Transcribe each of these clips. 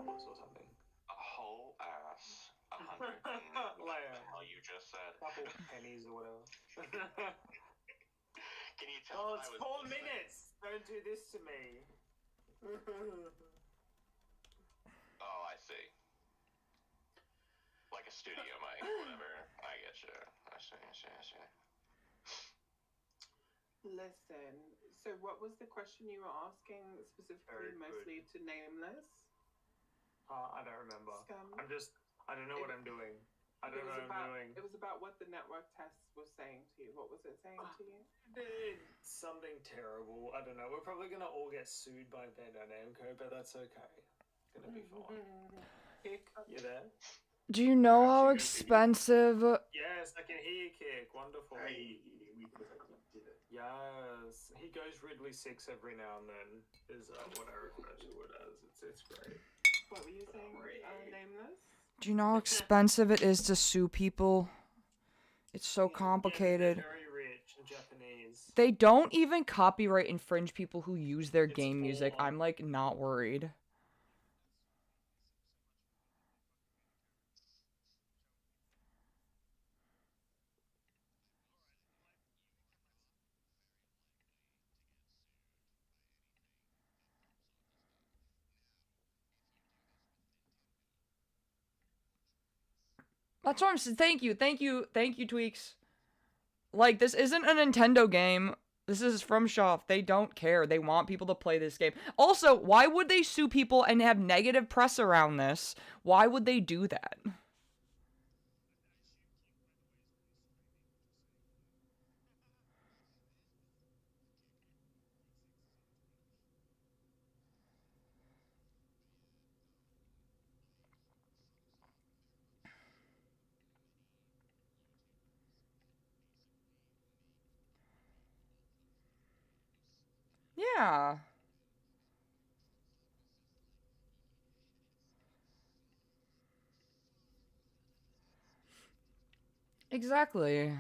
or something. A whole ass. 100 and what the hell you just said? Couple pennies or whatever. Can you tell? Oh, it's 4 minutes. Don't do this to me. Oh, I see. Like a studio mic, whatever. I get you. I see. Listen, so what was the question you were asking specifically, mostly to Nameless? I don't remember. Scum. I don't know what I'm doing. I don't know what I'm doing. It was about what the network test was saying to you. What was it saying to you? Something terrible. I don't know. We're probably going to all get sued by Bandai Namco, but that's okay. It's going to be fine. Kick, you there? Do you know how expensive... Yes, I can hear you, Kick. Wonderful. Yes. He goes Ridley 6 every now and then, is what I refer to it as. It's great. What were you saying, Nameless? Do you know how expensive it is to sue people? It's so complicated. Yeah, they're very rich and Japanese. They don't even copyright infringe people who use their game music. I'm, like, not worried. That's what I'm saying. Thank you, Tweaks. Like, this isn't a Nintendo game. This is from Shaft. They don't care. They want people to play this game. Also, why would they sue people and have negative press around this? Why would they do that? Yeah. Exactly.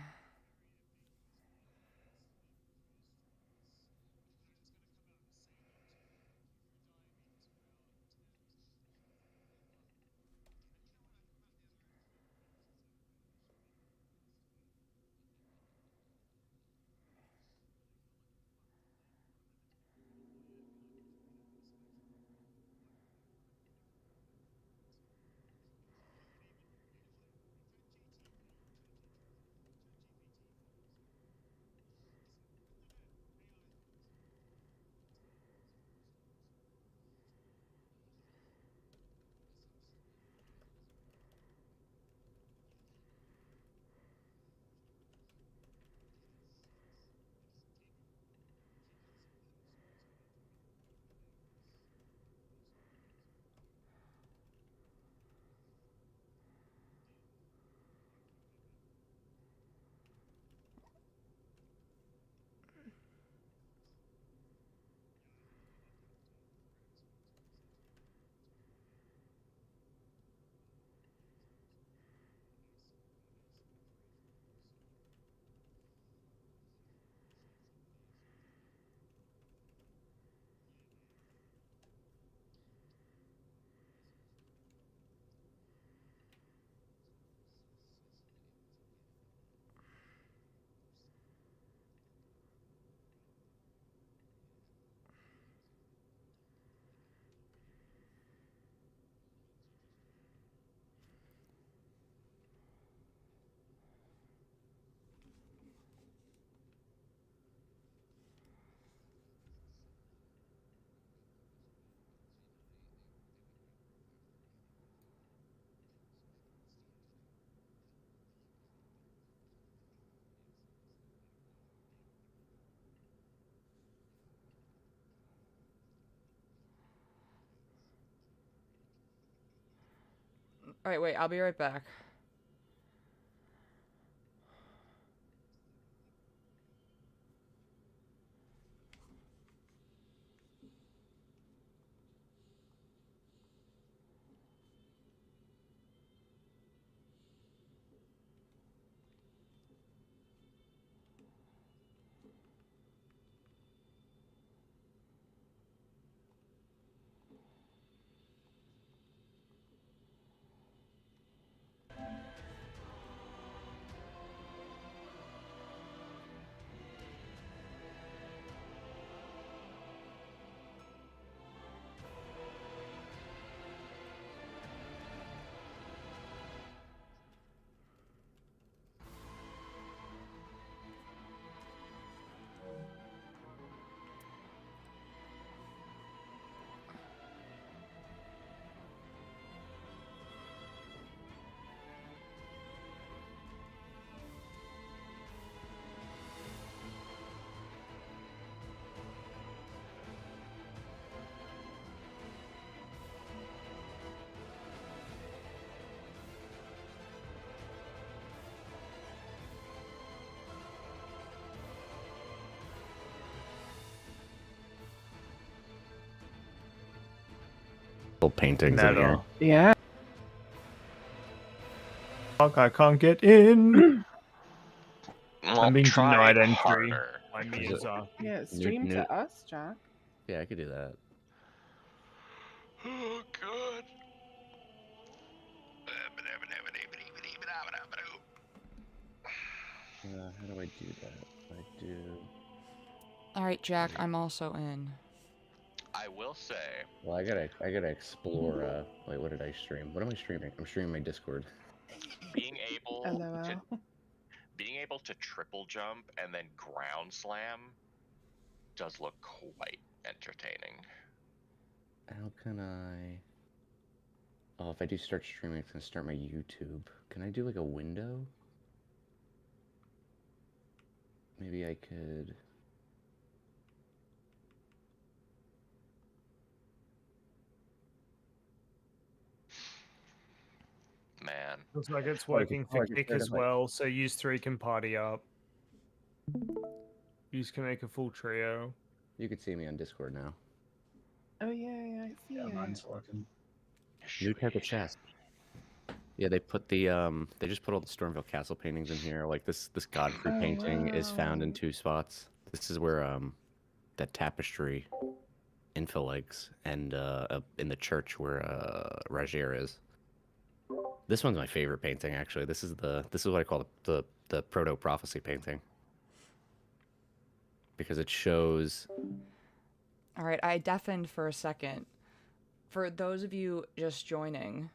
Alright, wait, I'll be right back. paintings in here. Yeah. Fuck, I can't get in. Well, I'm being try denied entry. harder. My Miyazaki. Yeah, stream to us, Jack. Yeah, I could do that. Oh, God. How do I do that? I do... All right, Jack, I'm also in. I will say... Well, I gotta explore, wait, what did I stream? What am I streaming? I'm streaming my Discord. Being able LOL. being able to triple jump and then ground slam does look quite entertaining. How can I... Oh, if I do start streaming, it's gonna start my YouTube. Can I do, like, a window? Maybe I could... Man. Looks like it's working for Kick as well, so you 3 can party up. You can make a full trio. You can see me on Discord now. Oh yeah, I see it. Mine's working. New type of chest. Yeah, they put the they just put all the Stormveil castle paintings in here. Like this Godfrey painting is found in 2 spots. This is where that tapestry infill legs, and in the church where Ragier is. This one's my favorite painting, actually. This is what I call the proto prophecy painting, because it shows. All right, I deafened for a second. For those of you just joining,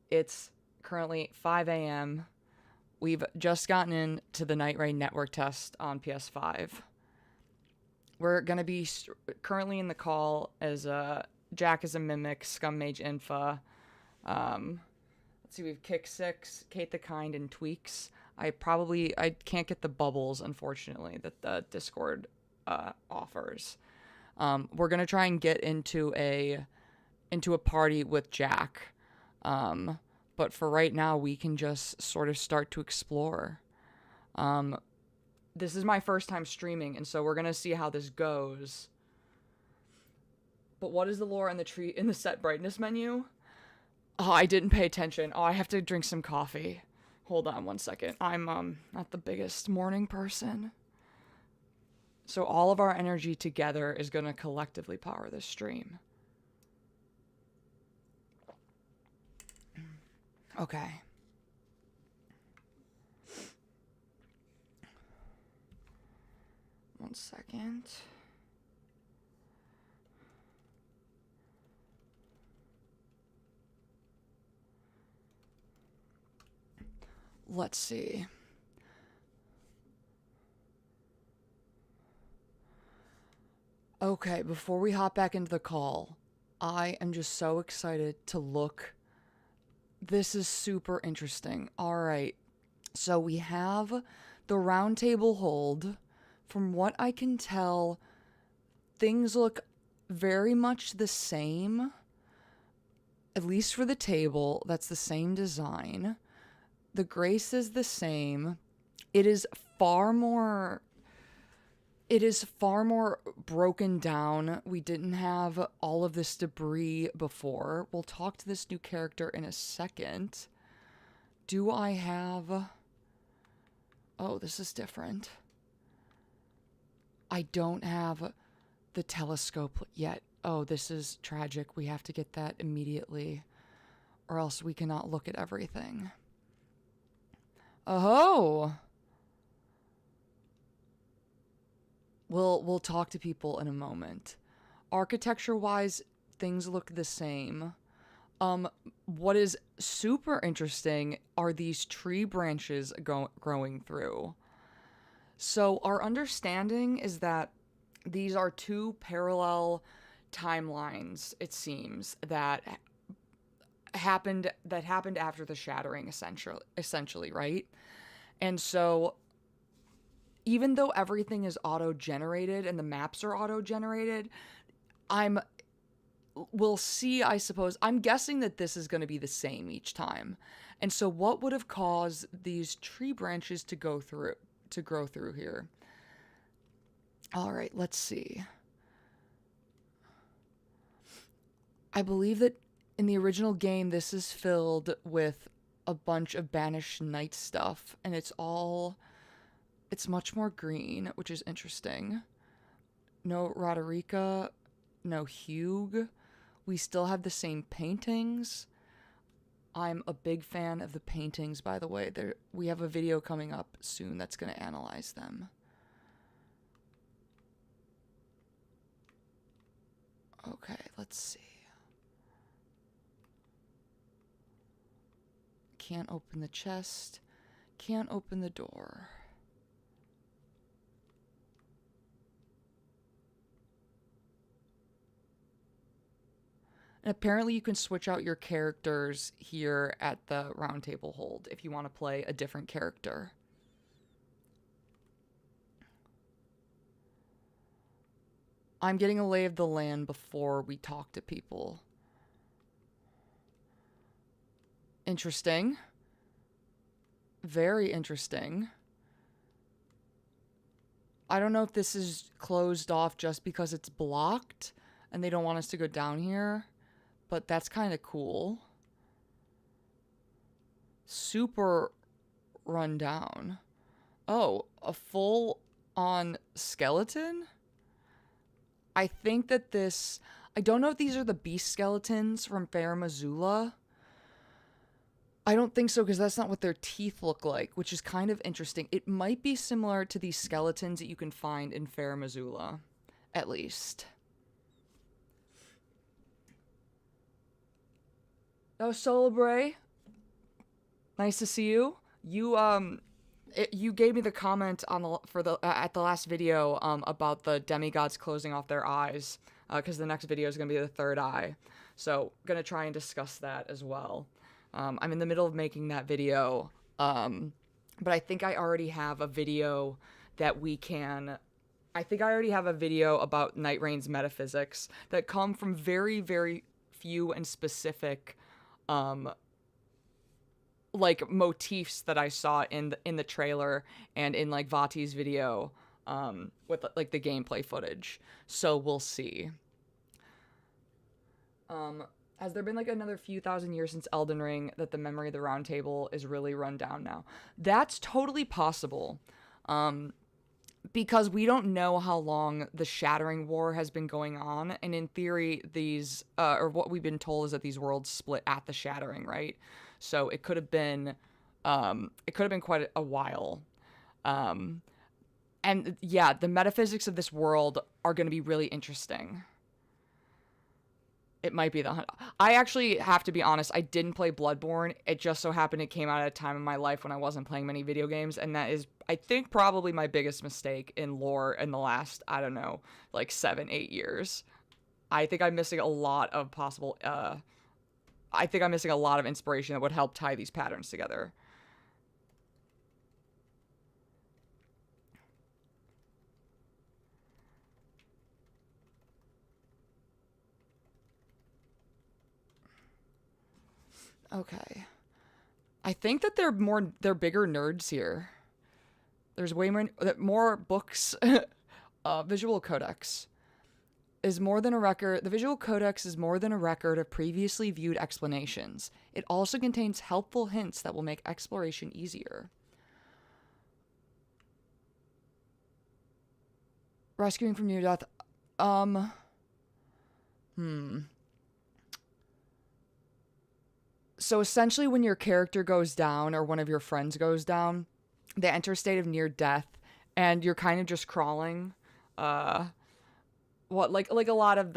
it's currently 5 a.m. We've just gotten into the Nightreign network test on PS5. We're going to be currently in the call as Jack is a Mimic, Scum Mage Infa. Let's see, we have Kick 6, Kate the Kind, and Tweaks. I can't get the bubbles, unfortunately, that the Discord offers. We're going to try and get into a party with Jack. But for right now, we can just sort of start to explore. This is my first time streaming, and so we're gonna see how this goes. But what is the lore in the set brightness menu? Oh, I didn't pay attention. Oh, I have to drink some coffee. Hold on one second. I'm not the biggest morning person. So all of our energy together is gonna collectively power this stream. Okay. One second. Let's see. Okay, before we hop back into the call, I am just so excited to look. This is super interesting. All right. So we have the Roundtable hold. From what I can tell, things look very much the same. At least for the table, that's the same design. The grace is the same. It is far more broken down. We didn't have all of this debris before. We'll talk to this new character in a second. Do I have... Oh, this is different. I don't have the telescope yet. Oh, this is tragic. We have to get that immediately, or else we cannot look at everything. Oh! We'll talk to people in a moment. Architecture-wise, things look the same. What is super interesting are these tree branches growing through. So our understanding is that these are 2 parallel timelines, it seems, that happened after the shattering, essentially, right? And so even though everything is auto-generated and the maps are auto-generated, we'll see, I suppose. I'm guessing that this is going to be the same each time. And so what would have caused these tree branches to grow through here? All right, let's see. I believe that in the original game, this is filled with a bunch of banished knight stuff, and it's much more green, which is interesting. No Roderica, no Hugh. We still have the same paintings. I'm a big fan of the paintings, by the way. We have a video coming up soon that's going to analyze them. Okay, let's see. Can't open the chest. Can't open the door. And apparently you can switch out your characters here at the Roundtable hold if you want to play a different character. I'm getting a lay of the land before we talk to people. Interesting. Very interesting. I don't know if this is closed off just because it's blocked and they don't want us to go down here. But that's kind of cool. Super run down. Oh, a full-on skeleton? I think that this... I don't know if these are the beast skeletons from Farum Azula. I don't think so, because that's not what their teeth look like, which is kind of interesting. It might be similar to these skeletons that you can find in Farum Azula, at least. Oh, Celebrate. Nice to see you. You gave me the comment on at the last video about the demigods closing off their eyes, because the next video is gonna be the third eye. So gonna try and discuss that as well. I'm in the middle of making that video, but I think I already have a video that we can. I think I already have a video about Nightrein's metaphysics that come from very, very few and specific like motifs that I saw in the trailer and in like Vati's video with like the gameplay footage. So we'll see. Has there been like another few thousand years since Elden Ring that the memory of the Roundtable is really run down now? That's totally possible. Because we don't know how long the Shattering War has been going on, and in theory, these, or what we've been told is that these worlds split at the Shattering, right? So it could have been quite a while. And yeah, the metaphysics of this world are going to be really interesting. It might be the hunt. I actually have to be honest, I didn't play Bloodborne. It just so happened it came out at a time in my life when I wasn't playing many video games, and that is, I think, probably my biggest mistake in lore in the last, I don't know, like 7-8 years. I think I'm missing a lot of possible, I think I'm missing a lot of inspiration that would help tie these patterns together. Okay. I think that they're bigger nerds here. There's way more books. Visual Codex is more than a record. The Visual Codex is more than a record of previously viewed explanations. It also contains helpful hints that will make exploration easier. Rescuing from near death. So essentially when your character goes down or one of your friends goes down, they enter a state of near death and you're kind of just crawling. Like a lot of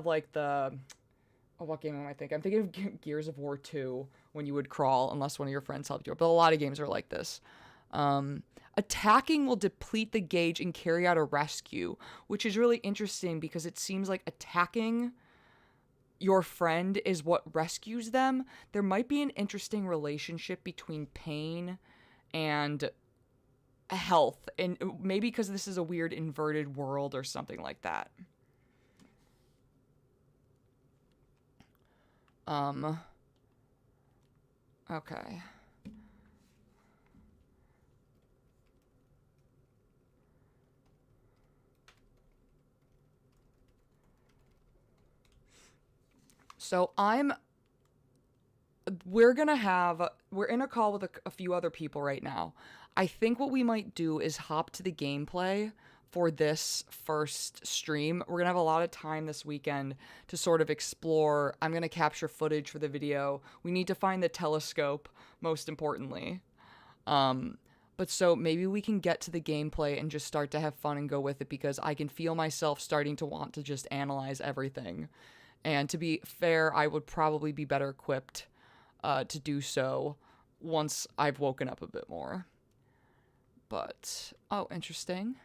like the what game am I thinking? I'm thinking of Gears of War 2 when you would crawl unless one of your friends helped you. But a lot of games are like this. Attacking will deplete the gauge and carry out a rescue, which is really interesting because it seems like attacking your friend is what rescues them. There might be an interesting relationship between pain and health, and maybe because this is a weird inverted world or something like that. Okay. So we're in a call with a few other people right now. I think what we might do is hop to the gameplay for this first stream. We're going to have a lot of time this weekend to sort of explore. I'm going to capture footage for the video. We need to find the telescope, most importantly. But so maybe we can get to the gameplay and just start to have fun and go with it, because I can feel myself starting to want to just analyze everything. And to be fair, I would probably be better equipped to do so once I've woken up a bit more. But, oh, interesting.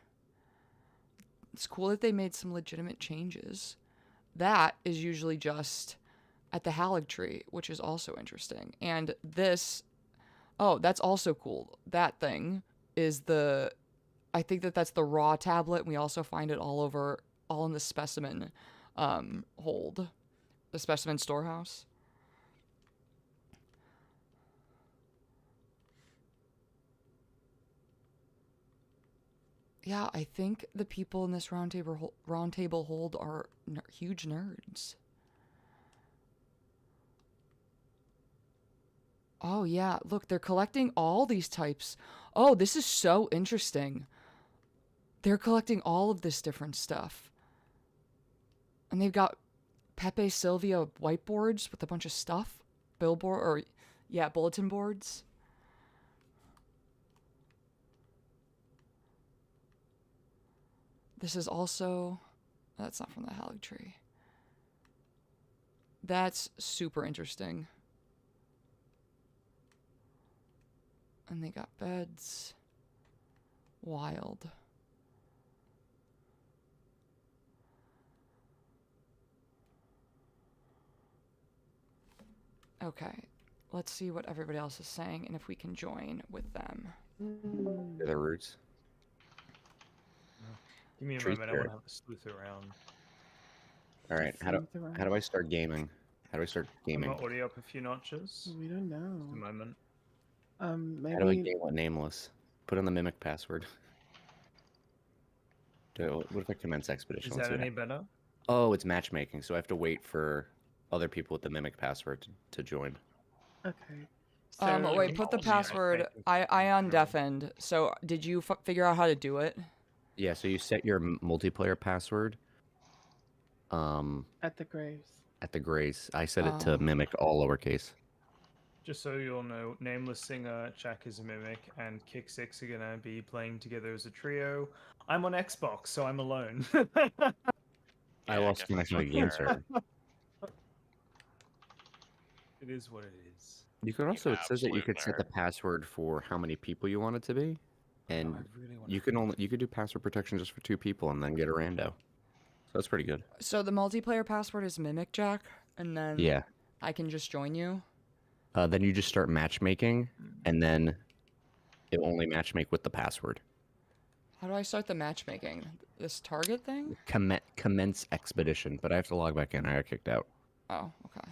It's cool that they made some legitimate changes. That is usually just at the Halig tree, which is also interesting. And this, oh, that's also cool. That thing is I think that's the raw tablet. We also find it all in the specimen hold, the specimen storehouse. Yeah, I think the people in this roundtable hold are huge nerds. Oh yeah, look, they're collecting all these types. Oh, this is so interesting. They're collecting all of this different stuff. And they've got Pepe Sylvia whiteboards with a bunch of stuff. Bulletin boards. This is also... That's not from the Halig tree. That's super interesting. And they got beds. Wild. Okay. Let's see what everybody else is saying and if we can join with them. They're the roots. Give me a Tree moment, I want spirit. to have a sleuth around. All right, how do I start gaming? How do I start I'm gaming? gonna audio up a few notches. We don't Just a know. moment. Maybe. How do I game what nameless? Put in the mimic password. What if I commence expedition? Is Let's that see what any better? Oh, it's matchmaking, so I have to wait for other people with the mimic password to join. Okay. Wait, put the Technology, password. I undeafened. So, did you figure out how to do it? Yeah, so you set your multiplayer password. At the graves. At the grace, I set it to mimic all lowercase. Just so you all know, namelesssinger, Jack is a mimic, and Kick6 are gonna be playing together as a trio. I'm on Xbox, so I'm alone. I lost connection to the game server. It is what it is. You could also, it says that you absolute could set the nerd. password for how many people you want it to be, and I really want you could do password protection just for 2 people and then get a rando. So that's pretty good. So the multiplayer password is Mimic Jack, and then Yeah. I can just join you. Then you just start matchmaking, and then it will only matchmake with the password. How do I start the matchmaking? This target thing? Commence expedition, but I have to log back in. I got kicked out. Oh, okay.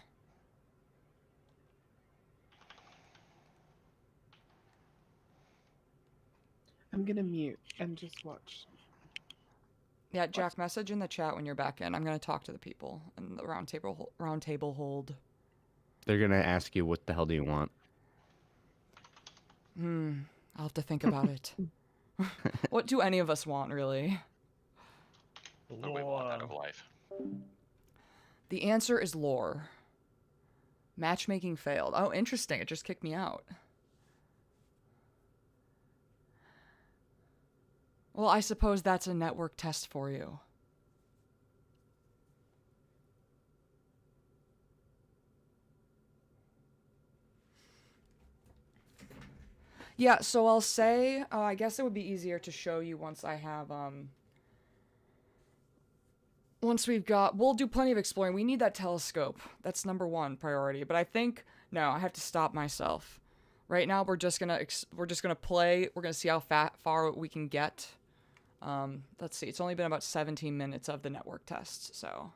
I'm gonna mute and just watch. Yeah, Jack, message in the chat when you're back in. I'm gonna talk to the people in the roundtable hold. They're gonna ask you, what the hell do you want? I'll have to think about it. What do any of us want, really? What do we want out of life? The answer is lore. Matchmaking failed. Oh, interesting. It just kicked me out. Well, I suppose that's a network test for you. Yeah, so I'll say, I guess it would be easier to show you once I have, once we'll do plenty of exploring. We need that telescope. That's #1 priority. But I think, no, I have to stop myself. Right now, we're just gonna play. We're gonna see how far we can get. Let's see. It's only been about 17 minutes of the network test, so.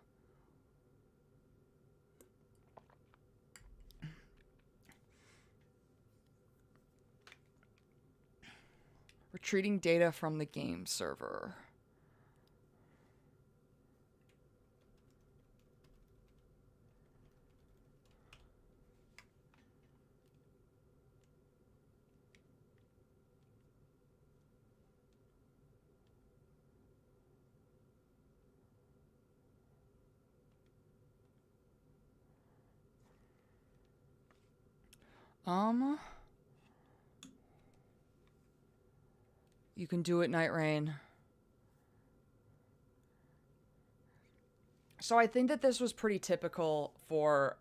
Retrieving data from the game server. You can do it, Nightreign. So I think that this was pretty typical for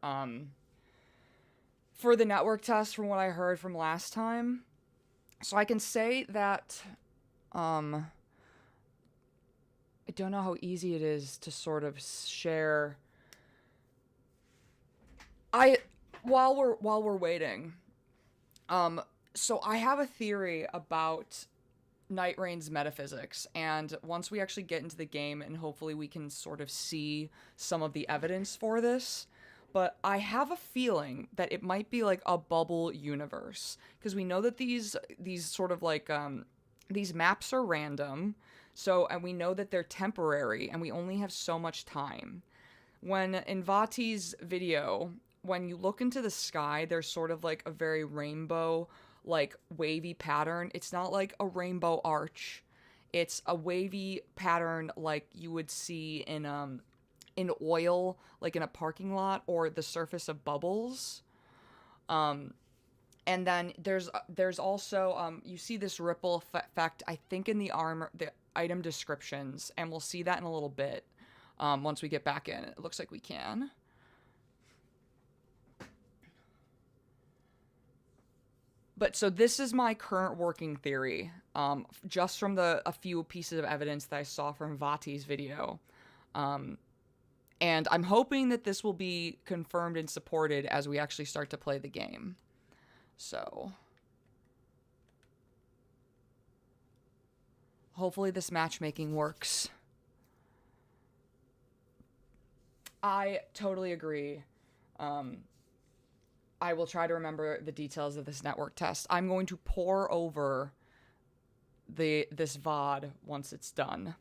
the network test from what I heard from last time. So I can say that, I don't know how easy it is to sort of share. While we're waiting, so I have a theory about Nightreign's metaphysics, and once we actually get into the game, and hopefully we can sort of see some of the evidence for this, but I have a feeling that it might be like a bubble universe, because we know that these sort of like these maps are random, and we know that they're temporary, and we only have so much time. When in Vati's video, when you look into the sky, there's sort of like a very rainbow, like wavy pattern. It's not like a rainbow arch. It's a wavy pattern like you would see in oil, like in a parking lot, or the surface of bubbles. And then there's also you see this ripple effect, I think, in the item descriptions, and we'll see that in a little bit. Once we get back in, it looks like we can. But so this is my current working theory, just from a few pieces of evidence that I saw from Vati's video. And I'm hoping that this will be confirmed and supported as we actually start to play the game. So hopefully this matchmaking works. I totally agree. I will try to remember the details of this network test. I'm going to pore over this VOD once it's done.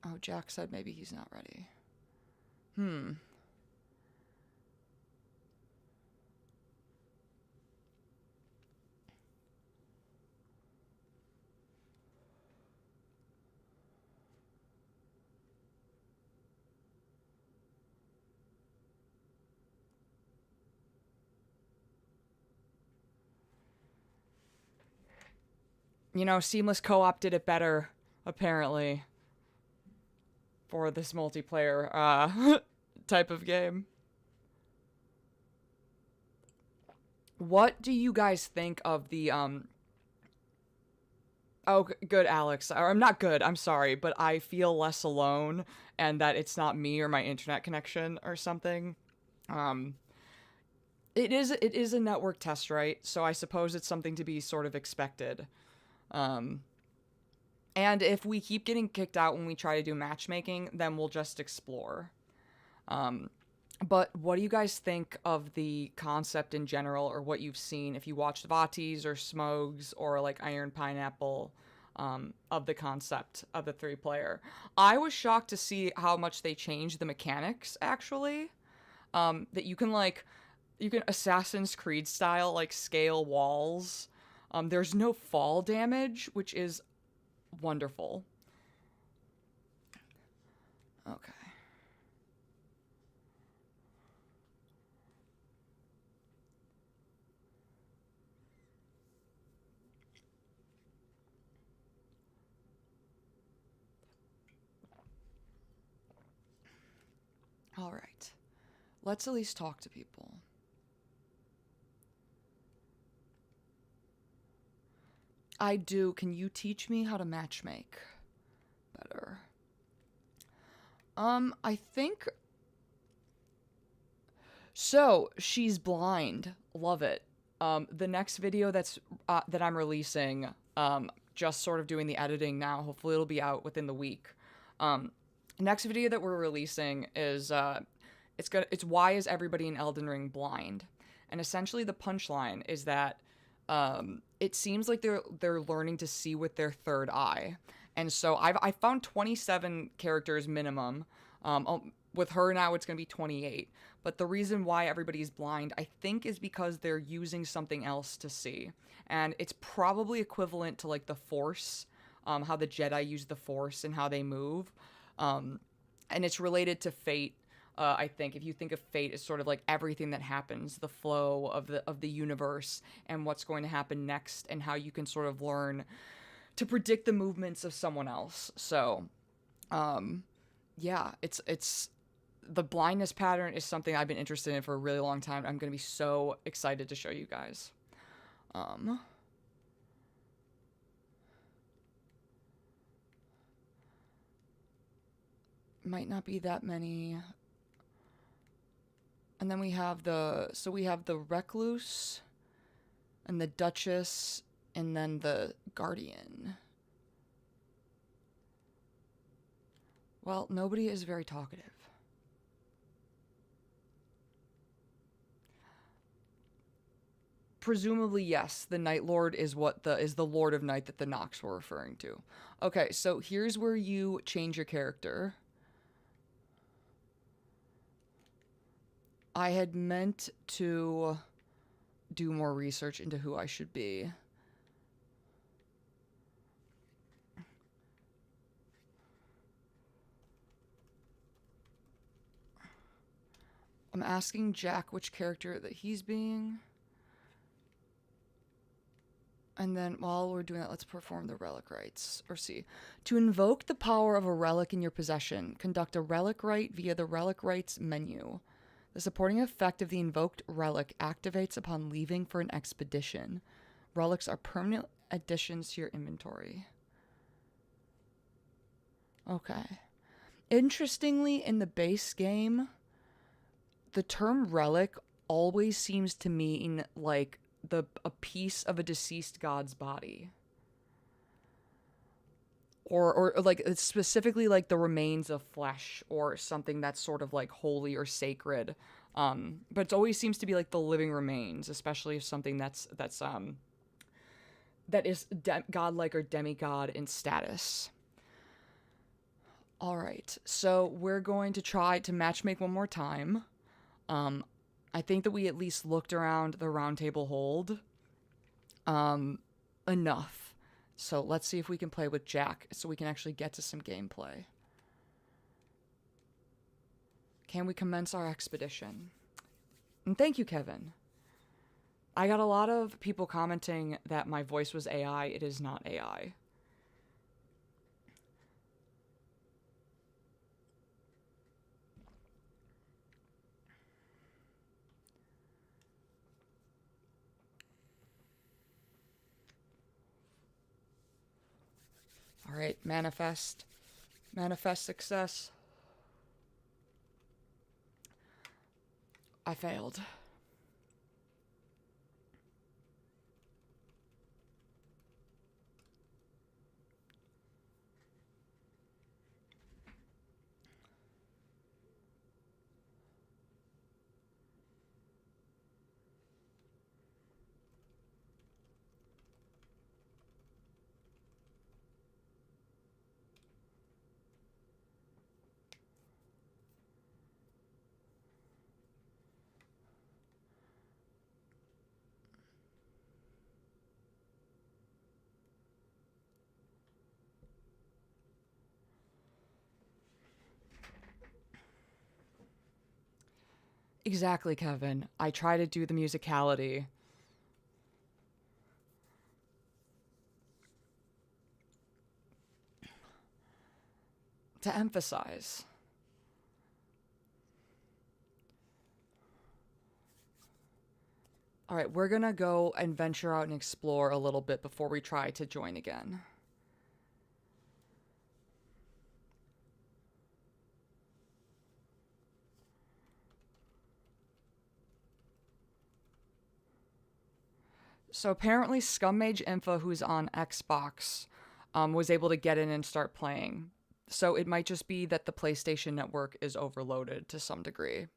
Oh, Jack said maybe he's not ready. You know, Seamless Co-op did it better, apparently, for this multiplayer type of game. What do you guys think of the Oh, good, Alex. Or, I'm not good, I'm sorry, but I feel less alone, and that it's not me or my internet connection or something. It is a network test, right? So I suppose it's something to be sort of expected. And if we keep getting kicked out when we try to do matchmaking, then we'll just explore. But what do you guys think of the concept in general, or what you've seen if you watched Vatis or Smogs or like Iron Pineapple, of the concept of the 3-player? I was shocked to see how much they changed the mechanics, actually. That you can Assassin's Creed style, like, scale walls. There's no fall damage, which is wonderful. Okay. All right. Let's at least talk to people. I do. Can you teach me how to matchmake better? I think... So, she's blind. Love it. The next video that I'm releasing, just sort of doing the editing now, hopefully it'll be out within the week. Next video that we're releasing is, it's why is everybody in Elden Ring blind? And essentially the punchline is that, it seems like they're learning to see with their third eye. And so I found 27 characters minimum. With her now it's going to be 28. But the reason why everybody's blind, I think, is because they're using something else to see. And it's probably equivalent to, like, the Force how the Jedi use the Force and how they move. And it's related to fate. I think if you think of fate as sort of like everything that happens, the flow of the universe and what's going to happen next, and how you can sort of learn to predict the movements of someone else. So, yeah, it's the blindness pattern is something I've been interested in for a really long time. I'm going to be so excited to show you guys. Might not be that many. And then we have the Recluse and the Duchess and then the Guardian. Well, nobody is very talkative. Presumably, yes, the Night Lord is the Lord of Night that the Nox were referring to. Okay, so here's where you change your character. I had meant to do more research into who I should be. I'm asking Jack which character that he's being. And then while we're doing that, let's perform the relic rites. Or see. To invoke the power of a relic in your possession, conduct a relic rite via the relic rites menu. The supporting effect of the invoked relic activates upon leaving for an expedition. Relics are permanent additions to your inventory. Okay. Interestingly, in the base game, the term relic always seems to mean like a piece of a deceased god's body. Or like it's specifically like the remains of flesh or something that's sort of like holy or sacred. But it always seems to be like the living remains, especially if something that is godlike or demigod in status. All right, so we're going to try to matchmake one more time. I think that we at least looked around the Roundtable hold enough. So let's see if we can play with Jack so we can actually get to some gameplay. Can we commence our expedition? And thank you, Kevin. I got a lot of people commenting that my voice was AI. It is not AI. All right, manifest. Manifest success. I failed. Exactly, Kevin. I try to do the musicality. To emphasize. All right, we're gonna go and venture out and explore a little bit before we try to join again. So apparently Scummage Info, who's on Xbox, was able to get in and start playing. So it might just be that the PlayStation Network is overloaded to some degree.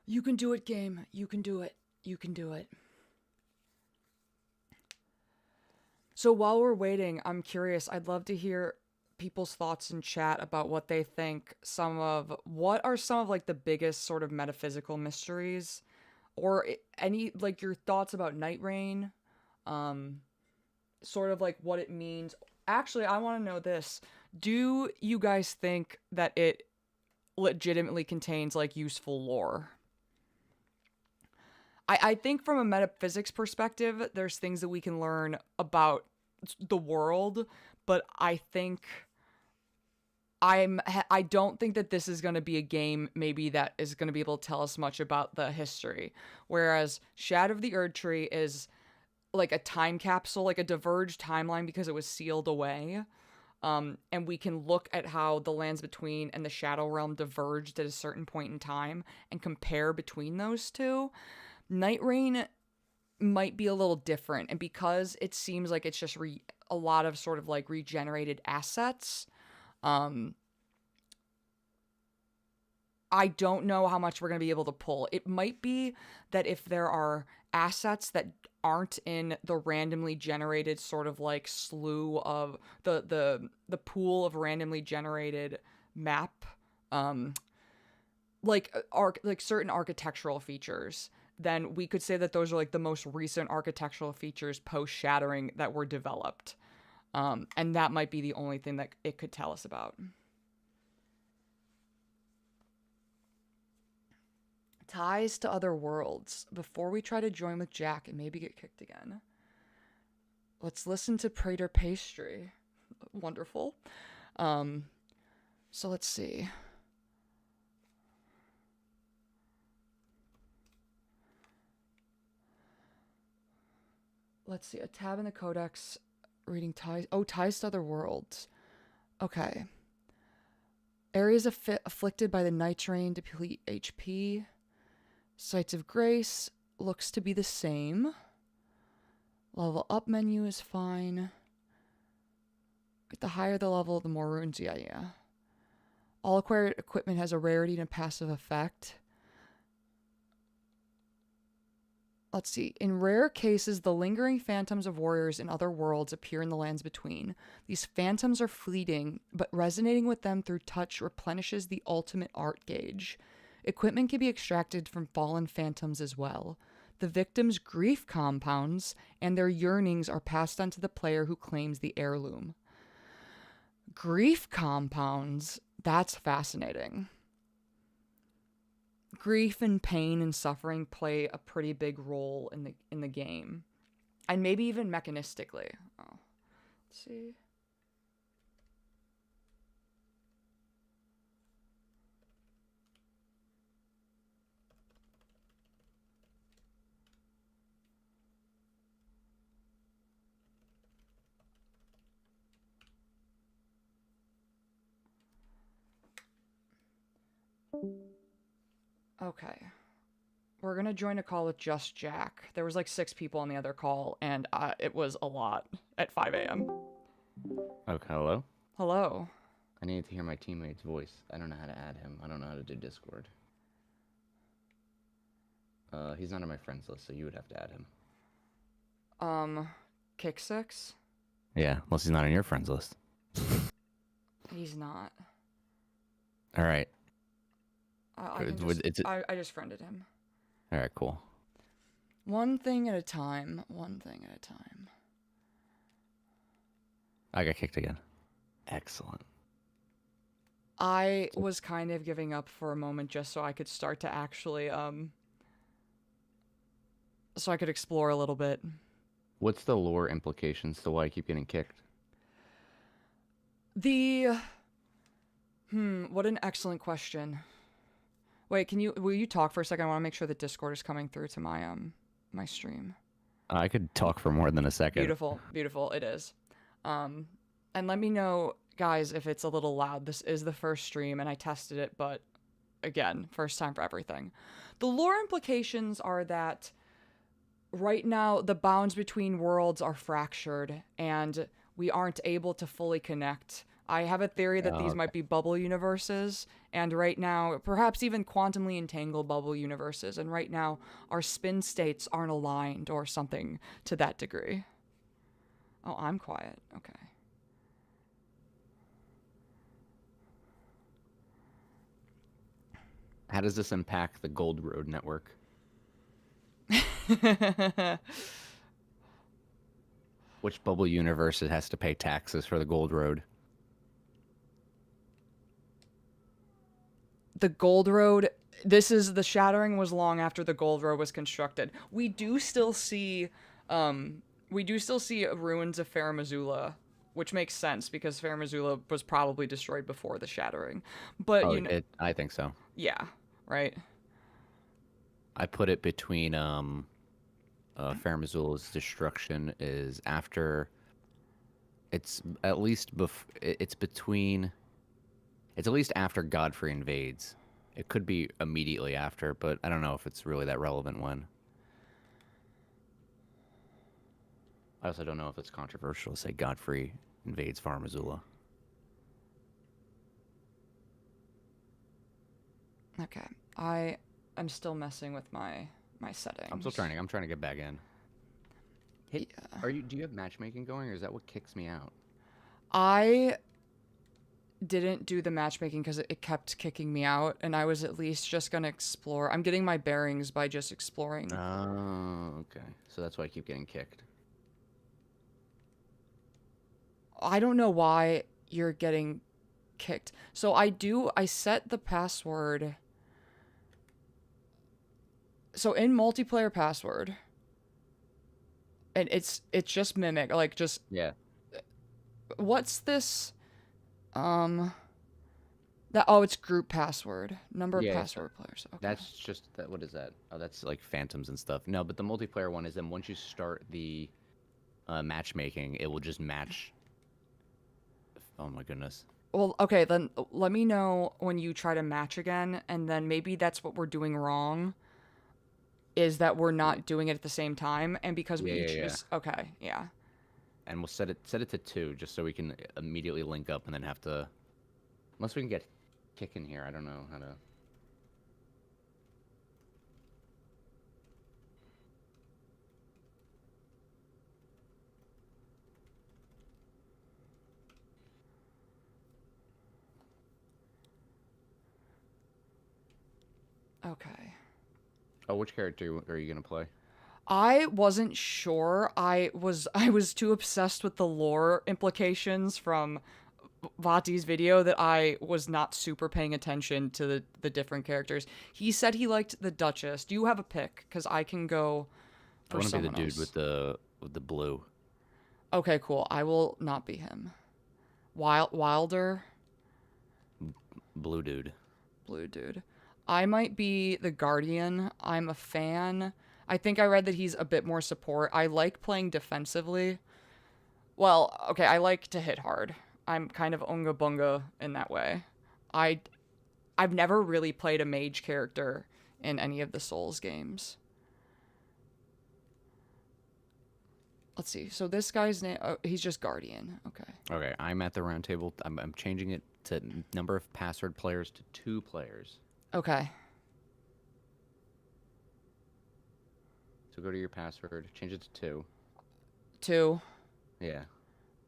You can do it, game. You can do it. You can do it. So while we're waiting, I'm curious. I'd love to hear people's thoughts in chat about what they think what are some of like the biggest sort of metaphysical mysteries, or any like your thoughts about Nightreign, sort of like what it means. Actually, I want to know this. Do you guys think that it legitimately contains like useful lore? I think from a metaphysics perspective, there's things that we can learn about the world, but I don't think that this is going to be a game maybe that is going to be able to tell us much about the history. Whereas Shadow of the Erdtree is like a time capsule, like a diverged timeline because it was sealed away. And we can look at how the Lands Between and the Shadow Realm diverged at a certain point in time and compare between those two. Nightreign might be a little different, and because it seems like it's just a lot of sort of like regenerated assets, I don't know how much we're going to be able to pull. It might be that if there are assets that aren't in the randomly generated sort of like slew of the pool of randomly generated map, like certain architectural features, then we could say that those are like the most recent architectural features post-shattering that were developed. And that might be the only thing that it could tell us about. Ties to other worlds. Before we try to join with Jack and maybe get kicked again, let's listen to Prater Pastry. Wonderful. So let's see. Let's see, a tab in the codex, reading ties. Oh, ties to other worlds. Okay. Areas afflicted by the Nightreign deplete HP. Sites of Grace looks to be the same. Level up menu is fine. The higher the level, the more runes. Yeah. All acquired equipment has a rarity and a passive effect. Let's see. In rare cases, the lingering phantoms of warriors in other worlds appear in the Lands Between. These phantoms are fleeting, but resonating with them through touch replenishes the ultimate art gauge. Equipment can be extracted from fallen phantoms as well. The victim's grief compounds and their yearnings are passed on to the player who claims the heirloom. Grief compounds? That's fascinating. Grief and pain and suffering play a pretty big role in the game, and maybe even mechanistically. Oh, let's see. Okay. We're gonna join a call with just Jack. There was like 6 people on the other call, and it was a lot at 5 a.m. Okay, hello? Hello. I need to hear my teammate's voice. I don't know how to add him. I don't know how to do Discord. He's not on my friends list, so you would have to add him. Kick 6? Yeah, unless he's not on your friends list. He's not. All right. I just friended him. All right, cool. One thing at a time. One thing at a time. I got kicked again. Excellent. I was kind of giving up for a moment just so I could start to actually, so I could explore a little bit. What's the lore implications to why I keep getting kicked? What an excellent question. Wait, will you talk for a second? I want to make sure that Discord is coming through to my, my stream. I could talk for more than a second. Beautiful, beautiful, it is. And let me know, guys, if it's a little loud. This is the first stream, and I tested it, but again, first time for everything. The lore implications are that right now the bounds between worlds are fractured, and we aren't able to fully connect. I have a theory that these might be bubble universes, and right now, perhaps even quantumly entangled bubble universes, and right now, our spin states aren't aligned or something to that degree. Oh, I'm quiet. Okay. How does this impact the Gold Road network? Which bubble universe it has to pay taxes for the Gold Road? The Gold Road, the Shattering was long after the Gold Road was constructed. We do still see ruins of Farum Azula, which makes sense because Farum Azula was probably destroyed before the Shattering. But I think so. Yeah, right. I put it between Farum Azula's destruction is after. It's at least it's at least after Godfrey invades. It could be immediately after, but I don't know if it's really that relevant when. I also don't know if it's controversial to say Godfrey invades Farum Azula. Okay. I am still messing with my settings. I'm trying to get back in. Hey, do you have matchmaking going, or is that what kicks me out? I didn't do the matchmaking because it kept kicking me out, and I was at least just gonna explore. I'm getting my bearings by just exploring. Oh, okay. So that's why I keep getting kicked. I don't know why you're getting kicked. So I set the password. So in multiplayer password, and it's just mimic, like just yeah. What's this? It's group password. Number of password players. Okay. That's just that. What is that? Oh, that's like phantoms and stuff. No, but the multiplayer one is then once you start the matchmaking, it will just match. Oh my goodness. Well, okay, then let me know when you try to match again, and then maybe that's what we're doing wrong. Is that we're not doing it at the same time, and because we each just okay, yeah. And we'll set it to 2 just so we can immediately link up and then have to, unless we can get kick in here. I don't know how to. Okay. Oh, which character are you gonna play? I wasn't sure. I was too obsessed with the lore implications from Vati's video that I was not super paying attention to the different characters. He said he liked the Duchess. Do you have a pick? Because I can go for someone else. I want to be the dude with the blue. Okay, cool. I will not be him. Wilder? Blue dude. Blue dude. I might be the Guardian. I'm a fan. I think I read that he's a bit more support. I like playing defensively. Well, okay, I like to hit hard. I'm kind of unga bunga in that way. I've never really played a mage character in any of the Souls games. Let's see. So this guy's name, he's just Guardian. Okay. Okay, I'm at the Roundtable. I'm changing it to number of password players to 2 players. Okay. So go to your password, change it to 2. 2. Yeah.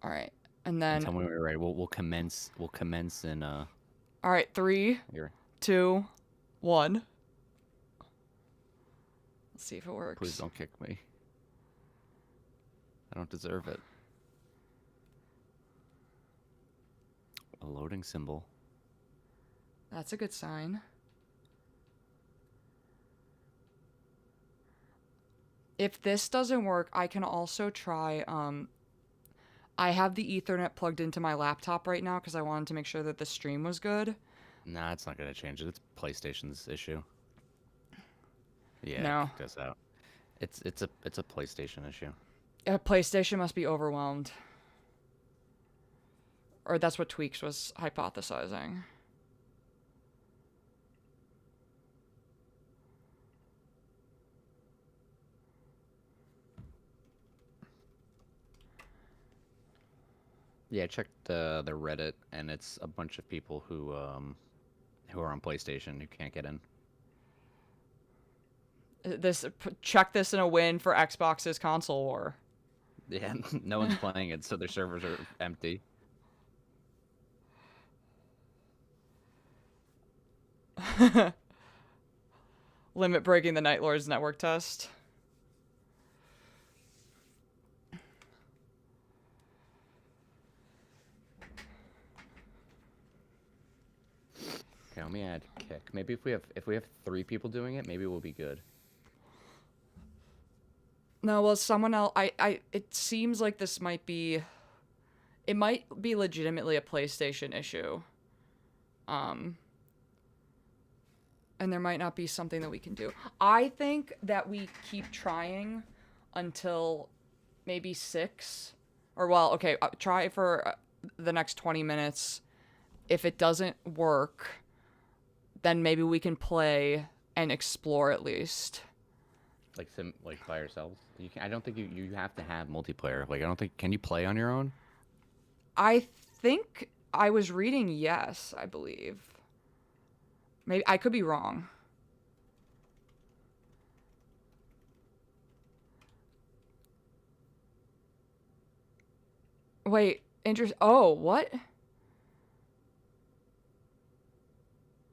All right, and then. Tell me when we're ready. We'll commence in. All right, 3, here. 2, 1. Let's see if it works. Please don't kick me. I don't deserve it. A loading symbol. That's a good sign. If this doesn't work, I can also try, I have the Ethernet plugged into my laptop right now because I wanted to make sure that the stream was good. Nah, it's not going to change it. It's PlayStation's issue. Yeah, no. It does out. It's a PlayStation issue. PlayStation must be overwhelmed. Or that's what Tweaks was hypothesizing. Yeah, I checked the Reddit, and it's a bunch of people who are on PlayStation who can't get in. Check this in a win for Xbox's console war. Yeah, no one's playing it, so their servers are empty. Limit breaking the Night Lord's network test. Okay, let me add kick. Maybe if we have 3 people doing it, maybe we'll be good. No, well, someone else. It seems like this might be. It might be legitimately a PlayStation issue. And there might not be something that we can do. I think that we keep trying until maybe 6. Or, well, okay, try for the next 20 minutes. If it doesn't work, then maybe we can play and explore at least. Like by yourselves? I don't think you have to have multiplayer. Like, I don't think... Can you play on your own? I think I was reading yes, I believe. Maybe I could be wrong. Wait, oh, what?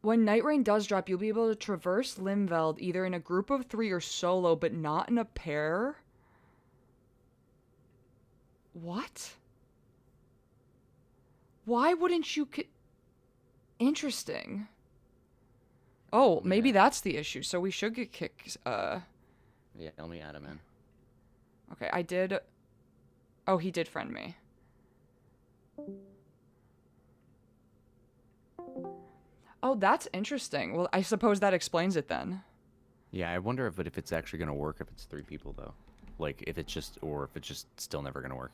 When Nightreign does drop, you'll be able to traverse Limveld either in a group of 3 or solo, but not in a pair? What? Why wouldn't you... Interesting. Oh, maybe that's the issue. So we should get kicked. Yeah, let me add him in. Okay, I did... Oh, he did friend me. Oh, that's interesting. Well, I suppose that explains it then. Yeah, I wonder if it's actually going to work if it's 3 people, though. Like, if it's just still never going to work.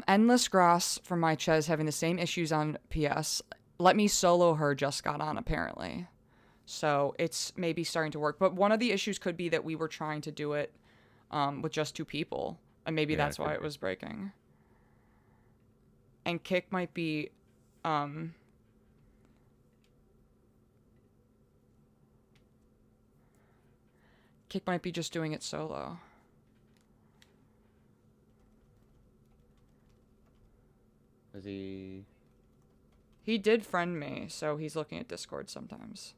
Endless Grass from my Ches having the same issues on PS. Let Me Solo Her just got on, apparently. So it's maybe starting to work. But one of the issues could be that we were trying to do it with just 2 people. And maybe that's why it was breaking. And Kick might be... Kick might be just doing it solo. Is he... He did friend me, so he's looking at Discord sometimes.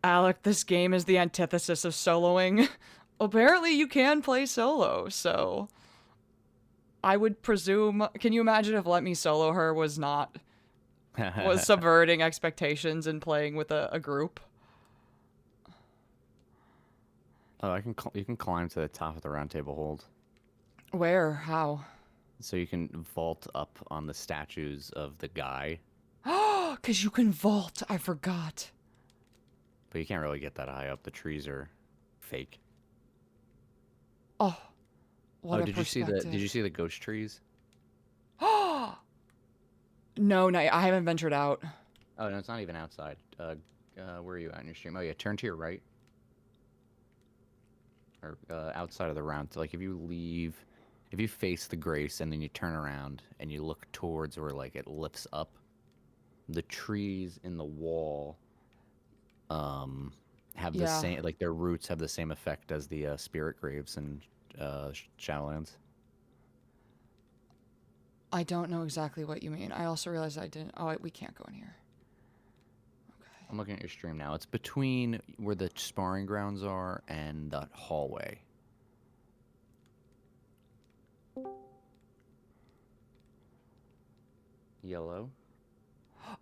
Alec, this game is the antithesis of soloing. Apparently you can play solo, so... I would presume... Can you imagine if Let Me Solo Her was not... was subverting expectations and playing with a group? Oh, you can climb to the top of the Roundtable hold. Where? How? So you can vault up on the statues of the guy. Oh, because you can vault. I forgot. But you can't really get that high up. The trees are fake. Oh, what a did perspective. you see the ghost trees? Oh, no, I haven't ventured out. Oh no, it's not even outside. Where are you at in your stream? Oh yeah, turn to your right. Or outside of the round. So, like, if you face the Grace and then you turn around and you look towards where, like, it lifts up, the trees in the wall have the same, like, their roots have the same effect as the spirit graves and Shadowlands. I don't know exactly what you mean. I also realized I didn't... Oh, we can't go in here. Okay. I'm looking at your stream now. It's between where the sparring grounds are and that hallway. Yellow.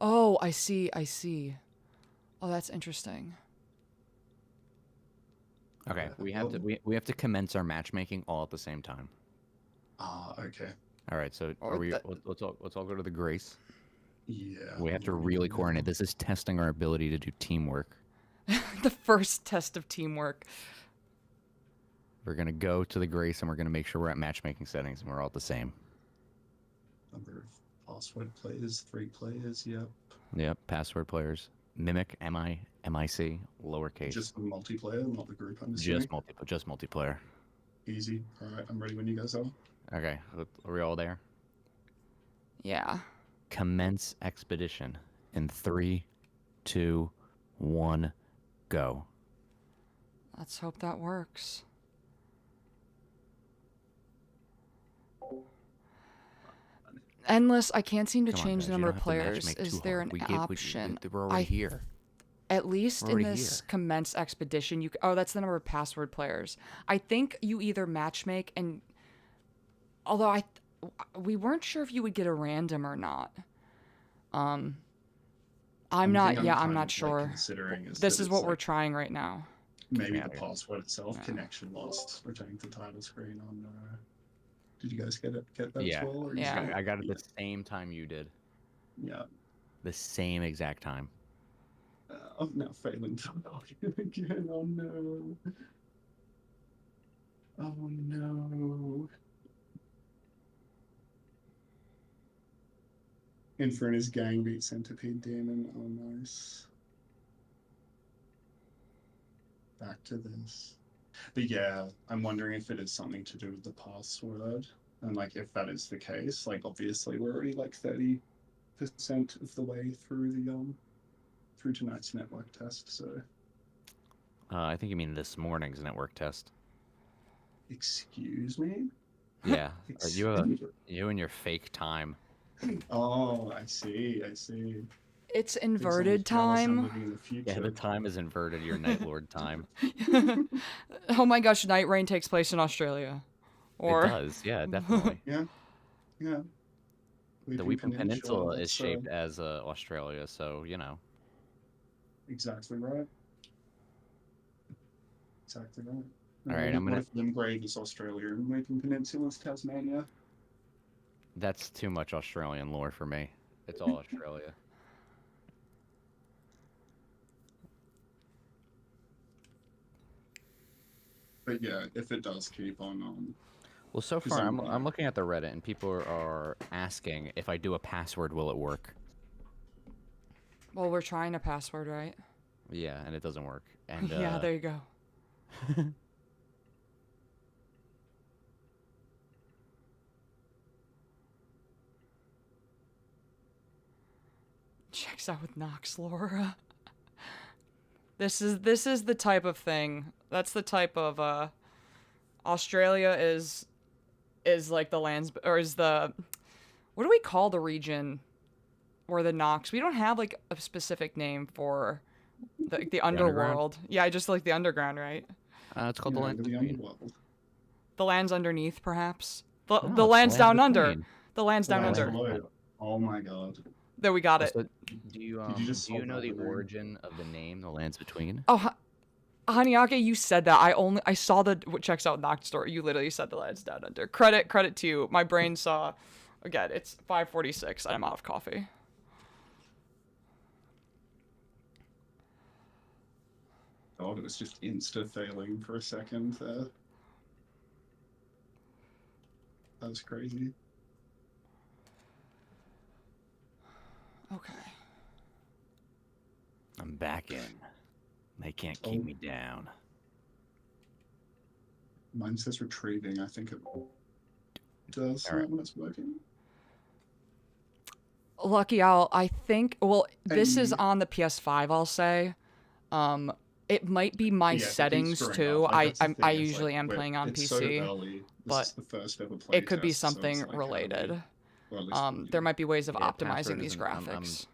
Oh, I see. Oh, that's interesting. Okay, we have to commence our matchmaking all at the same time. Ah, okay. All right, so let's all go to the Grace. Yeah. We have to really coordinate. This is testing our ability to do teamwork. The first test of teamwork. We're gonna go to the Grace and we're gonna make sure we're at matchmaking settings and we're all the same. Number of password players, 3 players, yep. Yep, password players. Mimic, MIC, lowercase. Just the multiplayer, not the group, I'm assuming. Just multiplayer. Easy. Alright, I'm ready when you guys are. Okay, are we all there? Yeah. Commence expedition in 3, 2, 1, go. Let's hope that works. Endless, I can't seem to Come on, change guys, the you number don't of have to players. matchmake Is too there hard. an option? We're already here. At least We're in already this here. commence expedition, you oh, that's the number of password players. I think you either matchmake and although we weren't sure if you would get a random or not. I'm not sure. This is what we're trying right now. Maybe Yeah, the password itself, connection lost, returning to title screen on. Did you guys get that Yeah. as well? Or Yeah. I got it the same time you did. Yeah. The same exact time. I'm now failing to log in again. Oh no. Oh no. Infernus gang beat Centipede Demon. Oh nice. Back to this. But yeah, I'm wondering if it is something to do with the password. And like if that is the case, like obviously we're already like 30% of the way through the through tonight's network test, so I think you mean this morning's network test. excuse me? Yeah. You and your fake time. Oh, I see. It's Thinks I'm inverted jealous I'm time. living in the future. Yeah, the time is inverted, your Night Lord time. Oh my gosh, Nightreign takes place in Australia. Or It does, yeah, definitely. Yeah. The Weeping Peninsula is that's, shaped as Australia, so, you know. Exactly right. Exactly right. All right, I'm What gonna. if Limgrave is Australia and Weeping Peninsula is Tasmania? That's too much Australian lore for me. It's all Australia. But yeah, if it does keep on Well, so 'Cause far, I'm- I'm looking at the Reddit, and people are asking if I do a password, will it work? well, we're trying a password, right? Yeah, and it doesn't work. And Yeah, there you go. Checks out with Nox lore. This is the type of thing. That's the type of Australia is like the lands or is the what do we call the region or the Nox? We don't have like a specific name for the underworld. Yeah, just like the underground, right? It's called the Land the Between. underworld. The lands underneath, perhaps. The No, the it's lands Land down under. Between. The lands down Lands under. below. Oh my god. There we got it. Also, do you just do you solve know that the with her? origin of the name, the Lands Between? Oh, Haniake, you said that. I saw the what checks out Noct story. You literally said the lands down under. Credit to you. My brain saw. Again, it's 5:46. I'm out of coffee. God, it was just insta failing for a second there. That was crazy. Okay. I'm back in. They can't keep me down. Mine says retrieving. I think it does All right. when it's working. Lucky Owl, I think. Well, this is Hey. on the PS5. I'll say. It might be my Yeah, if it keeps settings screwing too. up, like, that's the I thing, it's usually like, am playing on it's PC. So early. This but is the first ever play it could be test, so it's something like, how do related. we- or at least There might be ways of Yeah, optimizing password these isn't- I'm- graphics.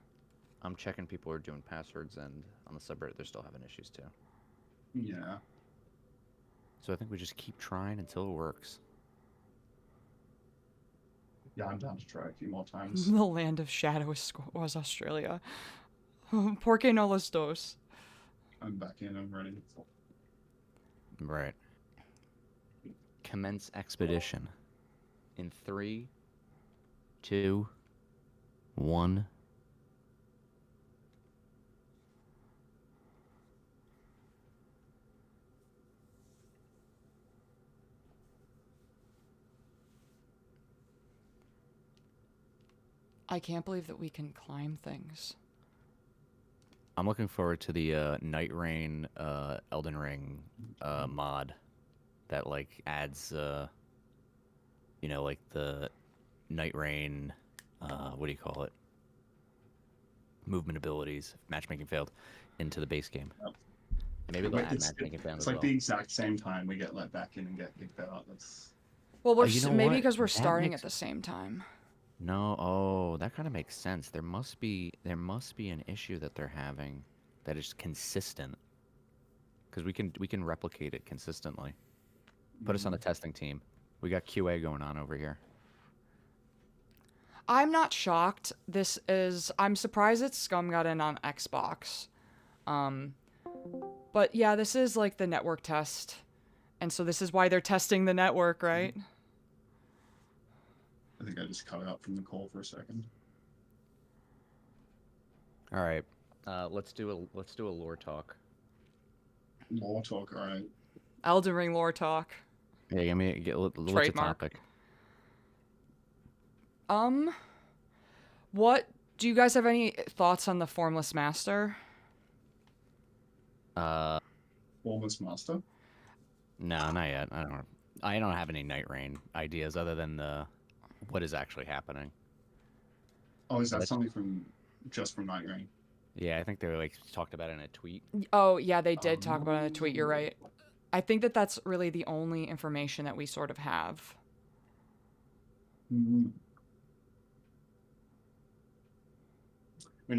I'm checking people are doing passwords, and on the subreddit they're still having issues too. Yeah. So I think we just keep trying until it works. Yeah, I'm down to try a few more times. The land of shadow was Australia. Porque no los dos. I'm back in. I'm ready. Right. Commence expedition. In 3, 2, 1. I can't believe that we can climb things. I'm looking forward to the Nightreign Elden Ring mod that like adds you know, like the Nightreign what do you call it? Movement abilities, if matchmaking failed, into the base game. Yep. Maybe they'll add matchmaking failed It's as like well. the exact same time we get let back in and get kicked out. That's Well, we're you know maybe what? because we're That starting makes- at the same time. No, oh, that kind of makes sense. There must be an issue that they're having that is consistent. Because we can replicate it consistently. Put us on the testing team. We got QA going on over here. I'm not shocked. I'm surprised that Scum got in on Xbox. But yeah, this is like the network test. And so this is why they're testing the network, right? I think I just cut out from the call for a second. All right, let's do a lore talk. Law talk, all right. Elden Ring lore talk. Yeah, what's the Trademark. topic? What do you guys have any thoughts on the Formless Master? Formless Master. No, not yet. I don't have any Nightreign ideas other than what is actually happening. Oh, is that Let's- something from Nightreign? Yeah, I think they like talked about it in a tweet. Oh, yeah, they did talk about it in a tweet. You're right. I think that that's really the only information that we sort of have. I mean,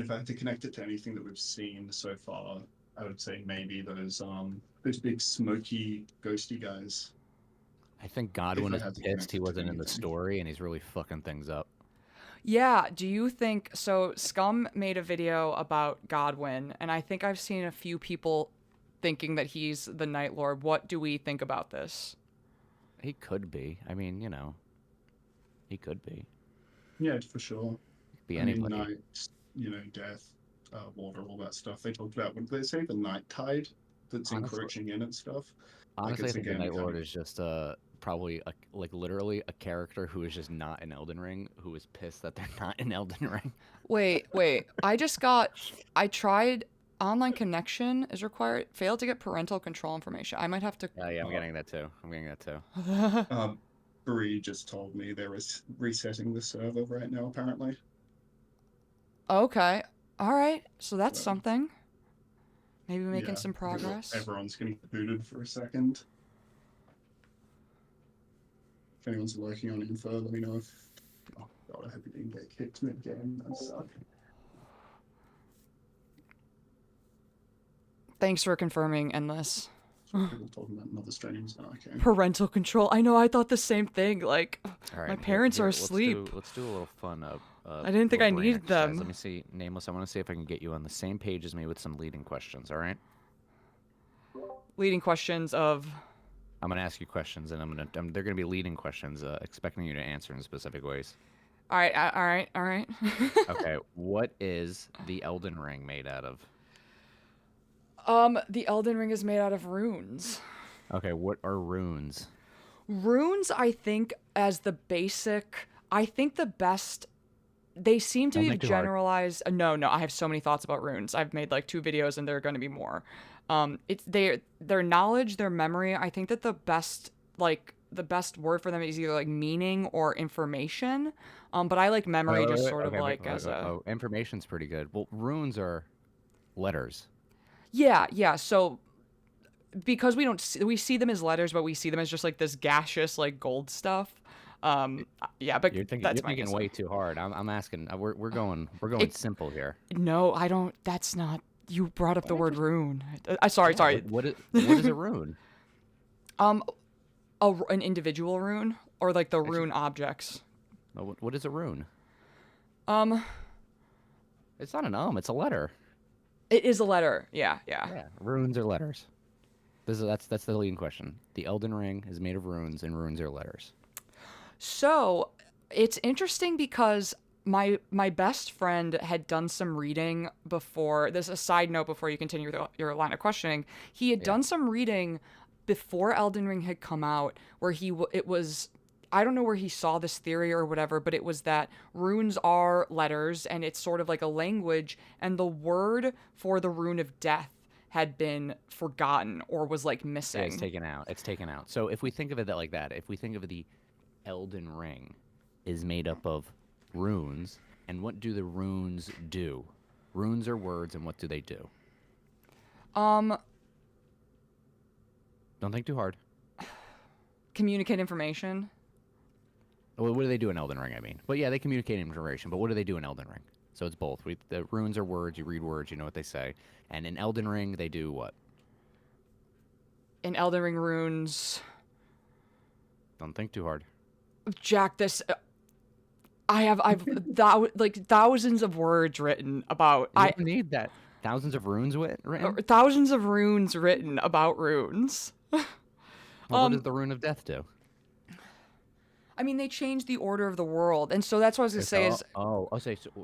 if I had to connect it to anything that we've seen so far, I would say maybe those big smoky, ghosty guys. I think Godwin I is had to pissed connect he it to wasn't in the anything. story, and he's really fucking things up. Yeah, do you think so? Scum made a video about Godwin, and I think I've seen a few people thinking that he's the Night Lord. What do we think about this? He could be. I mean, you know, he could be. Yeah, for sure. Be I mean, anybody. night, death, water, all that stuff. They talked about, what did they say? The night tide that's Honestly- encroaching in and stuff. Honestly, I it's think the again Night kind Lord of- is just probably literally a character who is just not in Elden Ring, who is pissed that they're not in Elden Ring. Wait. I tried online connection is required. Failed to get parental control information. I might have to. Yeah, I'm getting that too. Bree just told me they're resetting the server right now, apparently. Okay. All right. So that's So- something. Maybe making Yeah, some progress. Everyone's getting booted for a second. If anyone's working on info, let me know if... Oh god, I hope you didn't get kicked mid-game. That suck. Thanks for confirming, Endless. People talking about another streams. Oh, okay. Parental control. I know. I thought the same thing. Like, All right, my parents are let's asleep. Let's do a little fun. I didn't think little I brain needed exercise. them. Let me see, Nameless. I want to see if I can get you on the same page as me with some leading questions. All right. Leading questions of. I'm gonna ask you questions, and they're gonna be leading questions, expecting you to answer in specific ways. All right. Okay. What is the Elden Ring made out of? The Elden Ring is made out of runes. Okay. What are runes? Runes, I think, as the basic. I think the best. They seem to Don't be make it hard. generalized. No. I have so many thoughts about runes. I've made like 2 videos, and there are going to be more. It's their knowledge, their memory. I think that the best word for them is either like meaning or information. But I like memory just sort of like as a. Oh, information's pretty good. Well, runes are letters. Yeah. So because we see them as letters, but we see them as just like this gaseous like gold stuff. Yeah, but You're thinking that's my way answer. too hard. I'm asking. We're going It's- simple here. No, I don't. That's not. You brought up the word rune. Sorry. What is a rune? An individual rune or like the rune objects. What is a rune? It It's not it's a letter. is a letter. Yeah. Yeah, runes are letters. That's the leading question. The Elden Ring is made of runes, and runes are letters. So it's interesting because my best friend had done some reading before. This is a side note before you continue your line of questioning. He had done some reading before Elden Ring had come out, where it was I don't know where he saw this theory or whatever, but it was that runes are letters and it's sort of like a language, and the word for the rune of death had been forgotten or was like missing. Yeah, it's taken out. So if we think of it like that, if we think of the Elden Ring is made up of runes, and what do the runes do? Runes are words, and what do they do? Don't think too hard. Communicate information. Well, what do they do in Elden Ring, I mean? But yeah, they communicate information, but what do they do in Elden Ring? So it's both. The runes are words, you read words, you know what they say. And in Elden Ring, they do what? In Elden Ring runes... Don't think too hard. Jack, this... I've like thousands of words written about... You don't need that. Thousands of runes written? Thousands of runes written about runes. Well, what does the rune of death do? I mean, they changed the order of the world, and so that's what I was going to say is...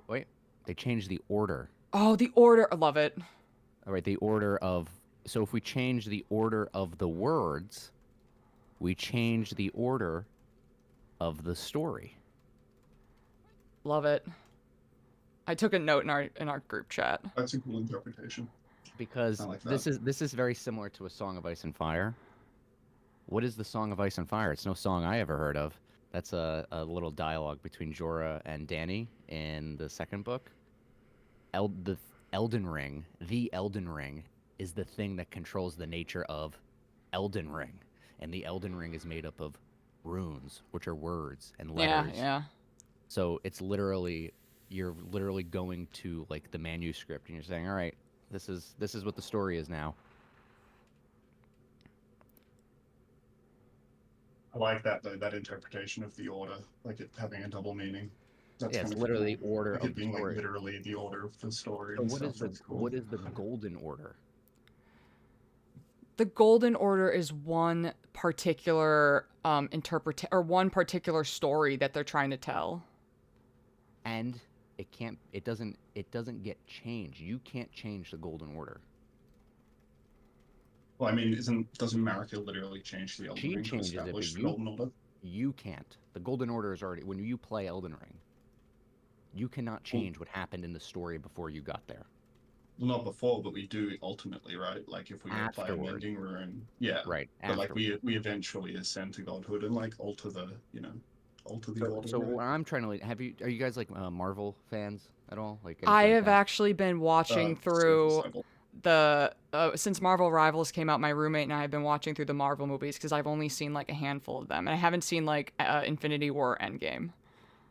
Wait. They changed the order. Oh, the order. I love it. All right, the order of... So if we change the order of the words, we change the order of the story. Love it. I took a note in our group chat. That's a cool interpretation. Because like this is very similar to A Song of Ice and Fire. What is the Song of Ice and Fire? It's no song I ever heard of. That's a little dialogue between Jorah and Dany in the second book. The Elden Ring is the thing that controls the nature of Elden Ring. And the Elden Ring is made up of runes, which are words and letters. Yeah. So it's literally, you're literally going to like the manuscript and you're saying, all right, this is what the story is now. I like that though, that interpretation of the order, like it having a double meaning. That's Yeah, it's kind of literally cool. order Like of it the being story. like literally the order of the story. So and what stuff. is the That's cool. what is the golden order? The Golden Order is one particular one particular story that they're trying to tell. And it doesn't get changed. You can't change the golden order. Well, I mean, doesn't Marika literally change the Elden She Ring to changes it, but establish the you- Golden Order? You can't. The golden order is already, when you play Elden Ring, you cannot change what happened in the story before you got there. Well, not before, but we do ultimately, right? Like if we apply a Afterward. mending rune, yeah. Right. But like afterward. we eventually ascend to godhood and like alter the order. So right? what I'm trying to are you guys like Marvel fans at all? Like I anything like have that? actually been watching through the since Marvel Rivals came out. My roommate and I have been watching through the Marvel movies because I've only seen like a handful of them, and I haven't seen like Infinity War Endgame.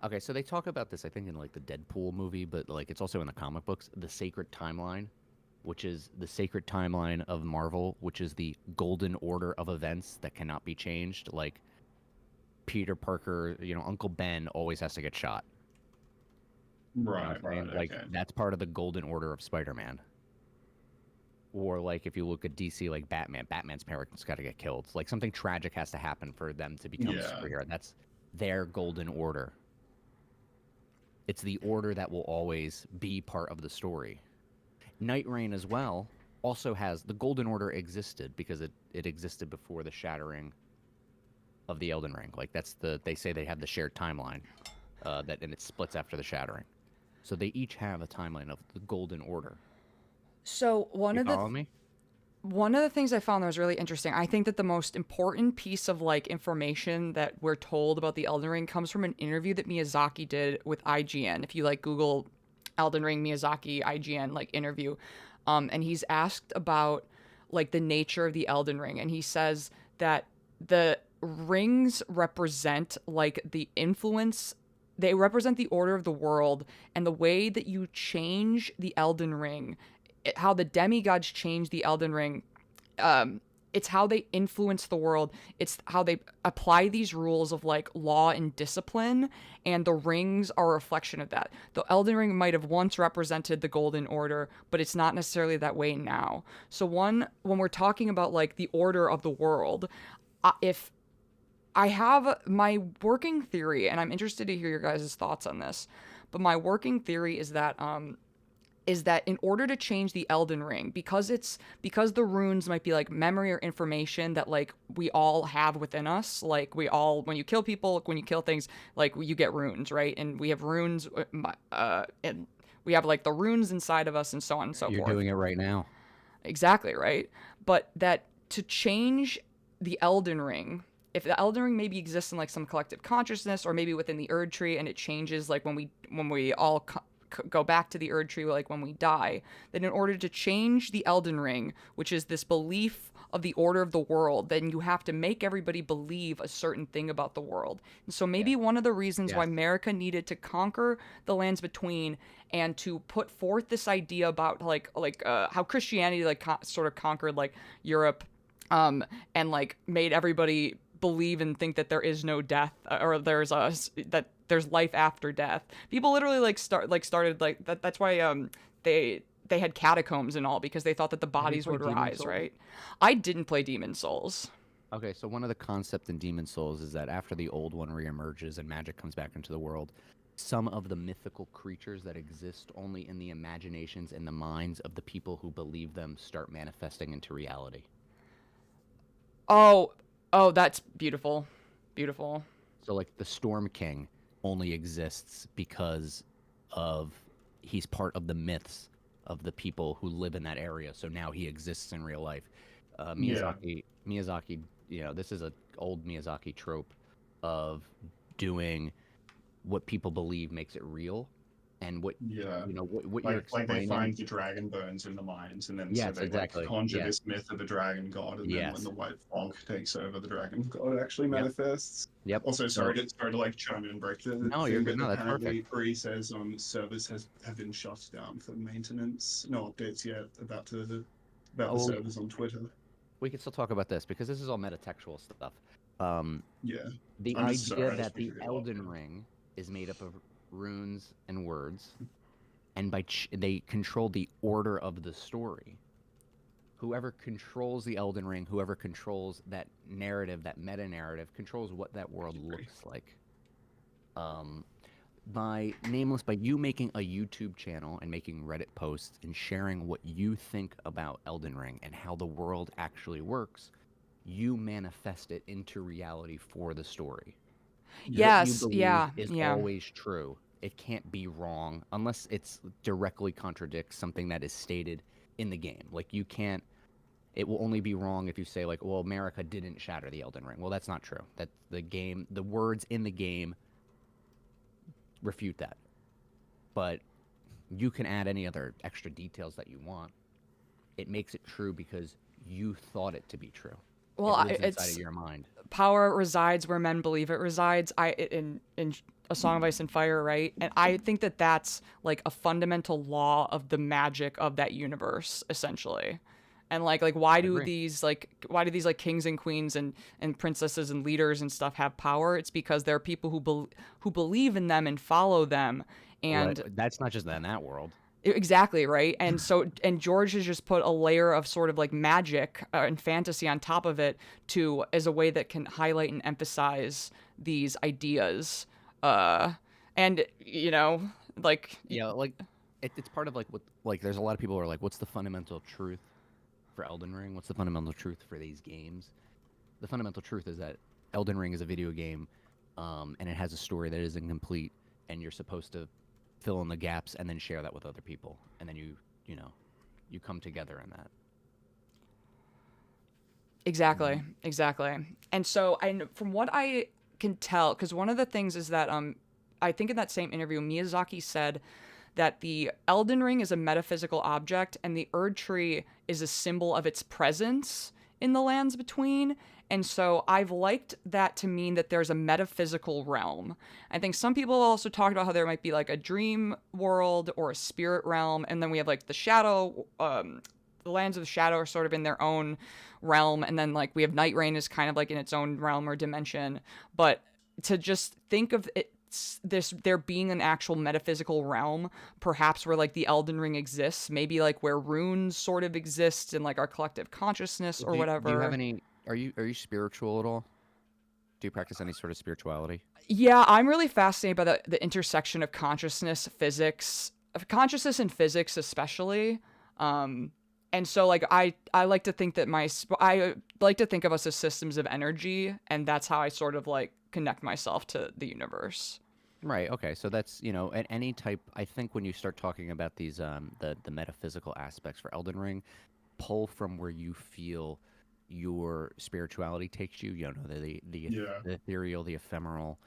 Okay, so they talk about this, I think, in like the Deadpool movie, but like it's also in the comic books, the Sacred Timeline, which is the sacred timeline of Marvel, which is the golden order of events that cannot be changed. Like Peter Parker, Uncle Ben always has to get shot. You know what I'm saying? Like that's part of the golden order of Spider-Man. Or like if you look at DC, like Batman's parents got to get killed. Like something tragic has to happen for them to become a superhero. That's their golden order. It's the order that will always be part of the story. Nightreign as well also has the golden order existed because it existed before the shattering of the Elden Ring. Like they say they have the shared timeline and it splits after the shattering. So they each have a timeline of the golden order. So one of the things I found that was really interesting, I think that the most important piece of like information that we're told about the Elden Ring comes from an interview that Miyazaki did with IGN. If you like Google Elden Ring Miyazaki IGN like interview, and he's asked about like the nature of the Elden Ring, and he says that the rings represent like the influence. They represent the order of the world, and the way that you change the Elden Ring, how the demigods change the Elden Ring, it's how they influence the world. It's how they apply these rules of like law and discipline, and the rings are a reflection of that. The Elden Ring might have once represented the Golden Order, but it's not necessarily that way now. So when we're talking about like the order of the world, if I have my working theory, and I'm interested to hear your guys' thoughts on this, but my working theory is that is that in order to change the Elden Ring, because the runes might be like memory or information that like we all have within us, like we all, when you kill people, when you kill things, like you get runes, right? And we have runes, and we have like the runes inside of us and so on and so forth. You're doing it right now. Exactly, right? But that to change the Elden Ring, if the Elden Ring maybe exists in like some collective consciousness or maybe within the Erd Tree, and it changes like when we all go back to the Erd Tree, like when we die, then in order to change the Elden Ring, which is this belief of the order of the world, then you have to make everybody believe a certain thing about the world. And so maybe one of the reasons why America needed to conquer the lands between and to put forth this idea about like how Christianity like sort of conquered like Europe, and like made everybody believe and think that there is no death, or that there's life after death. People literally started like that. That's why they had catacombs and all, because they thought that the bodies would rise, right? I didn't play Demon Souls. Okay, so one of the concepts in Demon Souls is that after the old one reemerges and magic comes back into the world, some of the mythical creatures that exist only in the imaginations and the minds of the people who believe them start manifesting into reality. Oh, that's beautiful. Beautiful. So like the Storm King only exists because he's part of the myths of the people who live in that area. So now he exists in real life. Miyazaki, this is an old Miyazaki trope of doing what people believe makes it real, and what what you're explaining. Like they find the dragon bones in the mines, and then so they conjure this myth of a dragon god, and then when the white fog takes over, the dragon god actually manifests. Yep. Also, sorry to like chime in and break the. No, you're good. No, that's perfect. Bree says servers have been shut down for maintenance. No updates yet about the servers on Twitter. We can still talk about this because this is all metatextual stuff. The I'm idea sorry, that the Elden Ring is made up of runes and words, and they control the order of the story. Whoever controls the Elden Ring, whoever controls that narrative, that meta narrative, controls what that world looks like. By you making a YouTube channel and making Reddit posts and sharing what you think about Elden Ring and how the world actually works, you manifest it into reality for the story. Yes, what you believe is always true. It can't be wrong unless it's directly contradicts something that is stated in the game. Like you can't. It will only be wrong if you say like, "Well, America didn't shatter the Elden Ring." Well, that's not true. That the words in the game refute that. But you can add any other extra details that you want. It makes it true because you thought it to be true. Well, it's inside of your mind. Power resides where men believe it resides. In A Song of Ice and Fire, right? And I think that that's like a fundamental law of the magic of that universe, essentially. And like why do these kings and queens and princesses and leaders and stuff have power? It's because there are people who believe in them and follow them. And that's not just in that world. Exactly, right? And so, and George has just put a layer of sort of like magic and fantasy on top of it as a way that can highlight and emphasize these ideas. And it's part of what there's a lot of people who are like, what's the fundamental truth for Elden Ring? What's the fundamental truth for these games? The fundamental truth is that Elden Ring is a video game, and it has a story that is incomplete, and you're supposed to fill in the gaps and then share that with other people, and then you come together in that. Exactly. And so from what I can tell, because one of the things is that I think in that same interview Miyazaki said that the Elden Ring is a metaphysical object and the Erd Tree is a symbol of its presence in the lands between. And so I've liked that to mean that there's a metaphysical realm. I think some people also talked about how there might be like a dream world or a spirit realm. And then we have like the shadow, the lands of the shadow are sort of in their own realm. And then like we have Nightreign is kind of like in its own realm or dimension. But to just think of it, there being an actual metaphysical realm, perhaps where like the Elden Ring exists, maybe like where runes sort of exist in like our collective consciousness or whatever. Do you have any? Are you spiritual at all? Do you practice any sort of spirituality? Yeah, I'm really fascinated by the intersection of consciousness, physics, consciousness in physics especially. And so like I like to think that I like to think of us as systems of energy, and that's how I sort of like connect myself to the universe. Right. Okay. So that's, at any type. I think when you start talking about these, the metaphysical aspects for Elden Ring, pull from where you feel your spirituality takes you. The ethereal, the ephemeral,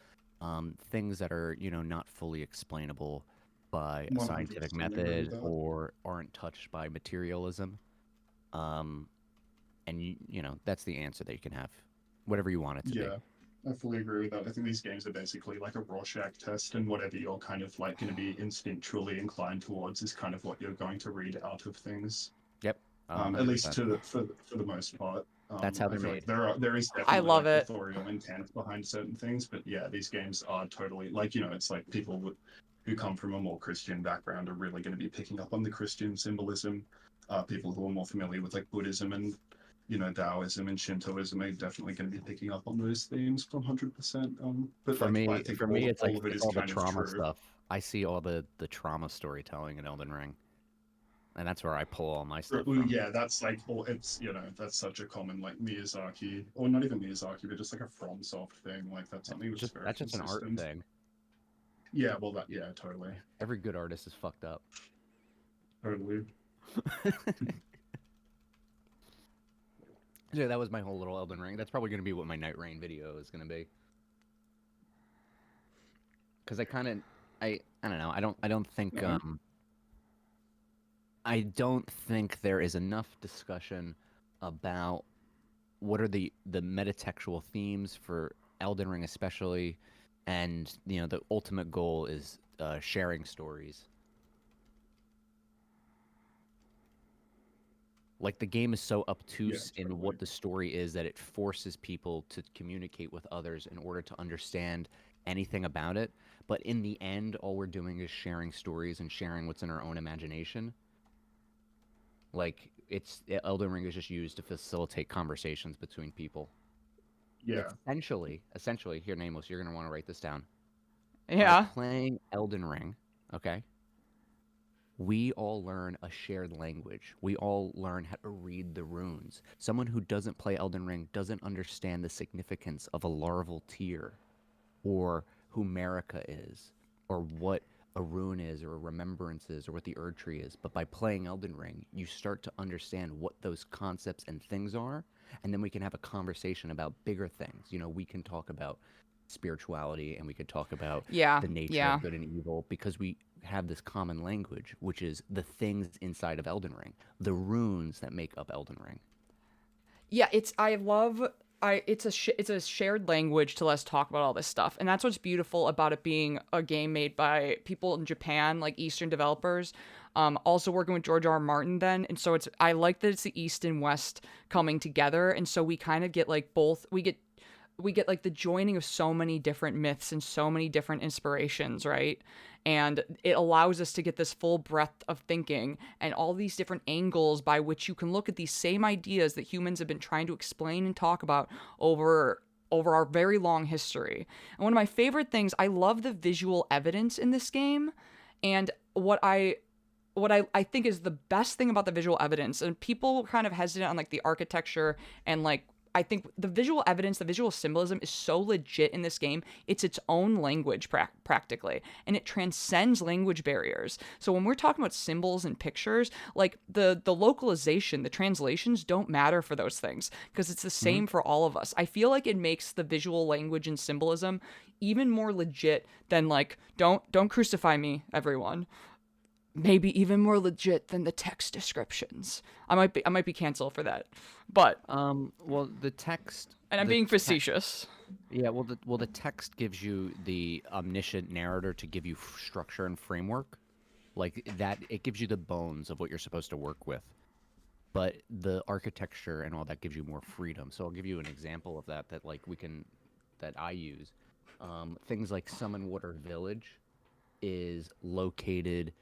things that are not fully explainable by a scientific 100% agree with method that. or aren't touched by materialism. And that's the answer that you can have, whatever you want it to be. Yeah, I fully agree with that. I think these games are basically like a Rorschach test, and whatever you're kind of like going to be instinctually inclined towards is kind of what you're going to read out of things. Yep. At least for the most part. That's how I they're feel made. like there is definitely I love like it. authorial intent behind certain things, but yeah, these games are totally like it's like people who come from a more Christian background are really going to be picking up on the Christian symbolism. People who are more familiar with like Buddhism and Taoism and Shintoism are definitely going to be picking up on those themes 100%. But For like, me, I think it's like all of it is all the kind of trauma true. stuff. I see all the trauma storytelling in Elden Ring, and that's where I pull all my stuff Well, from. yeah, that's like, it's that's such a common like Miyazaki, or not even Miyazaki, but just like a FromSoft thing. Like that's something that's very That's just an art consistent. thing. Yeah, well, totally, Every good artist is fucked up. totally. Yeah, that was my whole little Elden Ring. That's probably going to be what my Nightreign video is going to be. Because I don't know. I don't think Yeah. I don't think there is enough discussion about what are the metatextual themes for Elden Ring especially, and the ultimate goal is sharing stories. Like, the game is so obtuse in what the story is that it forces people to communicate with others in order to understand anything about it. But in the end, all we're doing is sharing stories and sharing what's in our own imagination. Like, Elden Ring is just used to facilitate conversations between people. Yeah. Essentially, here, Nameless, you're going to want to write this down. Yeah. By playing Elden Ring, okay? We all learn a shared language. We all learn how to read the runes. Someone who doesn't play Elden Ring doesn't understand the significance of a larval tear, or who Marika is, or what a rune is, or a remembrance is, or what the Erd Tree is. But by playing Elden Ring, you start to understand what those concepts and things are, and then we can have a conversation about bigger things. We can talk about spirituality, and we could talk about the nature of good and evil, because we have this common language, which is the things inside of Elden Ring, the runes that make up Elden Ring. Yeah, it's a shared language to let us talk about all this stuff, and that's what's beautiful about it being a game made by people in Japan, like Eastern developers, also working with George R. R. Martin then, and so I like that it's the East and West coming together, and so we kind of get like both. We get like the joining of so many different myths and so many different inspirations, right? And it allows us to get this full breadth of thinking and all these different angles by which you can look at these same ideas that humans have been trying to explain and talk about over our very long history. And one of my favorite things, I love the visual evidence in this game. And what I think is the best thing about the visual evidence, and people kind of hesitant on like the architecture and like, I think the visual evidence, the visual symbolism is so legit in this game. It's its own language practically, and it transcends language barriers. So when we're talking about symbols and pictures, like the localization, the translations don't matter for those things because it's the same for all of us. I feel like it makes the visual language and symbolism even more legit than like, don't crucify me, everyone. Maybe even more legit than the text descriptions. I might be canceled for that, but well, the text, and I'm being facetious. Yeah, well, the text gives you the omniscient narrator to give you structure and framework, like that. It gives you the bones of what you're supposed to work with, but the architecture and all that gives you more freedom. So I'll give you an example of that that I use. Things like Summonwater Village is located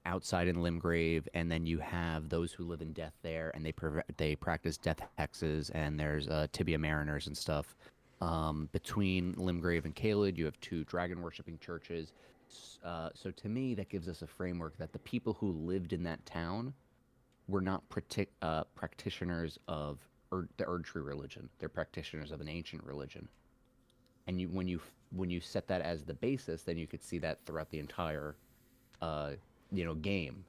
outside in Limgrave, and then you have those who live in death there, and they practice death hexes, and there's Tibia Mariners and stuff. Between Limgrave and Caelid, you have two dragon worshipping churches. So to me, that gives us a framework that the people who lived in that town were not practitioners of the Erdtree religion. They're practitioners of an ancient religion. And when you set that as the basis, then you could see that throughout the entire, game.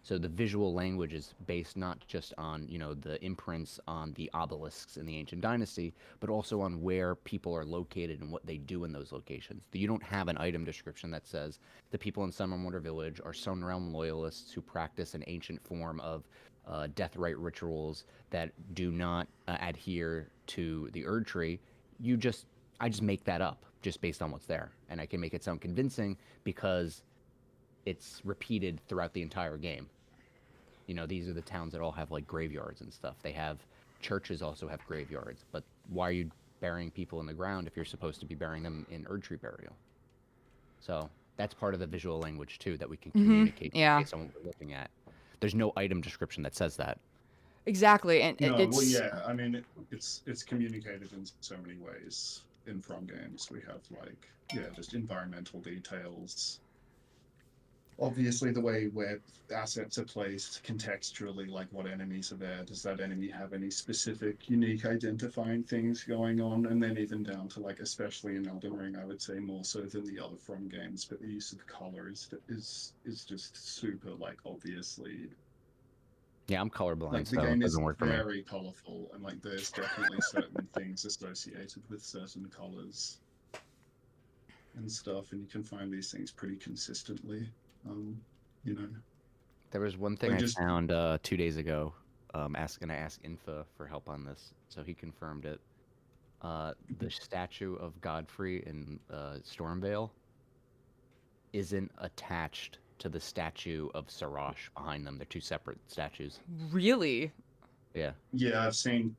So the visual language is based not just on, the imprints on the obelisks in the ancient dynasty, but also on where people are located and what they do in those locations. You don't have an item description that says the people in Sunrealm Village are Sunrealm loyalists who practice an ancient form of death rite rituals that do not adhere to the Erdtree. I just make that up just based on what's there, and I can make it sound convincing because it's repeated throughout the entire game. These are the towns that all have like graveyards and stuff. They have churches also have graveyards, but why are you burying people in the ground if you're supposed to be burying them in Erdtree burial? So that's part of the visual language too that we can communicate based on what we're looking at. There's no item description that says that. Exactly, and it's... Well, yeah. I mean, it's communicated in so many ways in From games. We have just environmental details. Obviously, the way where assets are placed contextually, like what enemies are there. Does that enemy have any specific, unique identifying things going on? And then even down to especially in Elden Ring, I would say more so than the other From games, but the use of color is just super obviously. Yeah, I'm colorblind, The so game it is doesn't work for me. very colorful, and there's definitely certain things associated with certain colors and stuff, and you can find these things pretty consistently. There was one thing I found 2 days ago. I asked Infa for help on this, so he confirmed it. The statue of Godfrey in Stormveil isn't attached to the statue of Sirociant behind them. They're two separate statues. Really? Yeah. Yeah, I've seen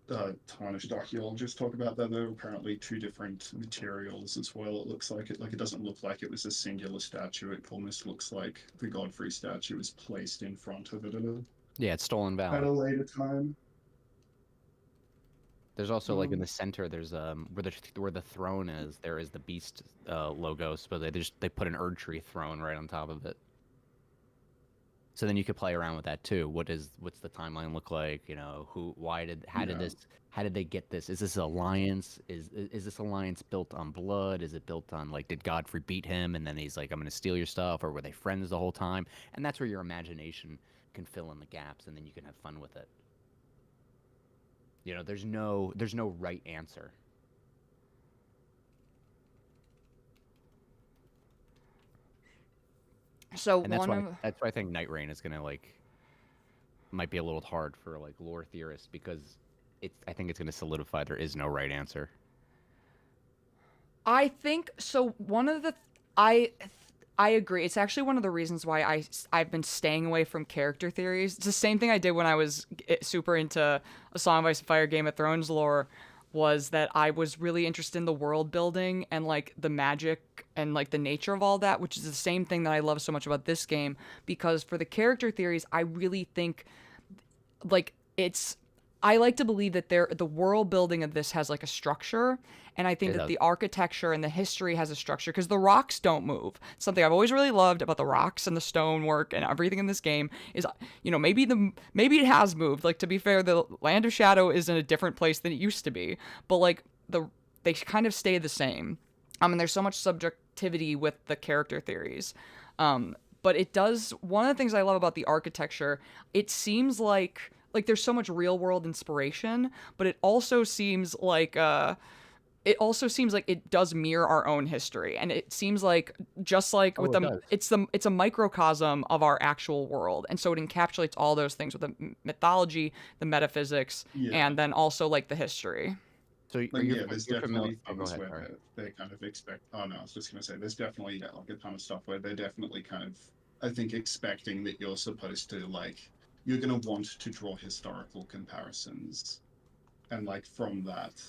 tarnished archaeologists talk about that. There are apparently two different materials as well. It looks like it doesn't look like it was a singular statue. It almost looks like the Godfrey statue was placed in front of it it's stolen at valor. a later time. There's also in the center. There's where the throne is. There is the beast logo. So they put an Erdtree throne right on top of it. So then you could play around with that too. What's the timeline look like? How did they get this? Is this alliance? Is this alliance built on blood? Is it built on did Godfrey beat him and then he's like, I'm gonna steal your stuff, or were they friends the whole time? And that's where your imagination can fill in the gaps, and then you can have fun with it. There's no right answer. So and that's why I think Nightreign is gonna might be a little hard for lore theorists, because I think it's gonna solidify there is no right answer. I think so. I agree. It's actually one of the reasons why I've been staying away from character theories. It's the same thing I did when I was super into A Song of Ice and Fire, Game of Thrones lore, was that I was really interested in the world building and the magic and the nature of all that, which is the same thing that I love so much about this game, because for the character theories, I really think I like to believe that the world building of this has a structure, and I think that the architecture and the history has a structure, because the rocks don't move. Something I've always really loved about the rocks and the stonework and everything in this game is, maybe it has moved. To be fair, the Land of Shadow is in a different place than it used to be, but they kind of stay the same. And there's so much subjectivity with the character theories. But it does, one of the things I love about the architecture, it seems like there's so much real world inspiration, but it also seems like it does mirror our own history, and it seems with them, it's a microcosm of our actual world, and so it encapsulates all those things with the mythology, the metaphysics, and then also the history. So there's definitely things where they kind of expect. Oh no, I was just gonna say there's definitely a ton of stuff where they're definitely kind of, I think, expecting that you're supposed to you're gonna want to draw historical comparisons, and from that,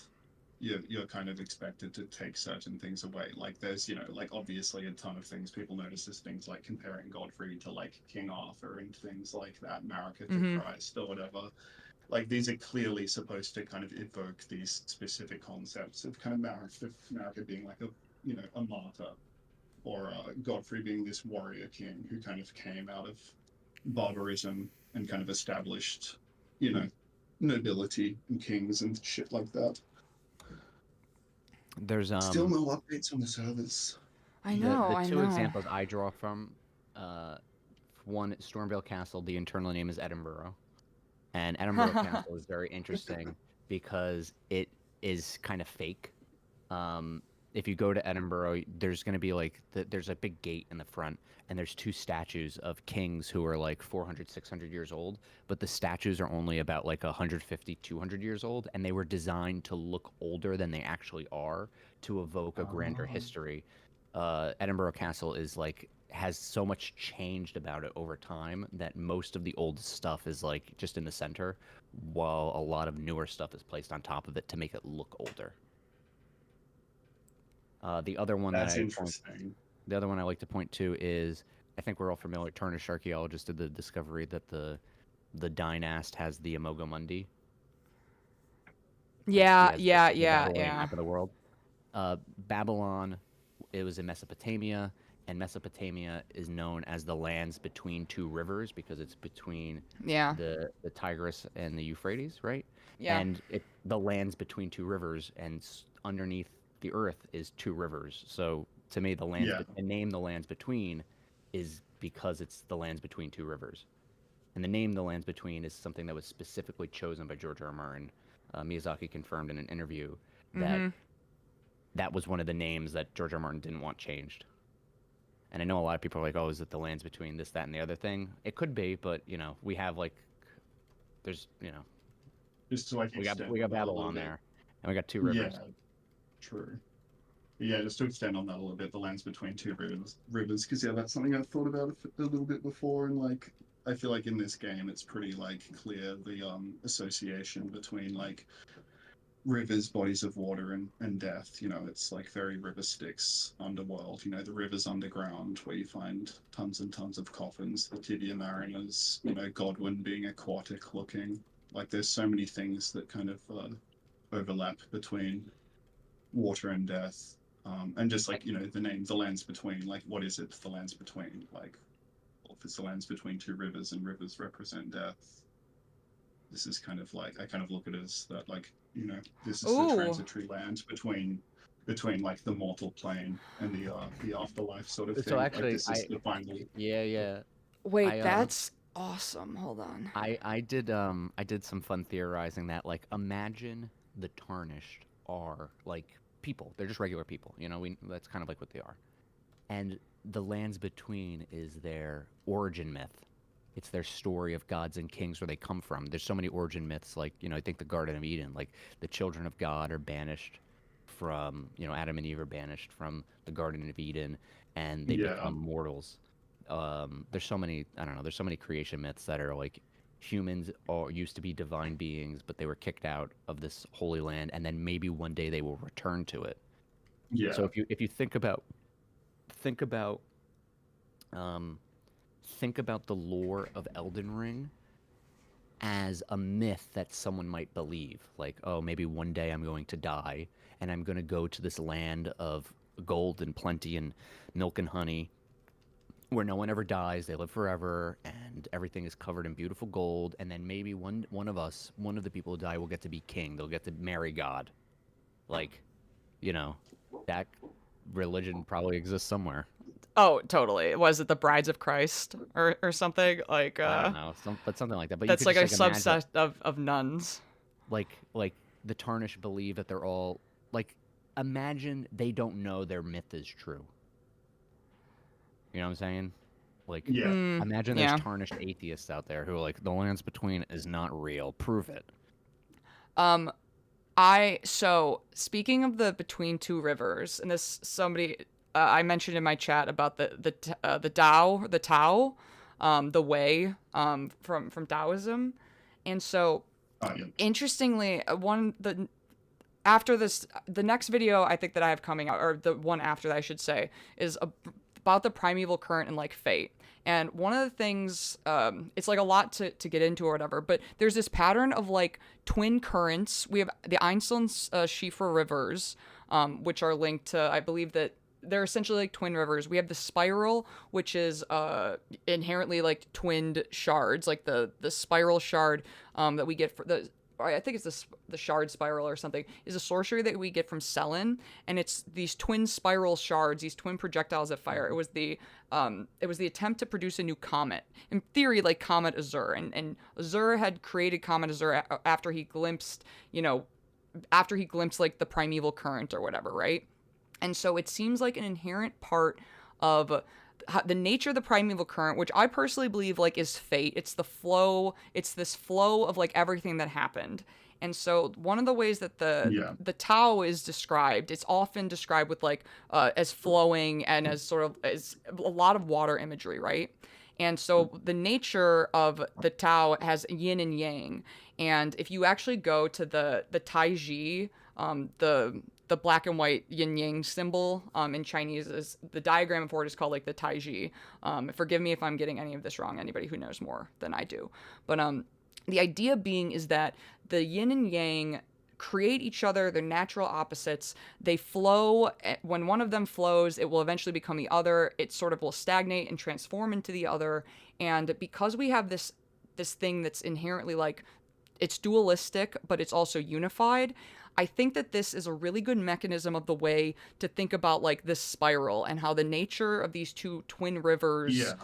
you're kind of expected to take certain things away. There's obviously a ton of things people notice as things comparing Godfrey to King Arthur and things like that, Marika to Christ or whatever. These are clearly supposed to kind of evoke these specific concepts of kind of Marika being a martyr, or Godfrey being this warrior king who kind of came out of barbarism and kind of established, you know, nobility and kings and shit like that. There's Still no updates on the servers. I know. The I two know. examples I draw from, one, Stormveil Castle, the internal name is Edinburgh. And Edinburgh Castle is very interesting because it is kind of fake. If you go to Edinburgh, there's going to be like, there's a big gate in the front, and there's two statues of kings who are like 400, 600 years old, but the statues are only about like 150, 200 years old, and they were designed to look older than they actually are to evoke a grander history. Edinburgh Castle is like, has so much changed about it over time that most of the old stuff is like just in the center, while a lot of newer stuff is placed on top of it to make it look older. The other one That's that interesting. the other one I like to point to is, I think we're all familiar, Tarnished archaeologists did the discovery that the dynast has the Imago Mundi. Yeah, The yeah, Babylonian map of the world. Babylon, it was in Mesopotamia, and Mesopotamia is known as the lands between two rivers because it's between the Tigris and the Euphrates, right? Yeah. And the lands between two rivers, and underneath the earth is two rivers. So to me, the lands and name the lands between is because it's the lands between two rivers. And the name the lands between is something that was specifically chosen by George R. R. Martin. Miyazaki confirmed in an interview that that was one of the names that George R. R. Martin didn't want changed. And I know a lot of people are like, oh, is it the lands between this, that, and the other thing? It could be, but, you know, we have, like, there's, you know, Just to, like, we got Babylon there, and we got two rivers. Yeah, true. Yeah, just to extend on that a little bit, the lands between two rivers, because, yeah, that's something I've thought about a little bit before, and, like, I feel like in this game it's pretty, like, clear the association between, like, rivers, bodies of water, and death. You know, it's like very River Styx underworld. You know, the rivers underground where you find tons and tons of coffins, the Tibia Mariners, you know, Godwin being aquatic looking. Like, there's so many things that kind of overlap between water and death. And just like, you know, the name, the lands between, like, what is it, the lands between? Like, well, if it's the lands between two rivers and rivers represent death, this is kind of like, I kind of look at it as that, like, you know, this is the transitory land between like the mortal plane and the afterlife sort of thing. So actually, like, this is the final... Yeah. Wait, that's awesome. Hold on. I did some fun theorizing that, like, imagine the Tarnished are like people. They're just regular people. You know, that's kind of like what they are. And the lands between is their origin myth. It's their story of gods and kings, where they come from. There's so many origin myths, like, you know, I think the Garden of Eden, like the children of God are banished from, you know, Adam and Eve are banished from the Garden of Eden, and they become mortals. There's so many, I don't know, there's so many creation myths that are like humans used to be divine beings, but they were kicked out of this holy land, and then maybe one day they will return to it. Yeah. So if you think about the lore of Elden Ring as a myth that someone might believe. Like, oh, maybe one day I'm going to die, and I'm going to go to this land of gold and plenty and milk and honey, where no one ever dies, they live forever, and everything is covered in beautiful gold, and then maybe one of the people who die will get to be king. They'll get to marry God. Like, you know, that religion probably exists somewhere. Oh, totally. Was it the Brides of Christ or something? Like, I don't know, something like that. But that's you could like a just, like, subset of nuns. Like the Tarnished believe that they're all, like, imagine they don't know their myth is true. You know what I'm saying? Like, imagine there's Tarnished atheists out there who are like, the lands between is not real. Prove it. So speaking of the between two rivers, and this somebody I mentioned in my chat about the Tao, the way from Taoism, and so interestingly, the next video I think that I have coming out, or the one after that I should say, is about the primeval current and like fate. And one of the things, it's like a lot to get into or whatever, but there's this pattern of like twin currents. We have the Einstein Schiefer rivers, which are linked to, I believe that they're essentially like twin rivers. We have the spiral, which is inherently like twinned shards, like the spiral shard that we get for I think it's the shard spiral or something, is a sorcery that we get from Selen, and it's these twin spiral shards, these twin projectiles that fire. It was the attempt to produce a new comet. In theory, like Comet Azur, and Azur had created Comet Azur after he glimpsed, like the primeval current or whatever, right? And so it seems like an inherent part of the nature of the primeval current, which I personally believe like is fate. It's the flow. It's this flow of like everything that happened. And so one of the ways that the Tao is described, it's often described with like as flowing and as sort of as a lot of water imagery, right? And so the nature of the Tao has yin and yang. And if you actually go to the Taiji, the black and white yin yang symbol in Chinese, is the diagram for it is called like the Taiji. Forgive me if I'm getting any of this wrong, anybody who knows more than I do. But the idea being is that the yin and yang create each other, they're natural opposites. They flow. When one of them flows, it will eventually become the other. It sort of will stagnate and transform into the other. And because we have this thing that's inherently like, it's dualistic, but it's also unified, I think that this is a really good mechanism of the way to think about like this spiral and how the nature of these two twin rivers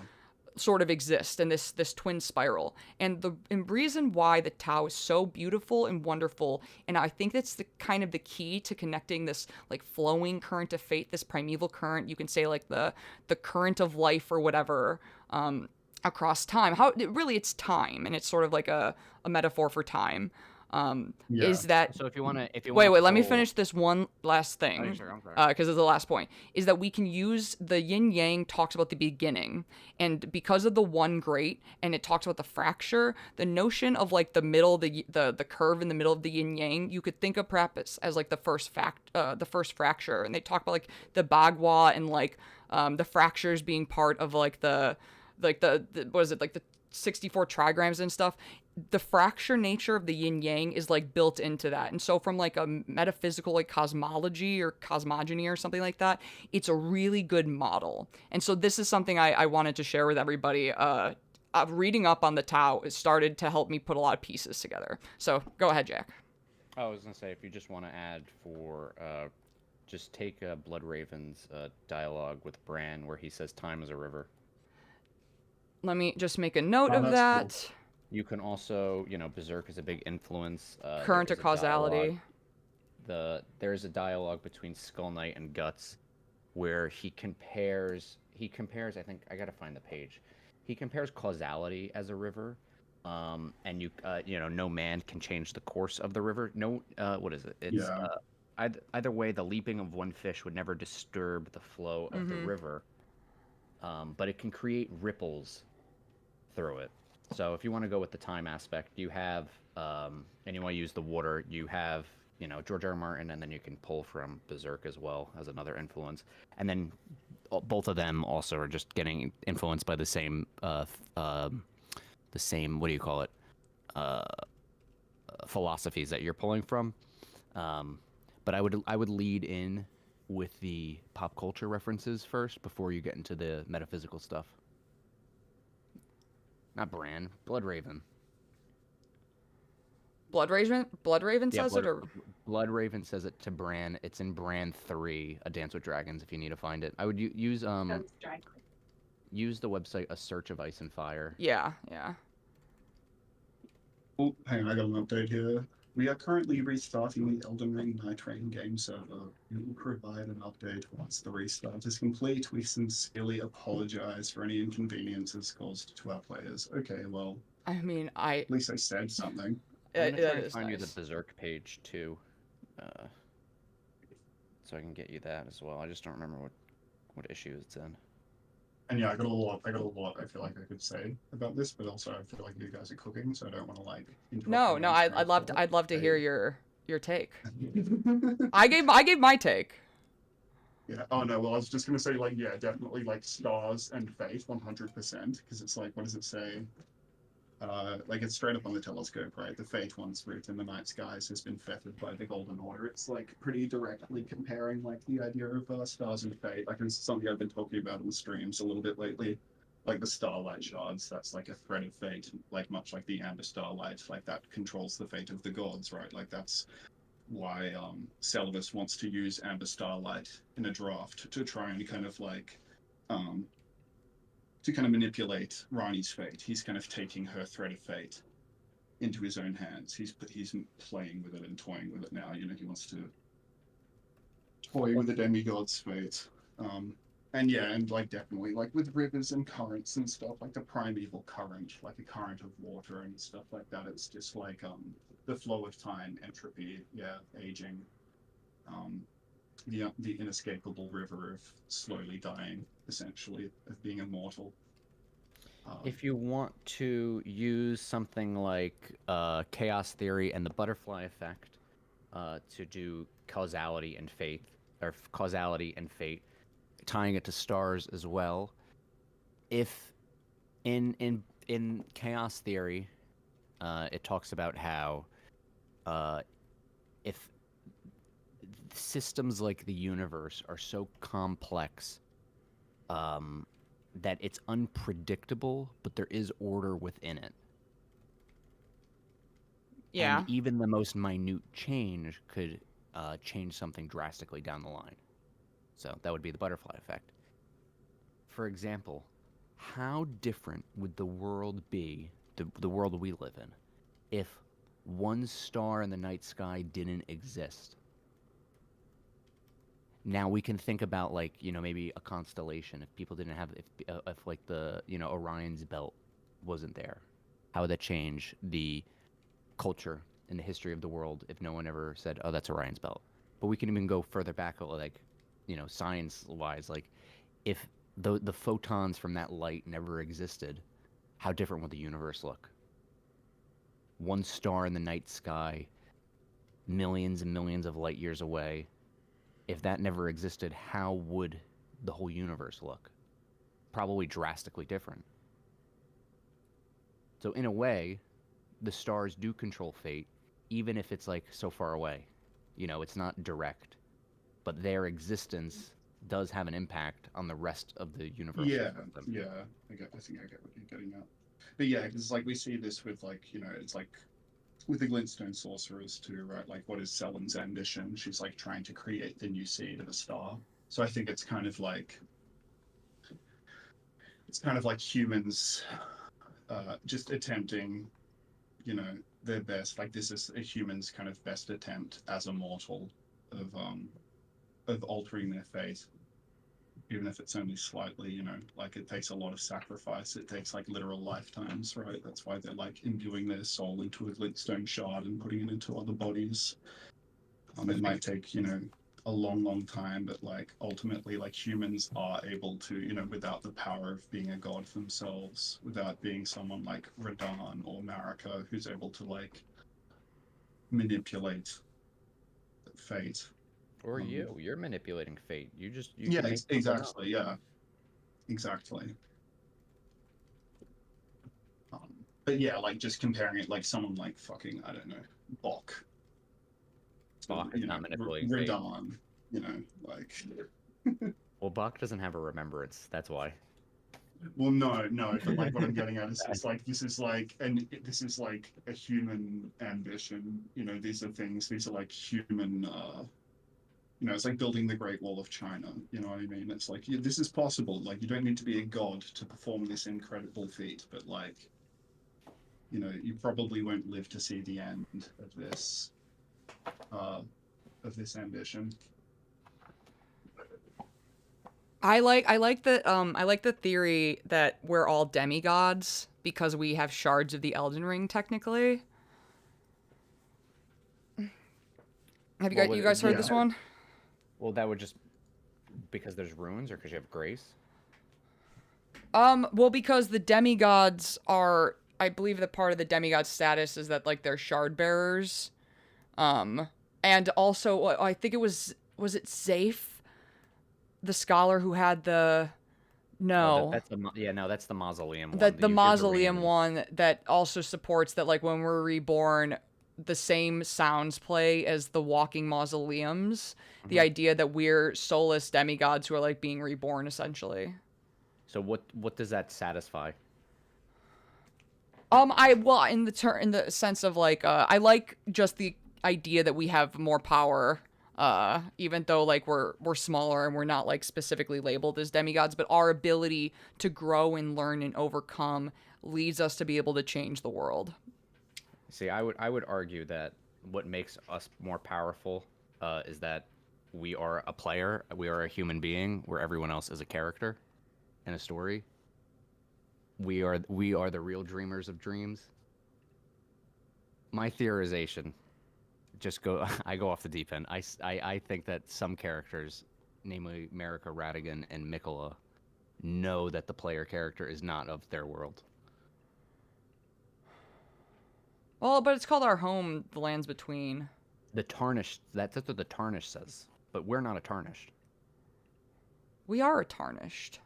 sort of exist in this twin spiral. And the reason why the Tao is so beautiful and wonderful, and I think that's the kind of the key to connecting this like flowing current of fate, this primeval current, you can say like the current of life or whatever, across time. It's time, and it's sort of like a metaphor for time. Is that so? If you want to, wait, let me finish this one last thing, because it's the last point. Is that we can use the yin yang talks about the beginning, and because of the one great, and it talks about the fracture, the notion of like the middle, the curve in the middle of the yin yang, you could think of perhaps as like the first fracture, and they talk about like the bagua and like the fractures being part of like the what is it, like the 64 trigrams and stuff. The fracture nature of the yin yang is like built into that. And so from like a metaphysical like cosmology or cosmogony or something like that, it's a really good model. And so this is something I wanted to share with everybody. Reading up on the Tao started to help me put a lot of pieces together. So go ahead, Jack. I was gonna say, if you just want to add for just take Bloodraven's dialogue with Bran where he says time is a river. Let me just make a note of that. Cool. You can also, Berserk is a big influence. Current or causality. There's a dialogue between Skull Knight and Guts where he compares, I think, I gotta find the page. He compares causality as a river, and no man can change the course of the river. No, what is it? It's, either way, the leaping of one fish would never disturb the flow of the river, but it can create ripples through it. So if you want to go with the time aspect, you have, and you want to use the water, you have, George R. R. Martin, and then you can pull from Berserk as well as another influence. And then both of them also are just getting influenced by the same, what do you call it, philosophies that you're pulling from. But I would lead in with the pop culture references first before you get into the metaphysical stuff. Not Bran, Bloodraven. Bloodraven says it, or Bloodraven says it to Bran. It's in Bran 3, A Dance with Dragons. If you need to find it, I would use the website A Search of Ice and Fire. Yeah. Oh, hang on, I got an update here. We are currently restarting the Elden Ring Nightreign game server. We will provide an update once the restart is complete. We sincerely apologize for any inconveniences caused to our players. Okay, well, I mean, at least I said something. I'm gonna try to find you the Berserk page too, so I can get you that as well. I just don't remember what issue it's in. And yeah, I got a lot I feel like I could say about this, but also I feel like you guys are cooking, so I don't want to like interrupt. No, I'd love to hear your take. I gave my take. Yeah. Oh no, well I was just gonna say definitely like stars and fate 100%, because it's like, what does it say? like it's straight up on the telescope, right? The fate once writ in the night skies has been fettered by the golden order. It's like pretty directly comparing like the idea of stars and fate. Like this is something I've been talking about in the streams a little bit lately. Like the starlight shards, that's like a thread of fate, like much like the amber starlight, like that controls the fate of the gods, right? Like that's why Celibus wants to use amber starlight in a draft to try and kind of like to kind of manipulate Rani's fate. He's kind of taking her thread of fate into his own hands. He's playing with it and toying with it now. You know, he wants to toy with the demigod's fate. And yeah, and like definitely like with rivers and currents and stuff, like the primeval current, like a current of water and stuff like that. It's just like the flow of time, entropy, yeah, aging, the inescapable river of slowly dying, essentially, of being immortal. If you want to use something like chaos theory and the butterfly effect to do causality and fate, or causality and fate, tying it to stars as well. If in chaos theory, it talks about how if systems like the universe are so complex that it's unpredictable, but there is order within it. Yeah. And even the most minute change could change something drastically down the line. So that would be the butterfly effect. For example, how different would the world be, the world we live in, if one star in the night sky didn't exist? Now we can think about, like, you know, maybe a constellation. If people didn't have, if like the, you know, Orion's belt wasn't there, how would that change the culture and the history of the world if no one ever said, oh, that's Orion's belt? But we can even go further back, like, you know, science-wise, like, if the photons from that light never existed, how different would the universe look? One star in the night sky, millions and millions of light years away. If that never existed, how would the whole universe look? Probably drastically different. So in a way, the stars do control fate, even if it's like so far away. You know, it's not direct, but their existence does have an impact on the rest of the universe. Yeah, yeah. I think I get what you're getting at. But yeah, because like we see this with, like, you know, it's like with the glintstone sorcerers too, right? Like, what is Selen's ambition? She's like trying to create the new seed of a star. So I think it's kind of like humans just attempting, you know, their best. Like, this is a human's kind of best attempt as a mortal of altering their fate, even if it's only slightly. You know, like, it takes a lot of sacrifice. It takes like literal lifetimes, right? That's why they're like imbuing their soul into a glintstone shard and putting it into other bodies. It might take, you know, a long time, but like ultimately, like, humans are able to, you know, without the power of being a god themselves, without being someone like Radahn or Marika who's able to like manipulate fate. Or you're manipulating fate. You yeah, can make exactly. Yeah, exactly. But yeah, like, just comparing it, like someone like fucking, I don't know, Bok. Bok is not manipulating fate. Radahn, you know, like. Well, Bok doesn't have a remembrance. That's why. Well, no, but like what I'm getting at is, it's like, this is like a human ambition. You know, these are like human. You know, it's like building the Great Wall of China. You know what I mean? It's like, this is possible. Like, you don't need to be a god to perform this incredible feat, but like, you know, you probably won't live to see the end of this ambition. I like the theory that we're all demigods because we have shards of the Elden Ring technically. Have you guys heard this one? Well, that would just because there's runes, or because you have grace? Well, because the demigods are, I believe that part of the demigod status is that, like, they're shard bearers. And also, I think it was it Zafe, the scholar who had the No. That's the mausoleum one. The You're mausoleum dreaming. one that also supports that, like, when we're reborn, the same sounds play as the walking mausoleums. The idea that we're soulless demigods who are, like, being reborn, essentially. So what does that satisfy? In the sense of, like, I like just the idea that we have more power, even though, like, we're smaller and we're not, like, specifically labeled as demigods, but our ability to grow and learn and overcome leads us to be able to change the world. See, I would argue that what makes us more powerful is that we are a player, we are a human being, where everyone else is a character in a story. We are the real dreamers of dreams. My theorization, I go off the deep end. I think that some characters, namely Marika, Radigan, and Mikola, know that the player character is not of their world. Well, but it's called Our Home, The Lands Between. The Tarnished, that's what the Tarnished says. But we're not a Tarnished. We are a Tarnished.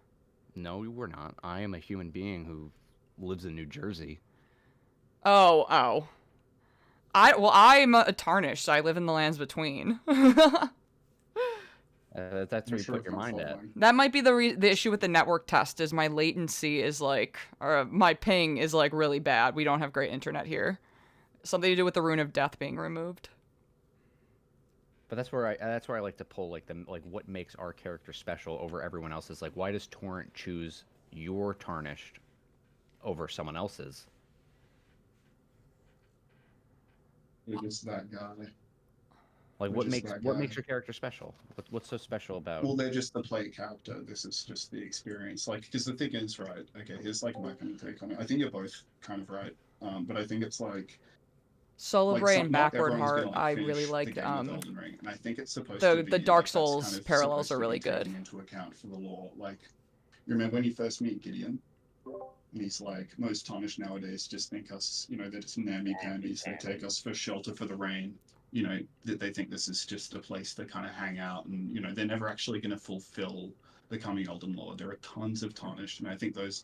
No, we're not. I am a human being who lives in New Jersey. Oh. I'm a Tarnished, so I live in the Lands Between. That's where you put your mind at. That might be the issue with the network test, is my latency is, like, or my ping is, like, really bad. We don't have great internet here. Something to do with the Rune of Death being removed. But that's where I like to pull, like, what makes our character special over everyone else's. Like, why does Torrent choose your Tarnished over someone else's? It is that guy. Like, what makes your character special? What's so special about? Well, they're just the play character. This is just the experience. Like, because the thing is, right? Okay, here's like my kind of take on it. I think you're both kind of right, but I think it's like Celebrate and not Backward everyone's Heart. gonna, I finish really the like game with Elden Ring, and I think it's supposed the to be Dark that's Souls kind of parallels supposed are to be really good. taking into account for the lore. Like, you remember when you first meet Gideon? And he's like, most Tarnished nowadays just think us, they're just namby-pambies. They take us for shelter for the rain. That they think this is just a place to kind of hang out, and they're never actually going to fulfill becoming Elden Lord. There are tons of Tarnished, and I think those,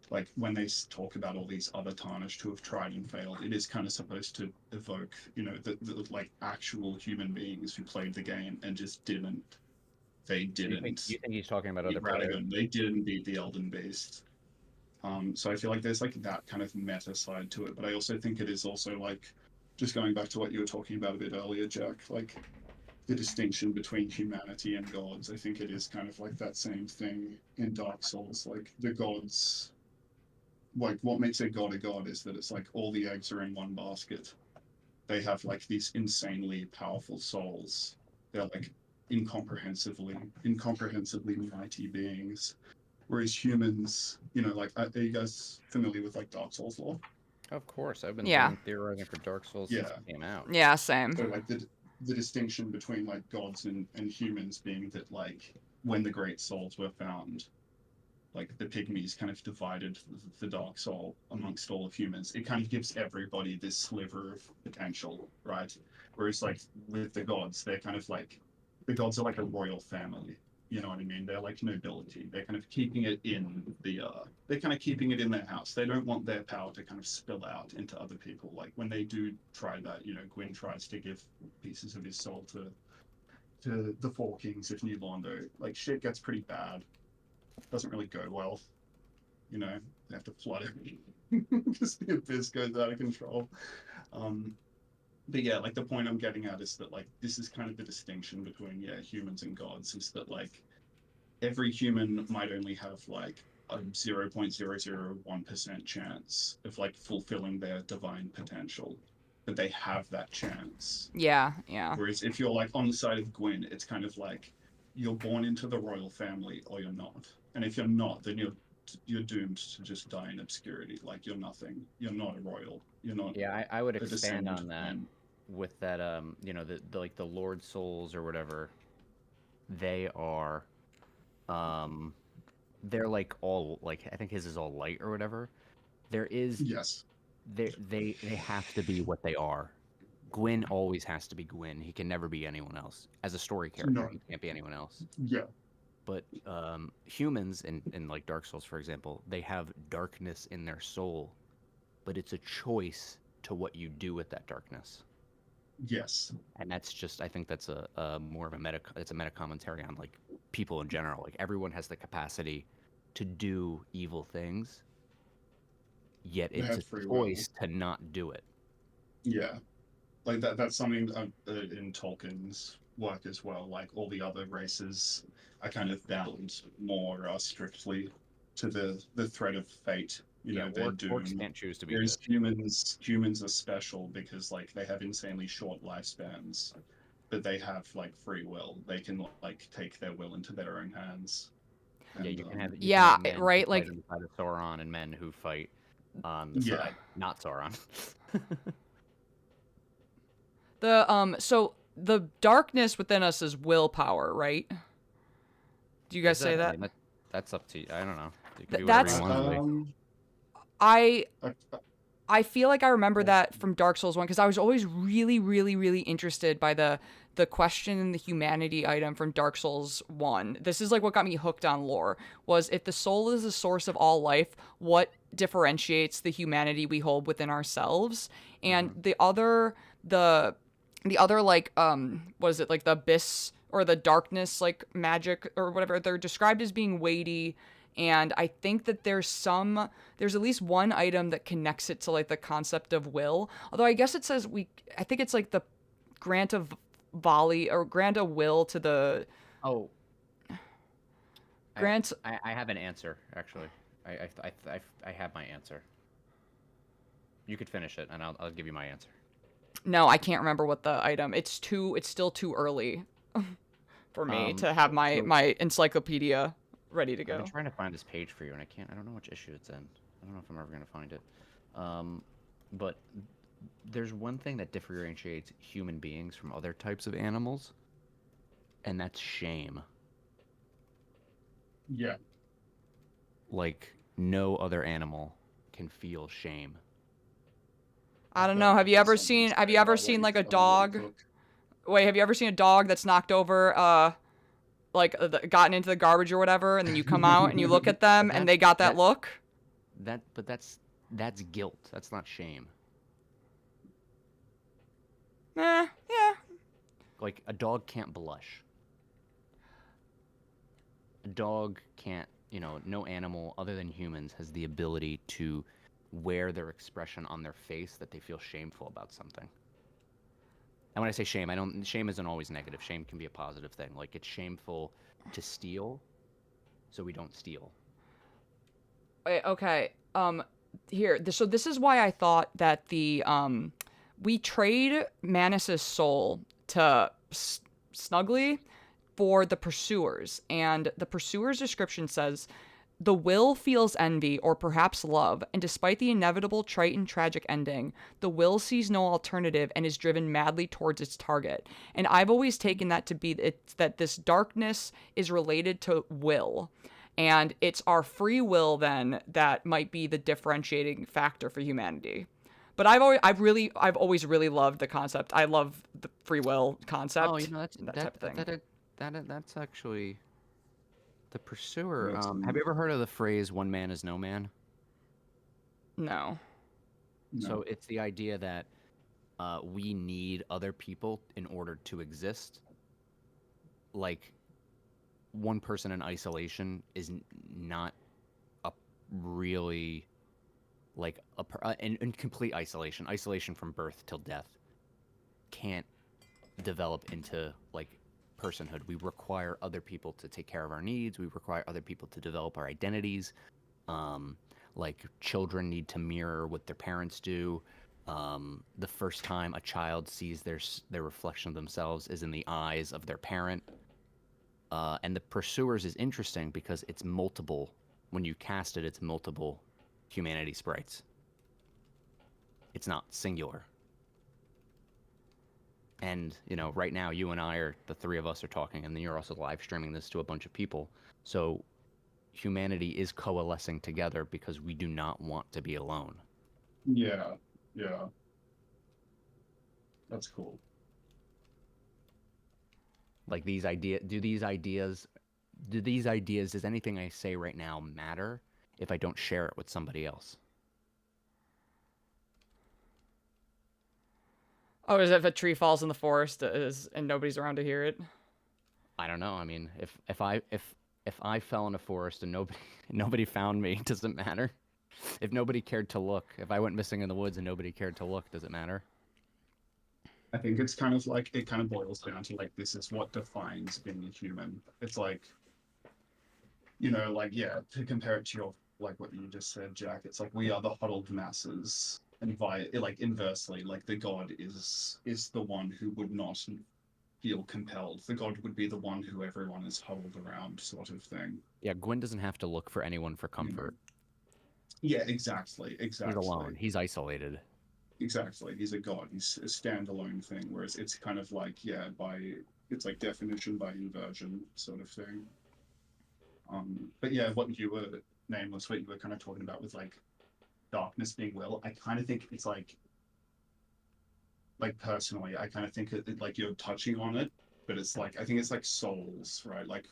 like, when they talk about all these other Tarnished who have tried and failed, it is kind of supposed to evoke, the like actual human beings who played the game and just didn't. They didn't. You think he's talking about other players? They didn't beat the Elden Beast. So I feel like there's like that kind of meta side to it, but I also think it is also like, just going back to what you were talking about a bit earlier, Jack, like the distinction between humanity and gods. I think it is kind of like that same thing in Dark Souls. Like the gods, like what makes a god is that it's like all the eggs are in one basket. They have like these insanely powerful souls. They're like incomprehensibly mighty beings. Whereas humans, like, are you guys familiar with like Dark Souls lore? Of course, I've been theorizing for Dark Souls since it came out. Yeah, same. So like the distinction between like gods and humans being that, like, when the Great Souls were found, like the pygmies kind of divided the Dark Soul amongst all of humans. It kind of gives everybody this sliver of potential, right? Whereas like with the gods, they're kind of like, the gods are like a royal family. You know what I mean? They're like nobility. They're kind of keeping it in they're kind of keeping it in their house. They don't want their power to kind of spill out into other people. Like when they do try that, Gwyn tries to give pieces of his soul to the Four Kings of New Londo. Like shit gets pretty bad. Doesn't really go well. They have to flood it because the abyss goes out of control. But yeah, like the point I'm getting at is that like this is kind of the distinction between humans and gods, is that like every human might only have like a 0.001% chance of like fulfilling their divine potential, but they have that chance. Yeah. Whereas if you're like on the side of Gwyn, it's kind of like you're born into the royal family or you're not, and if you're not, then you're doomed to just die in obscurity. Like you're nothing. You're not a royal. You're not. Yeah, I would expand on that with that. The like the Lord Souls or whatever. They are, they're like all like, I think his is all light or whatever. There is they have to be what they are. Gwyn always has to be Gwyn. He can never be anyone else. As a story character, he can't be anyone else. Yeah. But humans in like Dark Souls, for example, they have darkness in their soul, but it's a choice to what you do with that darkness. Yes. And that's just, I think that's a more of a meta commentary on like people in general. Like everyone has the capacity to do evil things, yet They it's have a free will. choice to not do it. Yeah. Like that's something in Tolkien's work as well. Like all the other races are kind of bound more strictly to the thread of fate. You know, they're orcs doomed. can't choose to be Whereas good. humans are special because like they have insanely short lifespans, but they have like free will. They can like take their will into their own hands. Yeah, And, you can have Yeah, men who right, fight like- on the side of Sauron and men who fight on the Yeah. side not Sauron. So the darkness within us is willpower, right? Do you guys say I that? mean, that's up to you. I don't know. You can Th- do whatever that's- you want. I uh, I feel like I remember Yeah. that from Dark Souls 1 because I was always really, really, really interested by the question in the humanity item from Dark Souls 1. This is like what got me hooked on lore, was if the soul is the source of all life, what differentiates the humanity we hold within ourselves? And the other like what is it, like the abyss or the darkness, like magic or whatever, they're described as being weighty. And I think that there's at least one item that connects it to like the concept of will. Although I guess it says I think it's like the grant of volley or grant a will to the Oh, grant. I have an answer actually. I have my answer. You could finish it, and I'll give you my answer. No, I can't remember what the item. It's still too early for me to have my encyclopedia ready to I've go. been trying to find this page for you, and I don't know which issue it's in. I don't know if I'm ever gonna find it. But there's one thing that differentiates human beings from other types of animals, and that's shame. Yeah. Like no other animal can feel shame. I don't know. Have you ever seen like a dog? Wait, have you ever seen a dog that's knocked over, gotten into the garbage or whatever, and then you come out and you look at them and they got that look? But that's guilt. That's not shame. Yeah. Like a dog can't blush. A dog can't, no animal other than humans has the ability to wear their expression on their face that they feel shameful about something. And when I say shame, shame isn't always negative. Shame can be a positive thing. Like it's shameful to steal, so we don't steal. Okay. So this is why I thought that we trade Manus's soul to Snuggly for the Pursuers, and the Pursuer's description says, the will feels envy or perhaps love, and despite the inevitable trite and tragic ending, the will sees no alternative and is driven madly towards its target. And I've always taken that to be that this darkness is related to will. And it's our free will then that might be the differentiating factor for humanity. But I've always really loved the concept. I love the free will concept. Oh, that type of thing. That's actually the Pursuer. That's Have you ever heard of the phrase "one man is no man"? No. So it's the idea that we need other people in order to exist. Like one person in isolation is not a really like in complete isolation from birth till death can't develop into like personhood. We require other people to take care of our needs. We require other people to develop our identities. Like children need to mirror what their parents do. The first time a child sees their reflection of themselves is in the eyes of their parent. And the Pursuers is interesting because it's multiple. When you cast it, it's multiple humanity sprites. It's not singular. And, right now, you and I the three of us are talking, and then you're also live streaming this to a bunch of people. So humanity is coalescing together because we do not want to be alone. Yeah. That's cool. Like these ideas do these ideas, does anything I say right now matter if I don't share it with somebody else? Oh, is it if a tree falls in the forest and nobody's around to hear it? I don't know. I mean, if I fell in a forest and nobody found me, does it matter? If nobody cared to look, if I went missing in the woods and nobody cared to look, does it matter? I think it's kind of like, it kind of boils down to like, this is what defines being a human. It's like, you know, like, yeah, to compare it to your, like what you just said, Jack, it's like we are the huddled masses, and like inversely, like the god is the one who would not feel compelled. The god would be the one who everyone is huddled around, sort of thing. Yeah, Gwyn doesn't have to look for anyone for comfort. Yeah, exactly. He's alone. He's isolated. Exactly. He's a god. He's a standalone thing, whereas it's kind of like, yeah, it's like definition by inversion sort of thing. But yeah, what you were, Nameless, what you were kind of talking about with like darkness being will, I kind of think it's like personally, I kind of think like you're touching on it, but it's like, I think it's like souls, right? Like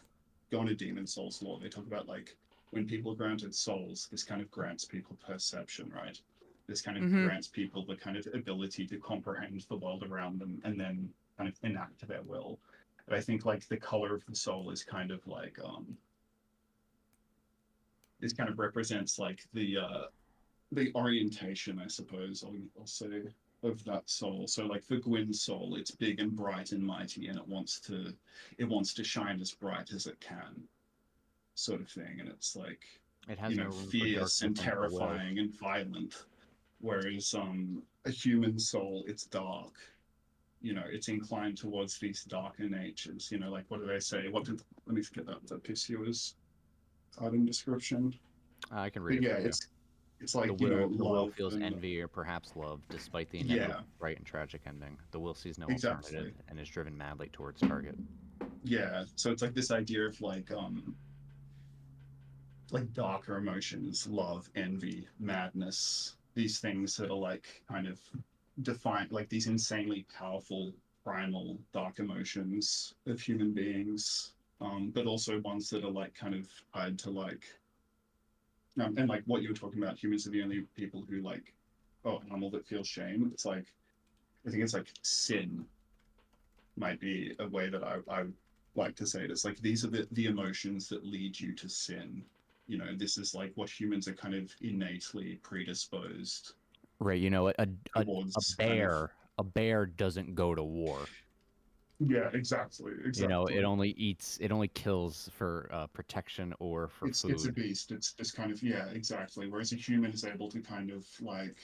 going to Demon Souls lore, they talk about like when people are granted souls, this kind of grants people perception, right? This kind of grants people the kind of ability to comprehend the world around them and then kind of enact their will. But I think like the color of the soul is kind of like this kind of represents like the orientation, I suppose I'll say, of that soul. So like the Gwyn soul, it's big and bright and mighty, and it wants to shine as bright as it can, sort of thing. And it's like, it has, you know, fierce and terrifying and violent. Whereas a human soul, it's dark. You know, it's inclined towards these darker natures. You know, like what do they say? Let me get that Piscua's item description. I can read it. Yeah, it's like, the will, the will feels envy or perhaps love, despite the inevitable bright and tragic ending. The will sees no alternative and is driven madly towards target. Yeah, so it's like this idea of like darker emotions, love, envy, madness, these things that are like kind of defined, like these insanely powerful primal dark emotions of human beings, but also ones that are like kind of tied to like and like what you were talking about, humans are the only people who like, oh, animal that feels shame. It's like, I think it's like sin might be a way that I would like to say it. It's like, these are the emotions that lead you to sin. You know, this is like what humans are kind of innately predisposed. Right, you know, a bear doesn't go to war. Yeah, exactly. You know, it only kills for protection or for food. It's a beast. It's just kind of, yeah, exactly. Whereas a human is able to kind of like,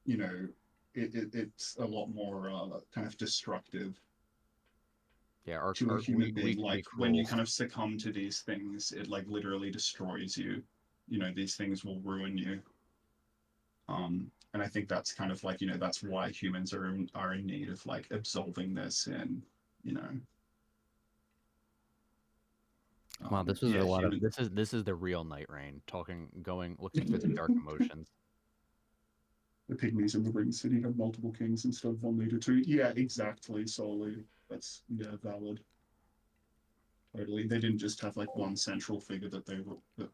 you know, it's a lot more kind of destructive. Yeah, to a human being. Like when you kind of succumb to these things, it like literally destroys you. You know, these things will ruin you. And I think that's kind of like, you know, that's why humans are in need of like absolving their sin, you know. Wow, this was a lot of this is the real Nightreign looking through the dark emotions. The pygmies in the Ring City have multiple kings instead of one leader too. Yeah, exactly, solely. That's valid. Totally. They didn't just have like one central figure that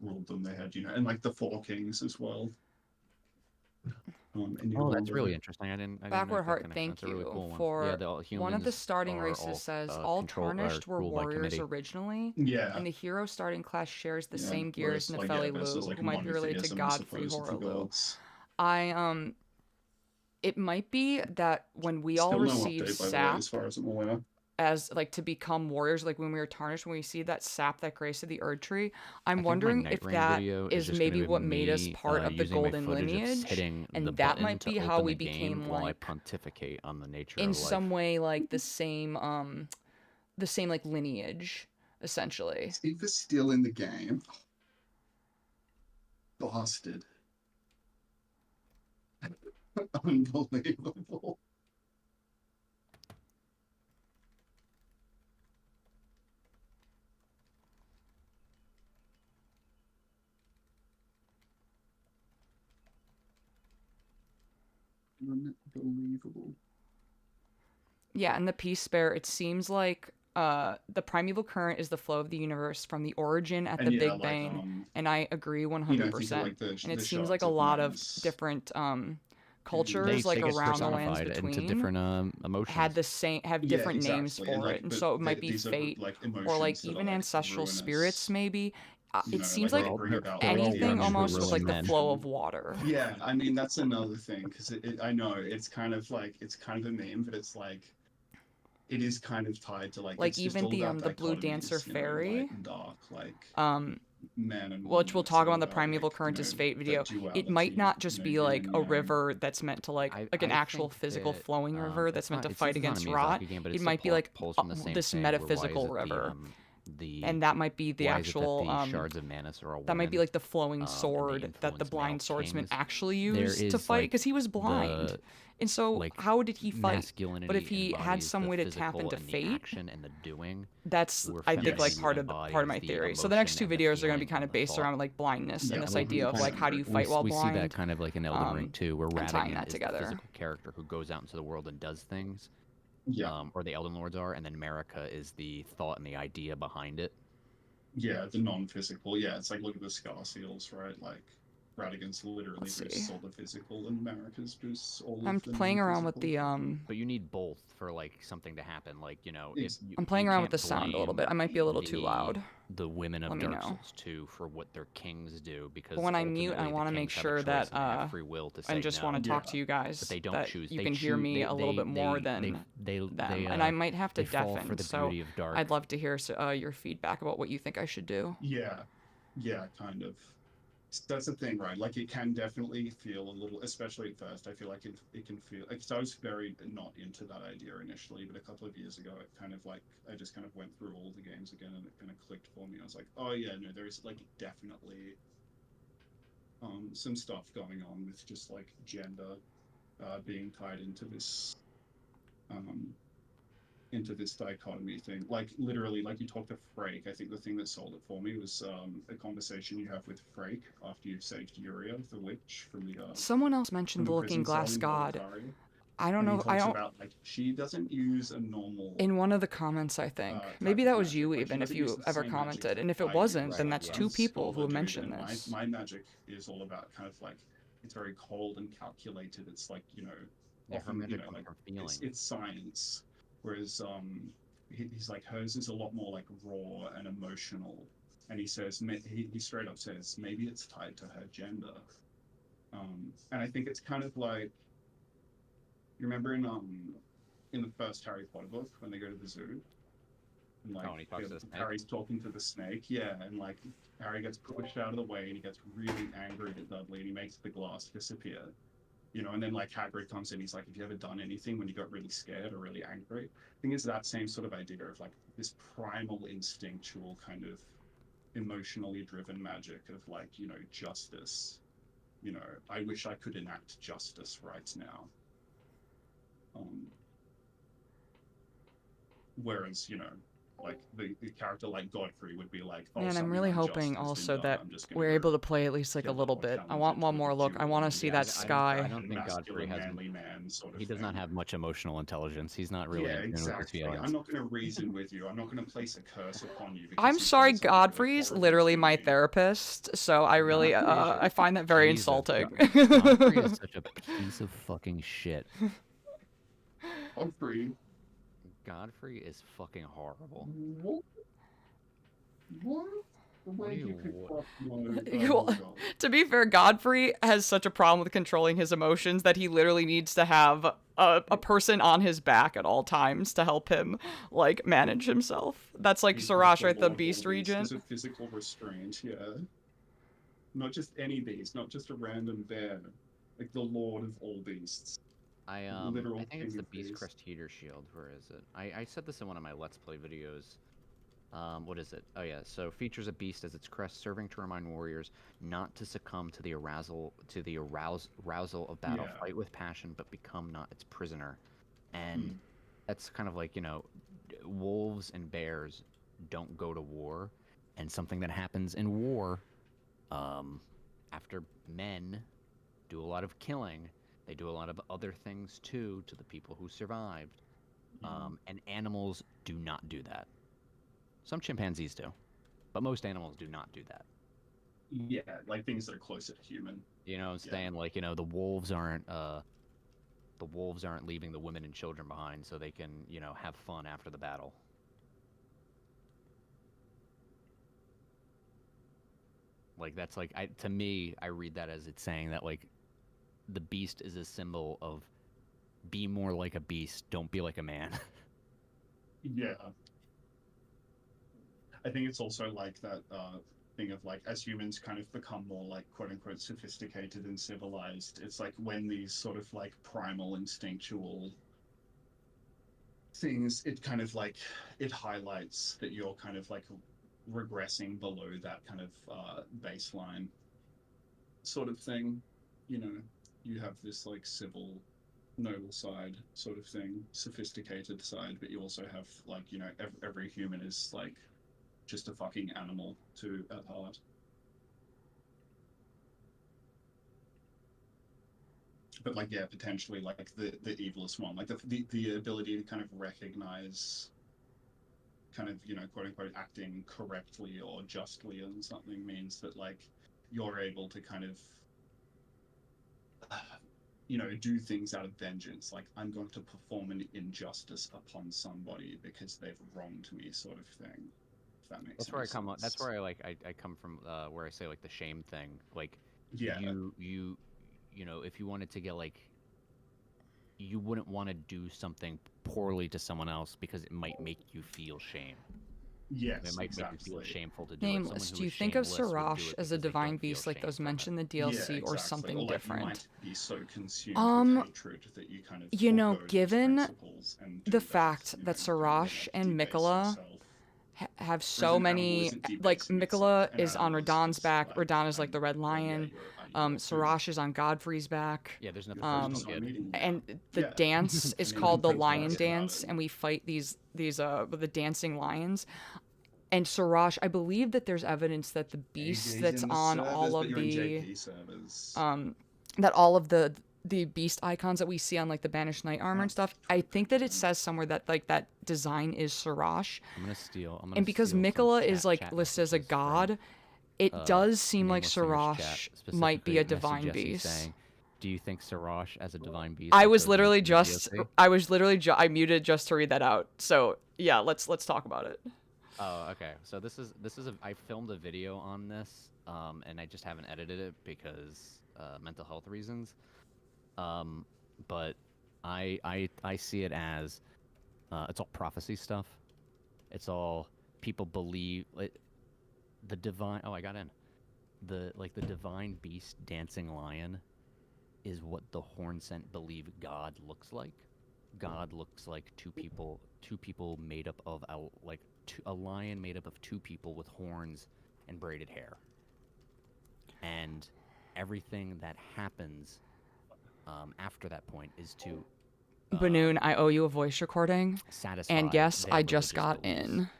ruled them. They had, you know, and like the 4 kings as well. That's really interesting. I didn't Backward Heart, That's thank a really you cool one. for one of the starting races says all tarnished were warriors originally. Yeah. And the hero starting class shares the same gear as Nefeli Lu, who might be related to Godfrey Horolu. It might be that when we all receive sap, as far as I'm aware, as like to become warriors, like when we were tarnished, when we see that sap that graced the Erd Tree, I'm wondering if that is maybe what made us part of the golden lineage, and that might be how we became while I like pontificate on the nature in of life. some way like the same like lineage, essentially. Steve is still in the game. Bastard. Unbelievable. Unbelievable. Yeah, and the Peace Bear, it seems like the primeval current is the flow of the universe from the origin at And the yeah, Big like, Bang, and I agree you know, 100%. think of, like, And it the seems like shards a of lot of Manus. different They, cultures, like they get around the lands personified into between, different emotions. have Yeah, different names exactly. And for like, it, and but so it might be these are fate, like or emotions like that are even like ancestral spirits, ruinous. maybe. You It know, seems like like they bring about they're all like anything women who almost with ruin like the men. flow of water. Yeah, I mean that's another thing because I know it's kind of like it's kind of a meme, but it's like it is kind of tied to like Like it's just even all about the blue dancer dichotomies, you know, fairy, light and dark, like man and which woman. we'll It's talk all about in the about primeval like, you current is know, fate video. that It might duality, not just you know, be yin like and a yang. river that's meant to like an I actual think physical that, flowing river that's it's meant not, to it fight says it's not a against rot. Miyazaki game, but It it might be like pulls from the same this thing, where why is metaphysical it river, the and that might be the why is it that actual the shards of Manus are all that might be women, like the flowing and they sword that the influence blind male swordsman kings? actually There used to is, fight like, because he was blind. the And so like how did he fight? masculinity But if he had embodies some the way to tap physical into and the fate, action and the doing, that's where I think like Yes. part of embodies my the theory. So the next two emotion and the videos are going to be feeling kind of and the based thought. around like blindness Yeah, and this well, idea of kind like of how do you fight while we see that blind, kind of like in Elden Ring too, where and tying Radigan that is together. the physical character who goes out into the world and does things, Yeah, or the Elden Lords are, and then Marika is the thought and the idea behind it. yeah, the non-physical. Yeah, it's like look at the scar seals, right? Like Radigan's literally Let's boosts see. all the physical, and Marika's boosts all I'm of the playing around with non-physical. the But you need both for like something to happen. Like, you know, if Ex- you, I'm playing you around with can't the sound a little blame bit. I might be a little too the- loud. the women of Let me Dark know. Souls 2 for what their kings do, because But when I mute, I ultimately the want to make kings have a sure choice that and they have free will to say and just no. want to talk Yeah. to you guys But they don't that choose. you They can hear choose- me a little bit more than them. and I might have to they fall deafen. for the So beauty of dark. I'd love to hear your feedback about what you think I should do. Yeah, yeah, kind of. That's the thing, right? Like it can definitely feel a little, especially at first. I feel like it can feel like I was very not into that idea initially, but a couple of years ago, it kind of like I just kind of went through all the games again, and it kind of clicked for me. I was like, oh yeah, no, there is like definitely some stuff going on with just like gender being tied into this dichotomy thing. Like literally, like you talked to Frake. I think the thing that sold it for me was a conversation you have with Frake after you've saved Yuria, the witch from the Someone else from mentioned the the Looking prison cell Glass in God. Bolgatari. I don't And he know. I talks don't. about like she doesn't use a normal In one of the comments, I think. type Maybe of that was magic. you Like, she even, if doesn't use you the ever same magic commented. that And if I it use, wasn't, then right? that's Like, two I'm people who Scholar dude, mentioned and this. my magic is all about kind of like it's very cold and calculated. It's like, you know, Yeah, her often, magic you know, comes like from feeling. it's science. Whereas he's like hers is a lot more like raw and emotional. And he says he straight up says maybe it's tied to her gender. And I think it's kind of like you remember in the first Harry Potter book when they go to the zoo and like and he talks to the snake? Harry's talking to the snake, yeah, and like Harry gets pushed out of the way and he gets really angry at Dudley and he makes the glass disappear. You know, and then like Hagrid comes in, he's like, have you ever done anything when you got really scared or really angry? I think it's that same sort of idea of like this primal instinctual kind of emotionally driven magic of like, you know, justice. You know, I wish I could enact justice right now. Whereas, you know, like the character like Godfrey would be like, oh, Man, I'm something really unjust hoping has been also done, that I'm just gonna we're go able to play at least like a kill it little or bit. I challenge want it one with more a look. I want to duel. see Yeah, that I sky. don't think Godfrey masculine, has. manly man sort of He does not thing. have much emotional intelligence. He's not really Yeah, in tune with his exactly. feelings. I'm not going to reason with you. I'm not going to place a curse upon you. because I'm you've sorry, done something really Godfrey's horrible literally to my me. therapist, so I really I find that very Jesus, insulting. Godfrey is such a piece of fucking shit. Godfrey is fucking horrible. What? What? The What way do you you could wa- fuck Well, God. To be fair, Godfrey has such a problem with controlling his emotions that he literally needs to have a person on his back at all times to help him, like, manage himself. That's like He's Sirach, the right, the Lord of Beast all beasts. Regent. There's a physical restraint, yeah. Not just any beast, not just a random bear. Like the Lord of all beasts. Literal I think it's king the of Beast beasts. Crest Heater Shield. Where is it? I said this in one of my Let's Play videos. What is it? Oh yeah, so features a beast as its crest, serving to remind warriors not to succumb to the arousal of battle. Yeah. Fight with passion, but become not its prisoner. And that's kind of like, you know, wolves and bears don't go to war, and something that happens in war, after men do a lot of killing, they do a lot of other things too to the people who survived. And animals do not do that. Some chimpanzees do, but most animals do not do that. Yeah, like things that are closer to human. You know what I'm saying? Like, the wolves aren't leaving the women and children behind so they can, have fun after the battle. Like, that's like, to me, I read that as it's saying that, like, the beast is a symbol of be more like a beast, don't be like a man. Yeah. I think it's also like that thing of like, as humans kind of become more like quote unquote sophisticated and civilized, it's like when these sort of like primal instinctual things, it kind of like, it highlights that you're kind of like regressing below that kind of baseline sort of thing. You have this like civil noble side sort of thing, sophisticated side, but you also have like, every human is like just a fucking animal at heart. But like, yeah, potentially like the evilest one, like the ability to kind of recognize kind of, quote unquote acting correctly or justly on something means that like you're able to kind of do things out of vengeance. Like, I'm going to perform an injustice upon somebody because they've wronged me, sort of thing. If that makes That's where I come. sense. That's where I come from. Where I say like the shame thing. Like, yeah, you if you wanted to get like, you wouldn't want to do something poorly to someone else because it might make you feel shame. yes, It might exactly. make you feel shameful to do Nameless, it. do you think of Sirach as a divine beast like those mentioned in the DLC, Yeah, exactly. or something or like different? You might be so consumed with hatred that you kind of forego those given principles and do the those, fact that Sirach and debase Mikola yourself. have so Whereas an many, animal isn't like debasing Mikola itself. An is on animal is Radahn's just back. like, Radahn is like the red well, yeah, lion. you're Sirach is on Godfrey's back. Yeah, there's nothing Um, good. And the Yeah. dance is I mean, called the Prince Lion Midas about Dance, it. and we fight these the dancing lions. And Sirach, I believe that there's evidence that the beast AJ's that's in the on servers, all but of you're in the JP servers. that all of the beast icons that we see on like the Banished Knight armor and stuff, I think that it says somewhere that like that design is Sirach. I'm gonna steal. And because steal some Mikola is like chat listed as a messages from, god, it does seem like Nameless Singer's Sirach chat, might be a specifically divine Jesse beast. saying, do you think Sirach as a divine beast? I like was those literally mentioned in just DLC? I muted just to read that out. So yeah, let's talk about it. Oh, okay. So this is I filmed a video on this, and I just haven't edited it because mental health reasons. But I see it as it's all prophecy stuff. It's all people believe the divine. Oh, I got in. The divine beast dancing lion is what the Hornsent believe God looks like. God looks like two people made up of a lion made up of two people with horns and braided hair. And everything that happens after that point is to Banoon, I owe you a voice recording. satisfy. And yes, their I just religious got beliefs. in.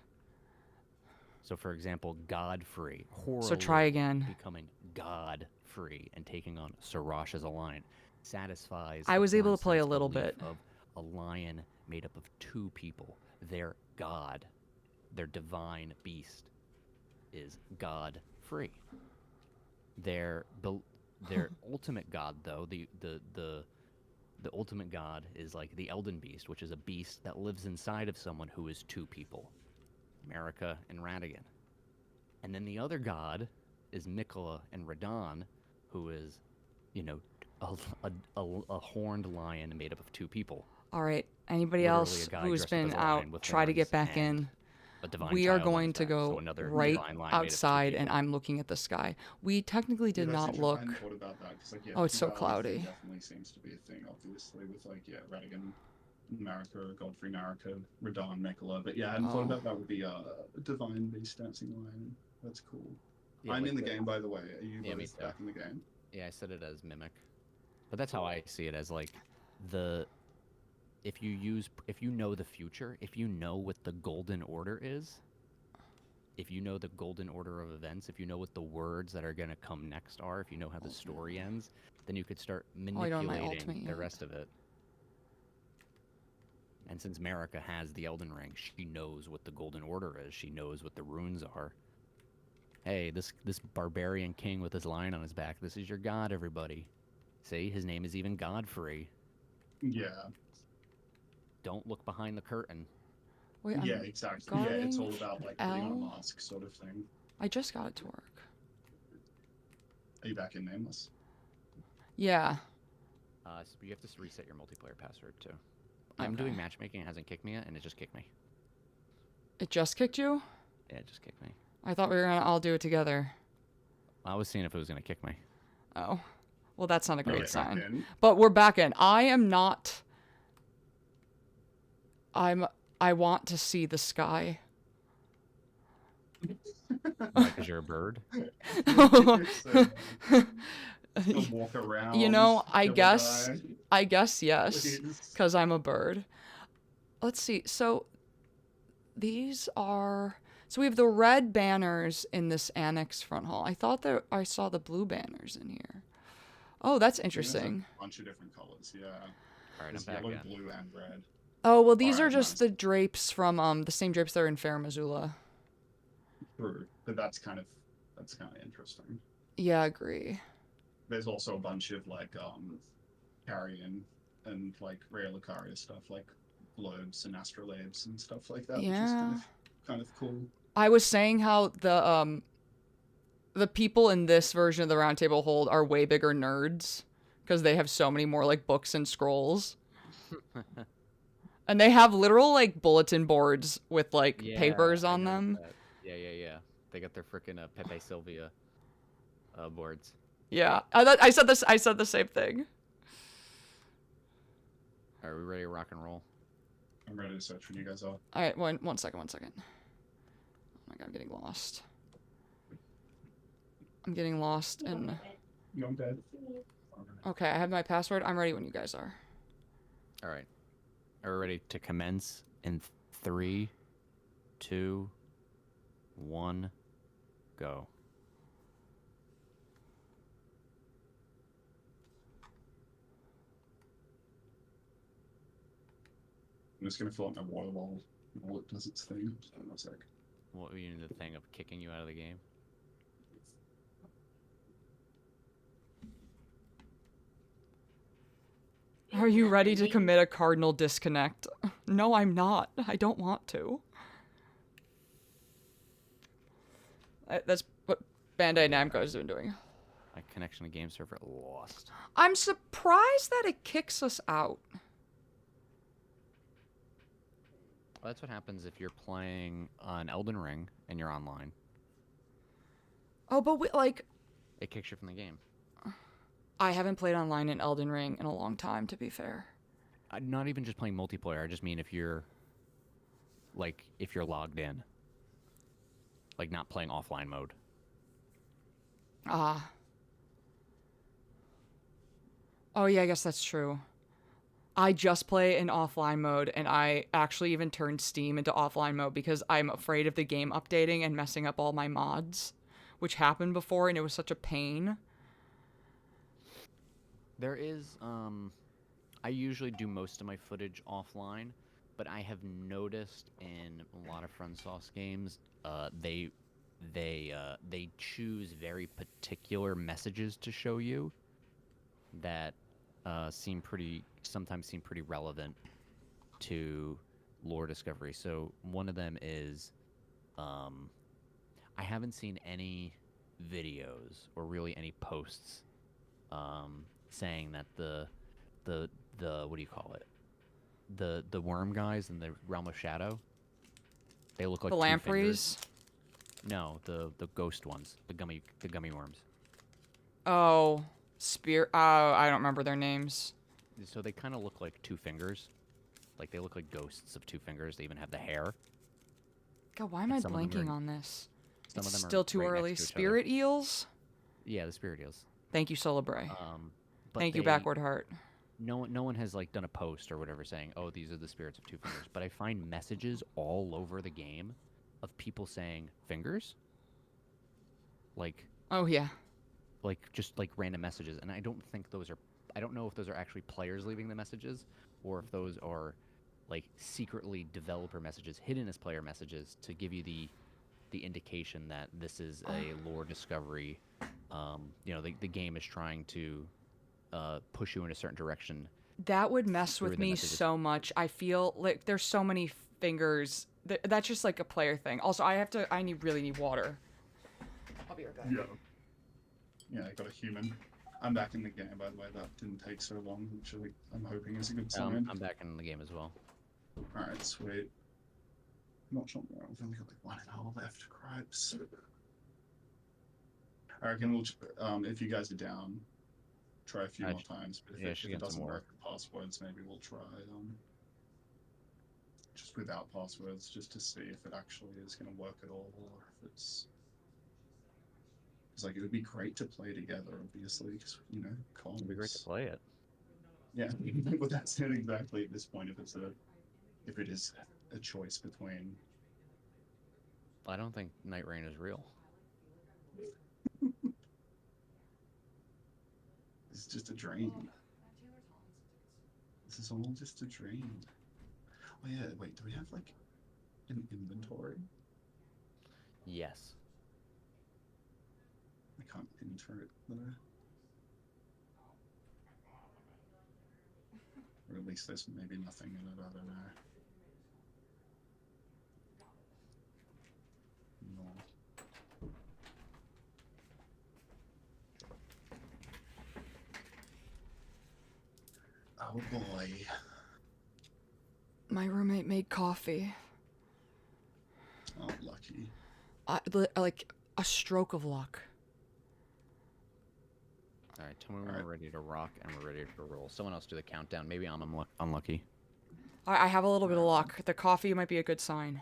So, for example, Godfrey. So try again. Becoming God-free and taking on Sirach as a lion satisfies. I the was able to play a Hornsent's little belief bit. Of a lion made up of two people. Their God, their divine beast, is God-free. Their ultimate God, though, the ultimate God is like the Elden Beast, which is a beast that lives inside of someone who is two people. America and Radigan. And then the other god is Mikola and Radahn, who is, a horned lion made up of two people. All right. Anybody Literally else a guy who's dressed up been as a out, lion with try to get horns back and in. a divine We are child going on to his back, go so another right divine lion made of two outside, and people. I'm looking at the sky. We technically did not look. Oh, it's so cloudy. Definitely seems to be a thing, obviously, with Radigan, Marika, Godfrey, Narika, Radahn, Mikola. But yeah, I hadn't thought about that would be a divine beast dancing lion. That's cool. Yeah, I'm like in the game, by the way. Are you me both too. back in the game? Yeah, I said it as mimic. But that's how I see it, as like if you know the future, if you know what the golden order is, if you know the golden order of events, if you know what the words that are going to come next are, if you know how the story ends, then you could start I don't have my manipulating ultimate the yet. rest of it. And since Marika has the Elden Ring, she knows what the Golden Order is. She knows what the runes are. Hey, this barbarian king with his lion on his back, this is your god, everybody. See, his name is even Godfrey. Yeah. Don't look behind the curtain. Wait, Yeah, exactly. Yeah, it's all about like putting on a mask sort of thing. I just got it to work. Are you back in Nameless? Yeah. So you have to reset your multiplayer password too. I'm doing matchmaking, it hasn't kicked me yet, and it just kicked me. It just kicked you? Yeah, it just kicked me. I thought we were gonna all do it together. I was seeing if it was gonna kick me. Oh. Well, that's not a great sign. In. But we're back in. I am not... I want to see the sky. Because you're a bird? Walk around. You know, I guess guy. yes, because I'm a bird. Let's see. So these are... So we have the red banners in this annex front hall. I thought that I saw the blue banners in here. Oh, that's interesting. A bunch of different colors, yeah. Alright, I'm There's back yellow, again. blue, and red. Oh, well, these are Alright, just nice. the drapes from the same drapes that are in Farum Azula. True, but that's kind of interesting. Yeah, I agree. There's also a bunch of like carrion and like Relic stuff, like globes and astrolabes and stuff like that, which is kind of cool. I was saying how the people in this version of the Roundtable Hold are way bigger nerds because they have so many more like books and scrolls. And they have literal like bulletin boards with like papers on them. Yeah. They got their freaking Pepe Sylvia boards. Yeah, I said the same thing. Are we ready to rock and roll? I'm ready to search when you guys are. All right, one second. Oh my god, I'm getting lost. I'm getting lost in... No, I'm dead. Okay, I have my password. I'm ready when you guys are. All right. Are we ready to commence in 3, 2, 1, go. I'm just gonna fill up my water while it does its thing. So in a sec. What were you in the thing of kicking you out of the game? Are you ready to commit a cardinal disconnect? No, I'm not. I don't want to. That's what Bandai Namco has been doing. My connection to game server lost. I'm surprised that it kicks us out. Well, that's what happens if you're playing on Elden Ring and you're online. Oh, but It kicks you from the game. I haven't played online in Elden Ring in a long time, to be fair. Not even just playing multiplayer. I just mean if you're logged in. Like not playing offline mode. Ah. Oh yeah, I guess that's true. I just play in offline mode, and I actually even turned Steam into offline mode because I'm afraid of the game updating and messing up all my mods, which happened before, and it was such a pain. There is, I usually do most of my footage offline, but I have noticed in a lot of FromSoft games, they choose very particular messages to show you that sometimes seem pretty relevant to lore discovery. So one of them is, I haven't seen any videos or really any posts saying that the what do you call it? The worm guys in the Realm of Shadow, they look like The two lampreys? fingers. No, the ghost ones, the gummy worms. Oh, I don't remember their names. So they kind of look like two fingers. Like they look like ghosts of two fingers. They even have the hair. God, why am I Some of them blanking are- on this? Some It's of them are still too right next early. to each other. Spirit eels? Yeah, the spirit eels. Thank you, Celebre. But Thank you, they- Backward Heart. No one has like done a post or whatever saying, "Oh, these are the spirits of two fingers." But I find messages all over the game of people saying fingers. Like Oh, yeah. just like random messages, and I don't think those are. I don't know if those are actually players leaving the messages, or if those are like secretly developer messages hidden as player messages to give you the indication that this is a lore discovery. You know, the game is trying to push you in a certain direction. That would mess through with the me messages. so much. I feel like there's so many fingers. That's just like a player thing. Also, I really need water. I'll be right back. Yeah, I got a human. I'm back in the game, by the way. That didn't take so long, which I'm hoping is a good sign. I'm back in the game as well. Alright, sweet. Not sure more. We've only got like 1 hour left. Cripes. I reckon if you guys are down, try a few more times. But if it doesn't work with passwords, maybe we'll try just without passwords, just to see if it actually is going to work at all, or if it's like it would be great to play together, obviously, because comms. It'd be great to play it. Yeah, but that's not exactly at this point. If it is a choice between. I don't think Nightreign is real. It's just a dream. This is all just a dream. Oh yeah, wait, do we have like an inventory? Yes. I can't enter it though. Or at least there's maybe nothing in it, I don't know. No. Oh boy. My roommate made coffee. Oh, lucky. Like a stroke of luck. All right, tell me when we're ready to rock and we're ready to roll. Someone else do the countdown. Maybe I'm unlucky. I have a little bit of luck. The coffee might be a good sign.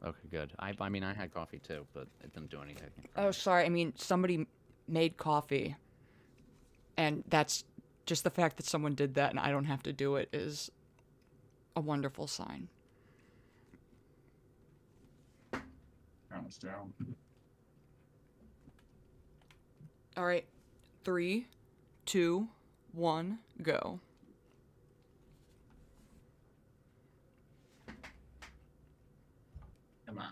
Okay, good. I mean, I had coffee too, but it didn't do anything. Oh, sorry. I mean, somebody made coffee. And that's just the fact that someone did that and I don't have to do it is a wonderful sign. Count us down. All right. 3, 2, 1, go. Come on.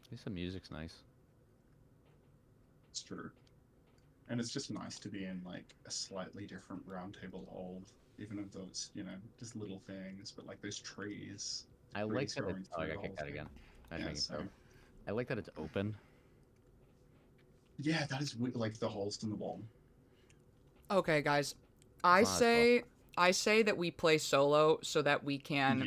At least the music's nice. It's true. And it's just nice to be in like a slightly different Roundtable hold, even if those, just little things, but like those trees. I like that it's... Oh, I got kicked out again. I like that it's open. Yeah, that is like the holes in the wall. Okay, guys. I say that we play solo so that we can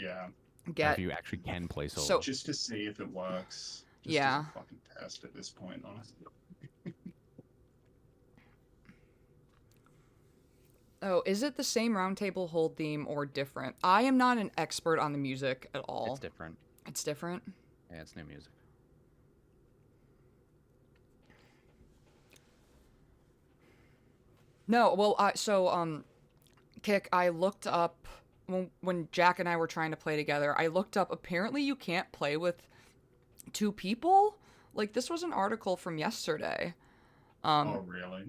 get... If you actually can play solo. So, just to see if it works. Just yeah. as a fucking test at this point, honestly. Oh, is it the same Roundtable hold theme or different? I am not an expert on the music at all. It's different. It's different? Yeah, it's new music. No, well, Kick, I looked up, when Jack and I were trying to play together, I looked up, apparently you can't play with 2 people? Like, this was an article from yesterday. Oh, really?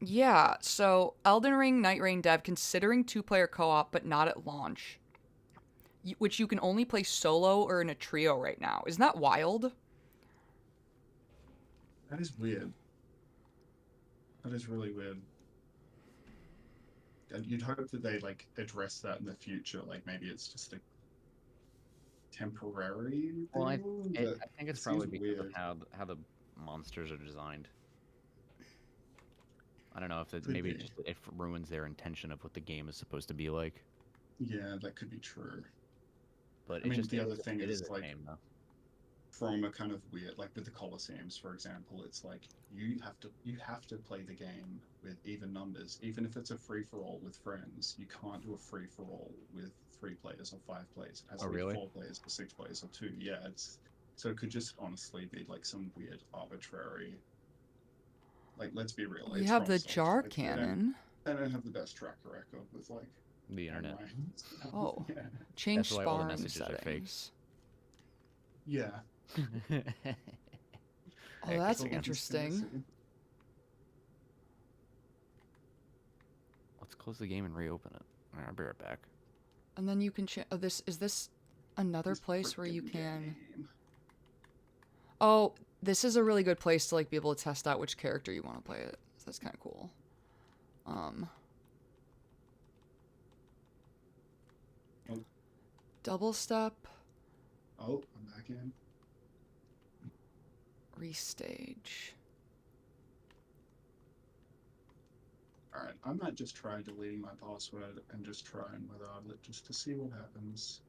Yeah, so Elden Ring, Nightreign dev considering 2-player co-op, but not at launch. Which you can only play solo or in a trio right now. Isn't that wild? That is weird. That is really weird. And you'd hope that they like address that in the future. Like maybe it's just a temporary thing. Well, I think it's probably because of how the monsters are designed. I don't know if it's maybe just it ruins their intention of what the game is supposed to be like. Yeah, that could be true. But I mean, the other thing is like game, from a kind of weird, like with the Colosseums, for example, it's like you have to play the game with even numbers, even if it's a free for all with friends. You can't do a free for all with 3 players or 5 players. It has to be 4 players or 6 players or 2. Yeah, so it could just honestly be like some weird arbitrary. Like, let's be real. We have the jar cannon. They don't have the best track record with like the internet. Oh, yeah. change That's why all the sparring messages are fake. settings. Yeah, Oh, that's Excellent. interesting. Let's close the game and reopen it. Alright, I'll be right back. And then you can oh, is this another place where you can... Oh, this is a really good place to, like, be able to test out which character you want to play it. So that's kind of cool. Double step. Oh, I'm back in. Restage. Alright, I might just try deleting my password and just trying without it just to see what happens.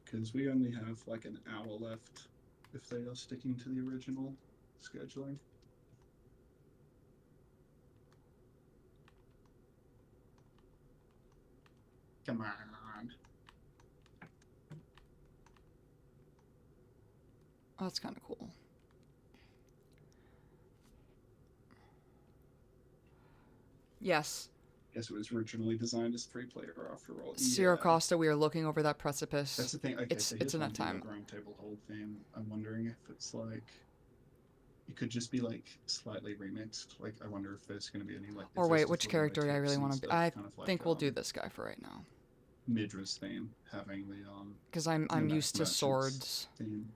Because we only have like an hour left if they are sticking to the original scheduling. Come on. Oh, that's kind of cool. Yes. Yes, it was originally designed as 3-player after all. Sirociant, we are looking over that precipice. That's the thing. Okay, it's enough time. The Roundtable hold theme. I'm wondering if it's like it could just be like slightly remixed. Like I wonder if there's going to be any like. Or wait, which character do I really want to be? I think we'll do this guy for right now. Midra's theme, having the Because I'm used to swords. Theme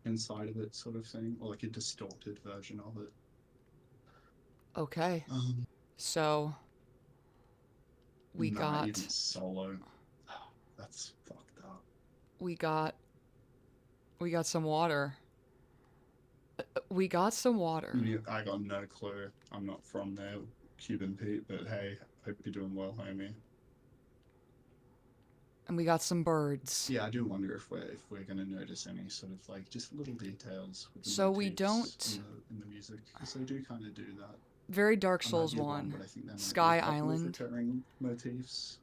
inside of it, sort of thing, or like a distorted version of it. Okay. So we got even solo. That's fucked up. We got some water. We got some water. I got no clue. I'm not from there, Cuban Pete, but hey, hope you're doing well, homie. And we got some birds. Yeah, I do wonder if we're gonna notice any sort of like just little details. With the so we motifs don't in the music, because they do kind of do that. Very Dark Souls 1, Sky Island. Motifs.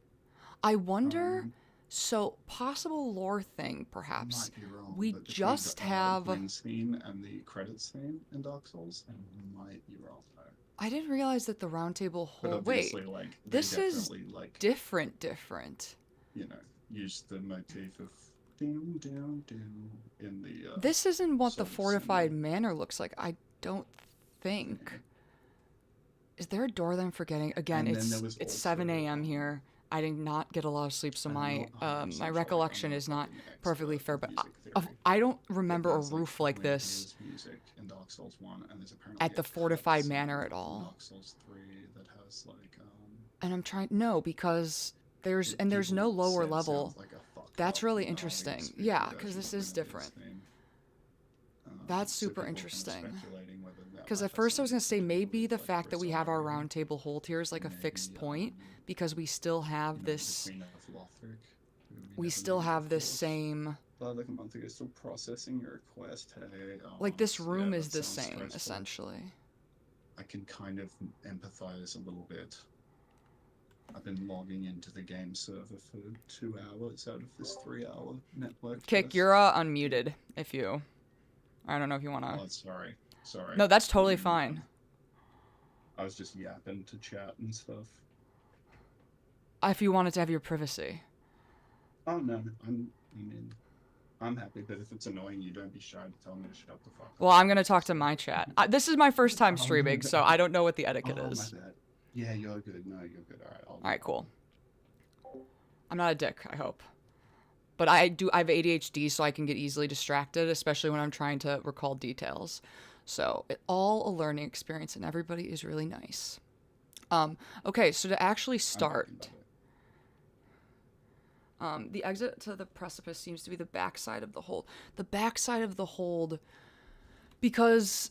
I wonder, so possible lore thing, perhaps. Might be wrong, we just have the theme and the credits theme in Dark Souls, and might be wrong though. I didn't realize that the Roundtable whole. Wait, like, this is like, different. You know, use the motif of doom doom doom in the. This isn't what the fortified manor looks like. I don't think. Yeah. Is there a door that I'm forgetting? Again, it's 7 a.m. here. I did not get a lot of sleep, so my my recollection is not perfectly fair. But I don't remember a roof like this at the fortified manor at all. And I'm trying because there's no lower level. That's really interesting. Yeah, because this is different. That's super interesting. Because at first I was going to say maybe the fact that we have our Roundtable hold here is like a fixed point, because we still have this... We still have this same... Like a month ago, still processing your request. Hey, like this room is the same, essentially. I can kind of empathize a little bit. I've been logging into the game server for 2 hours out of this 3-hour network. Kick, you're unmuted, if you... I don't know if you want to... Oh, sorry. No, that's totally fine. I was just yapping to chat and stuff. If you wanted to have your privacy. Oh, no. I'm happy, but if it's annoying you, don't be shy to tell me to shut the fuck up. Well, I'm going to talk to my chat. This is my first time streaming, so I don't know what the etiquette is. My bad. Yeah, you're good. No, you're good. All right, cool. I'm not a dick, I hope. But I have ADHD, so I can get easily distracted, especially when I'm trying to recall details. So it's all a learning experience, and everybody is really nice. Okay, so to actually start, the exit to the precipice seems to be the backside of the hold. The backside of the hold, because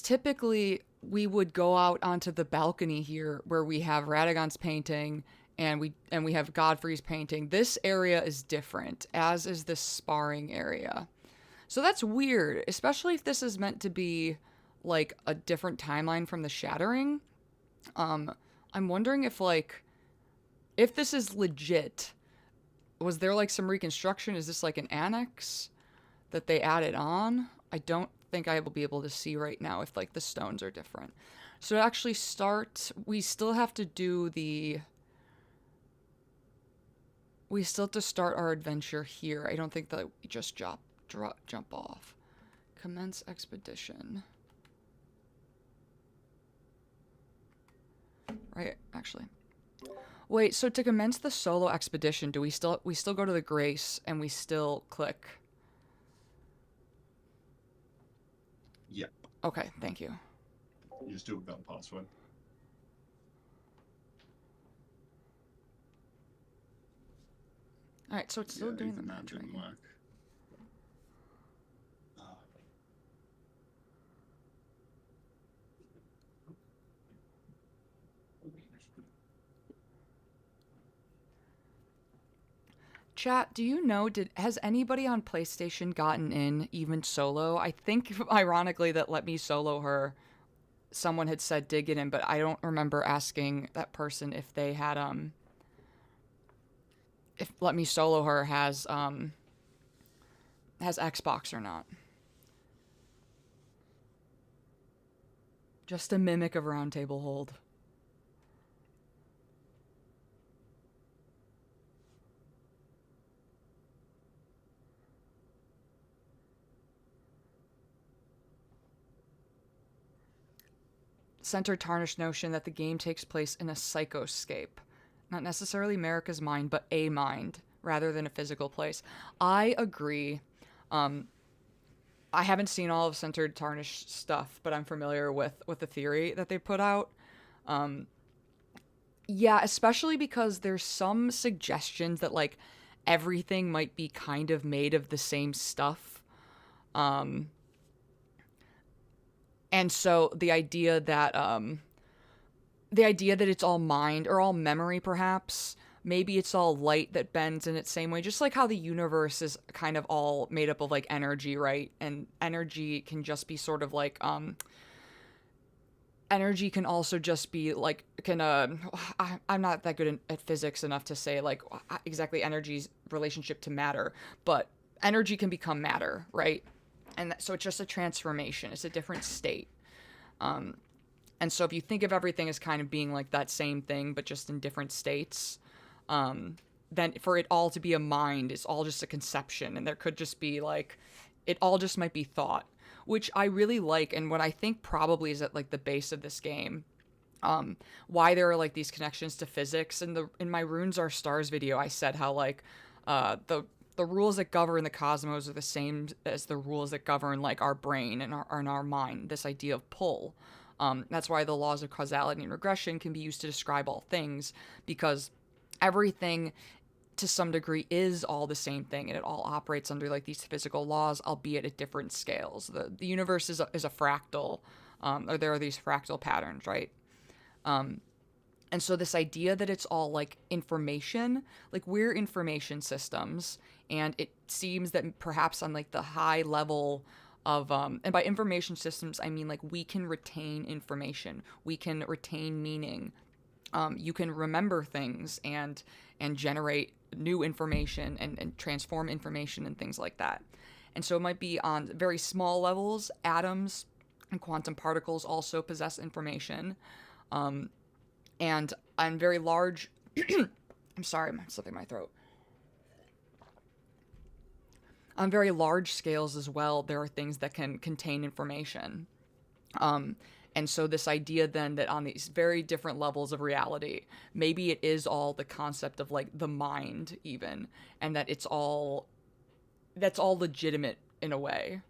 typically we would go out onto the balcony here where we have Radagon's painting and we have Godfrey's painting. This area is different, as is this sparring area. So that's weird, especially if this is meant to be like a different timeline from the Shattering. I'm wondering if this is legit. Was there like some reconstruction? Is this like an annex that they added on? I don't think I will be able to see right now if like the stones are different. So to actually start, we still have to do the We still have to start our adventure here. I don't think that we just jump off. Commence expedition. Right, actually. Wait, so to commence the solo expedition, do we still go to the Grace and we still click? Yeah. Okay, thank you. You just do it without the password. Alright, so it's still doing the even that didn't matchmaking. work. Chat, do you know, has anybody on PlayStation gotten in, even solo? I think, ironically, that Let Me Solo Her, someone had said did get in, but I don't remember asking that person if they had, if Let Me Solo Her has Xbox or not. Just a mimic of Roundtable hold. Center tarnished notion that the game takes place in a psychoscape. Not necessarily America's mind, but a mind, rather than a physical place. I agree. I haven't seen all of Centered Tarnished stuff, but I'm familiar with the theory that they put out. Yeah, especially because there's some suggestions that, like, everything might be kind of made of the same stuff. And so the idea that it's all mind or all memory, perhaps, maybe it's all light that bends in its same way, just like how the universe is kind of all made up of like energy, right? And energy can just be sort of like energy can also just be like I'm not that good at physics enough to say like exactly energy's relationship to matter, but energy can become matter, right? And so it's just a transformation. It's a different state. And so if you think of everything as kind of being like that same thing, but just in different states, then for it all to be a mind, it's all just a conception. And there could just be like, it all just might be thought, which I really like. And what I think probably is at like the base of this game, why there are like these connections to physics. In my Runes Are Stars video, I said how like, the rules that govern the cosmos are the same as the rules that govern like our brain and our mind, this idea of pull. That's why the laws of causality and regression can be used to describe all things, because everything to some degree is all the same thing, and it all operates under like these physical laws, albeit at different scales. The universe is a fractal, or there are these fractal patterns, right? And so this idea that it's all like information, like we're information systems, and it seems that perhaps on like the high level of, and by information systems, I mean like we can retain information, we can retain meaning, you can remember things and generate new information and transform information and things like that. And so it might be on very small levels. Atoms and quantum particles also possess information. And on very large, I'm sorry, I'm slipping my throat. On very large scales as well, there are things that can contain information. And so this idea then that on these very different levels of reality, maybe it is all the concept of like the mind even, and that that's all legitimate in a way.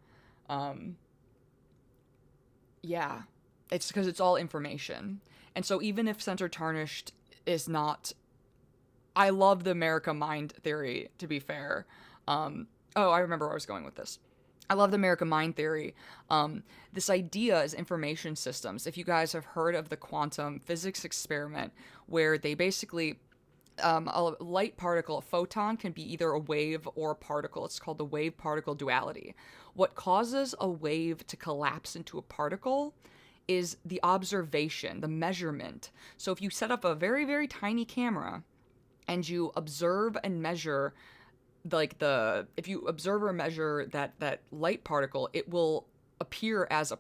Yeah, it's because it's all information. And so even if Center Tarnished is not, I love the America Mind theory, to be fair. Oh, I remember where I was going with this. I love the America Mind theory. This idea is information systems. If you guys have heard of the quantum physics experiment, where they basically, a light particle, a photon, can be either a wave or a particle. It's called the wave-particle duality. What causes a wave to collapse into a particle is the observation, the measurement. So if you set up a very, very tiny camera and you observe and measure, like if you observe or measure that light particle, it will appear as a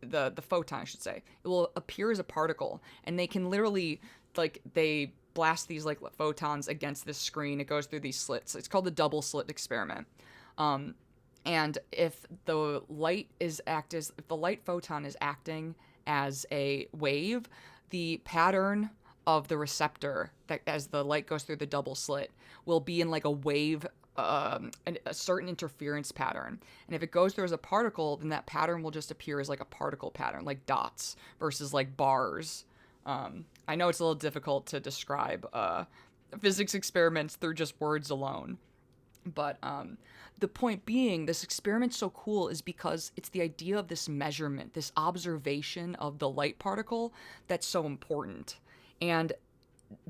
the photon, I should say. It will appear as a particle, and they can literally, like, they blast these like photons against this screen. It goes through these slits. It's called the double slit experiment. And if the light photon is acting as a wave, the pattern of the receptor that as the light goes through the double slit will be in like a wave, a certain interference pattern. And if it goes through as a particle, then that pattern will just appear as like a particle pattern, like dots versus like bars. I know it's a little difficult to describe physics experiments through just words alone. But the point being, this experiment's so cool is because it's the idea of this measurement, this observation of the light particle that's so important. And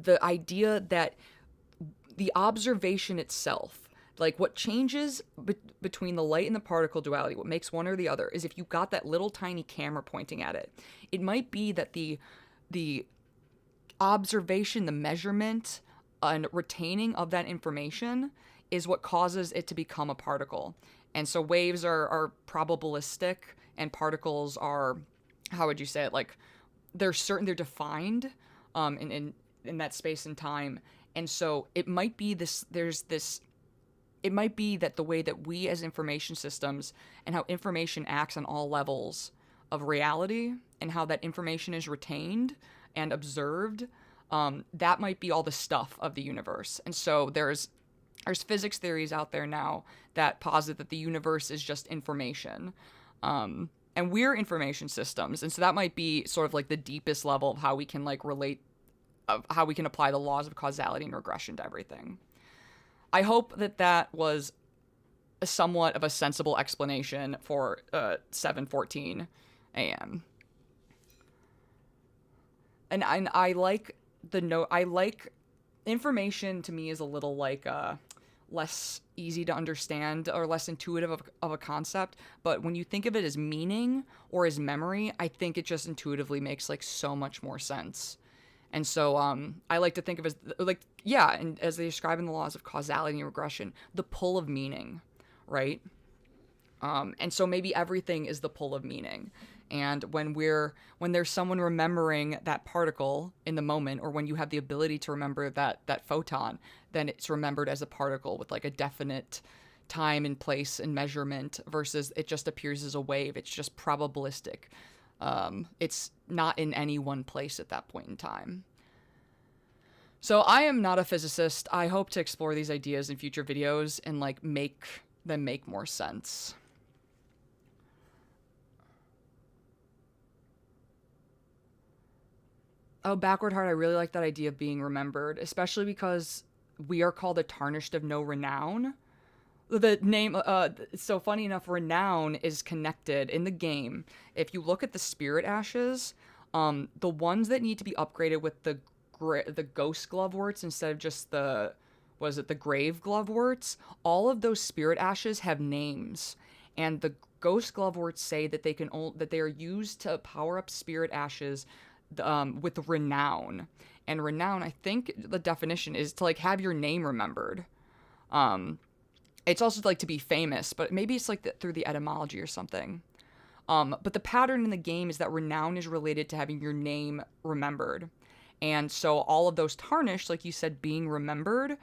the idea that the observation itself, like what changes between the light and the particle duality, what makes one or the other, is if you got that little tiny camera pointing at it. It might be that the observation, the measurement, and retaining of that information is what causes it to become a particle. And so waves are probabilistic, and particles are, how would you say it, like they're defined in that space and time. And so it might be it might be that the way that we as information systems and how information acts on all levels of reality and how that information is retained and observed, that might be all the stuff of the universe. And so there's physics theories out there now that posit that the universe is just information. And we're information systems. And so that might be sort of like the deepest level of how we can like relate, of how we can apply the laws of causality and regression to everything. I hope that was somewhat of a sensible explanation for 7:14 a.m. And I like the note. I like information. To me is a little like less easy to understand or less intuitive of a concept. But when you think of it as meaning or as memory, I think it just intuitively makes like so much more sense. And so I like to think of it as like, yeah, and as they describe in the laws of causality and regression, the pull of meaning, right? And so maybe everything is the pull of meaning. And when there's someone remembering that particle in the moment, or when you have the ability to remember that photon, then it's remembered as a particle with like a definite time and place and measurement, versus it just appears as a wave. It's just probabilistic. It's not in any one place at that point in time. So I am not a physicist. I hope to explore these ideas in future videos and like make them make more sense. Oh, Backward Heart, I really like that idea of being remembered, especially because we are called the tarnished of no renown. The name, so funny enough, renown is connected in the game. If you look at the spirit ashes, the ones that need to be upgraded with the ghost gloveworts instead of just the grave gloveworts, all of those spirit ashes have names. And the ghost gloveworts say that they are used to power up spirit ashes with renown. And renown, I think the definition is to like have your name remembered. It's also like to be famous, but maybe it's like through the etymology or something. But the pattern in the game is that renown is related to having your name remembered. And so all of those tarnished, like you said, being remembered,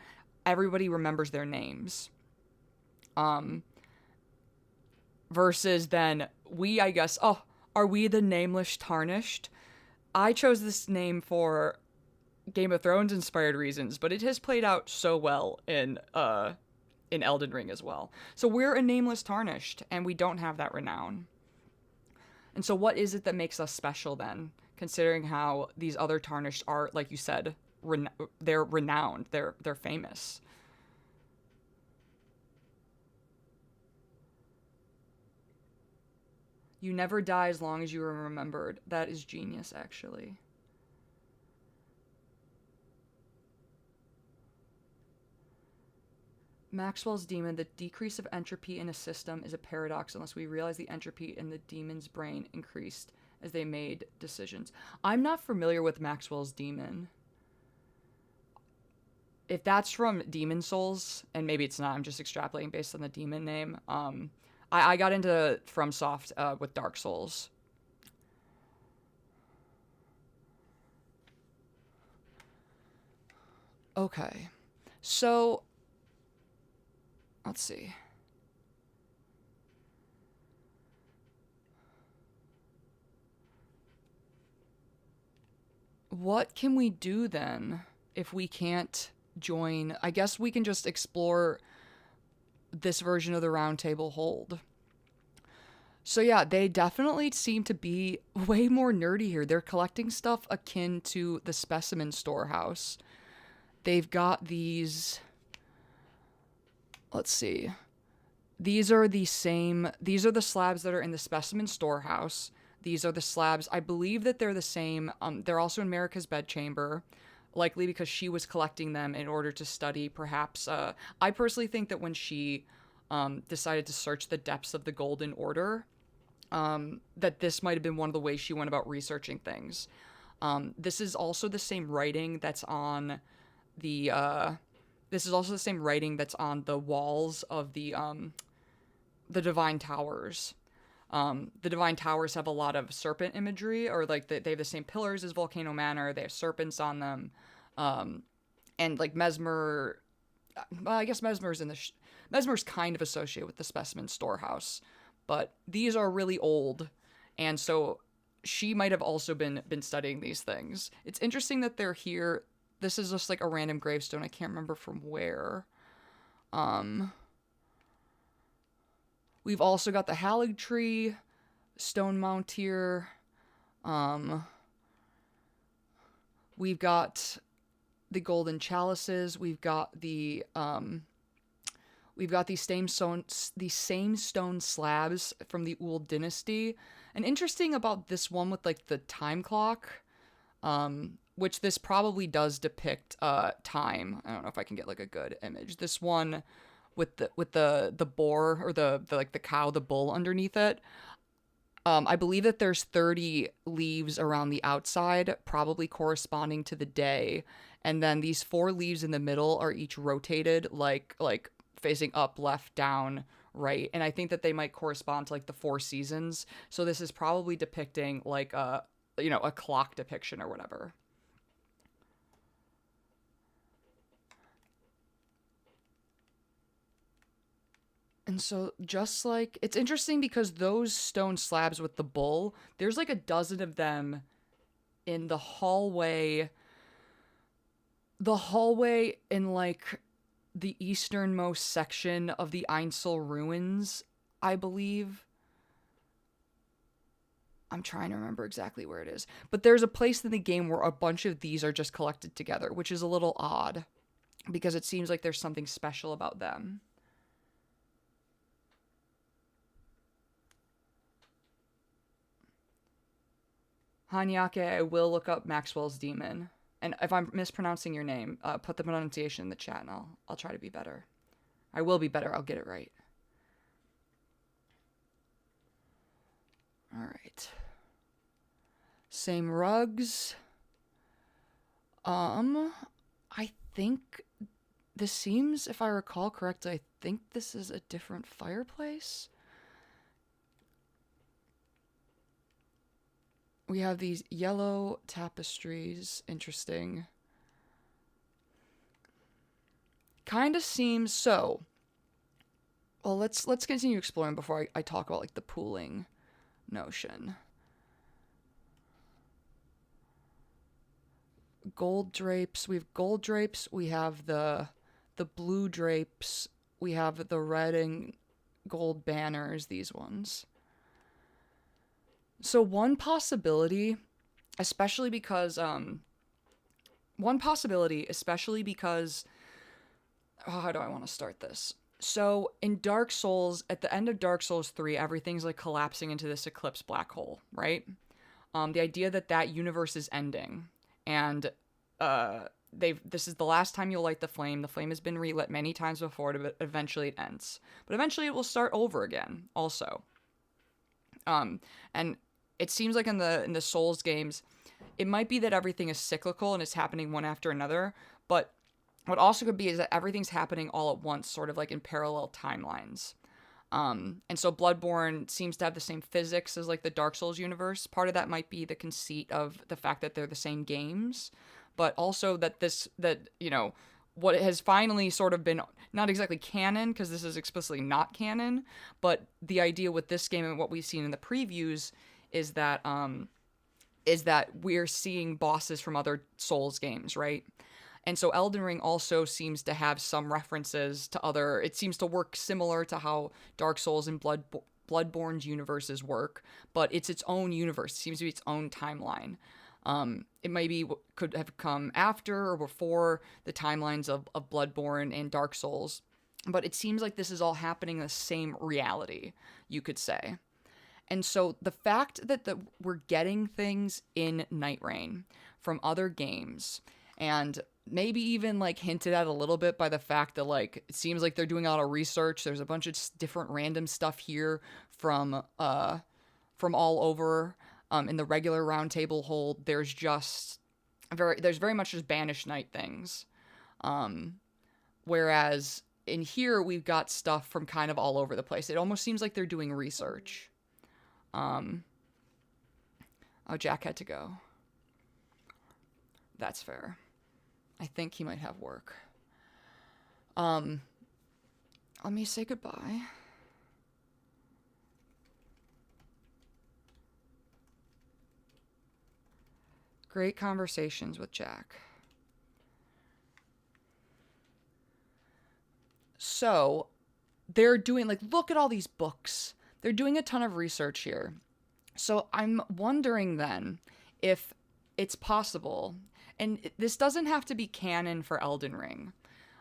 everybody remembers their names. Versus then we, I guess, are we the nameless tarnished? I chose this name for Game of Thrones inspired reasons, but it has played out so well in Elden Ring as well. So we're a nameless tarnished, and we don't have that renown. And so what is it that makes us special then, considering how these other tarnished are, like you said, they're renowned, they're famous? You never die as long as you are remembered. That is genius, actually. Maxwell's demon, the decrease of entropy in a system is a paradox unless we realize the entropy in the demon's brain increased as they made decisions. I'm not familiar with Maxwell's demon. If that's from Demon Souls, and maybe it's not, I'm just extrapolating based on the demon name. I got into FromSoft with Dark Souls. Okay. So, let's see. What can we do then if we can't join? I guess we can just explore this version of the Roundtable hold. So yeah, they definitely seem to be way more nerdy here. They're collecting stuff akin to the specimen storehouse. They've got these... Let's see. These are the slabs that are in the specimen storehouse. These are the slabs. I believe that they're the same. They're also in Marika's bedchamber, likely because she was collecting them in order to study, perhaps. I personally think that when she decided to search the depths of the Golden Order, that this might have been one of the ways she went about researching things. This is also the same writing that's on the walls of the Divine Towers. The Divine Towers have a lot of serpent imagery, or like they have the same pillars as Volcano Manor. They have serpents on them, and like Mesmer. Well, I guess Mesmer's Mesmer's kind of associated with the specimen storehouse, but these are really old, and so she might have also been studying these things. It's interesting that they're here. This is just like a random gravestone. I can't remember from where. We've also got the Halig Tree stone mount here. We've got the golden chalices. We've got these same stone slabs from the Uld dynasty. And interesting about this one with like the time clock, which this probably does depict time. I don't know if I can get like a good image. This one with the boar, or the cow, the bull underneath it. I believe that there's 30 leaves around the outside, probably corresponding to the day, and then these 4 leaves in the middle are each rotated like facing up, left, down, right, and I think that they might correspond to like the 4 seasons. So this is probably depicting like a clock depiction or whatever. And so just like, it's interesting because those stone slabs with the bull, there's like a dozen of them in the hallway in like the easternmost section of the Ainsel ruins, I believe. I'm trying to remember exactly where it is. But there's a place in the game where a bunch of these are just collected together, which is a little odd because it seems like there's something special about them. Hanyake, I will look up Maxwell's Demon. And if I'm mispronouncing your name, put the pronunciation in the chat and I'll try to be better. I will be better. I'll get it right. All right. Same rugs. I think this seems, if I recall correctly, I think this is a different fireplace. We have these yellow tapestries. Interesting. Kind of seems so. Well, let's continue exploring before I talk about like the pooling notion. Gold drapes. We have gold drapes. We have the blue drapes. We have the red and gold banners. These ones. So one possibility, especially because, how do I want to start this? So in Dark Souls, at the end of Dark Souls 3, everything's like collapsing into this eclipse black hole, right? The idea that universe is ending, and this is the last time you'll light the flame. The flame has been relit many times before, but eventually it ends. But eventually it will start over again, also. And it seems like in the Souls games, it might be that everything is cyclical and it's happening one after another, but what also could be is that everything's happening all at once, sort of like in parallel timelines. And so Bloodborne seems to have the same physics as like the Dark Souls universe. Part of that might be the conceit of the fact that they're the same games, but also that you know, what has finally sort of been not exactly canon, because this is explicitly not canon, but the idea with this game and what we've seen in the previews is that we're seeing bosses from other Souls games, right? And so Elden Ring also seems to have some references to other... It seems to work similar to how Dark Souls and Bloodborne's universes work, but it's its own universe. It seems to be its own timeline. It maybe could have come after or before the timelines of Bloodborne and Dark Souls, but it seems like this is all happening in the same reality, you could say. And so the fact that we're getting things in Nightreign from other games, and maybe even like hinted at a little bit by the fact that like it seems like they're doing a lot of research. There's a bunch of different random stuff here from all over. In the regular Roundtable hold, there's very much just Banished Knight things. Whereas in here we've got stuff from kind of all over the place. It almost seems like they're doing research. Oh, Jack had to go. That's fair. I think he might have work. Let me say goodbye. Great conversations with Jack. So, they're doing, like, look at all these books. They're doing a ton of research here. So, I'm wondering then if it's possible, and this doesn't have to be canon for Elden Ring,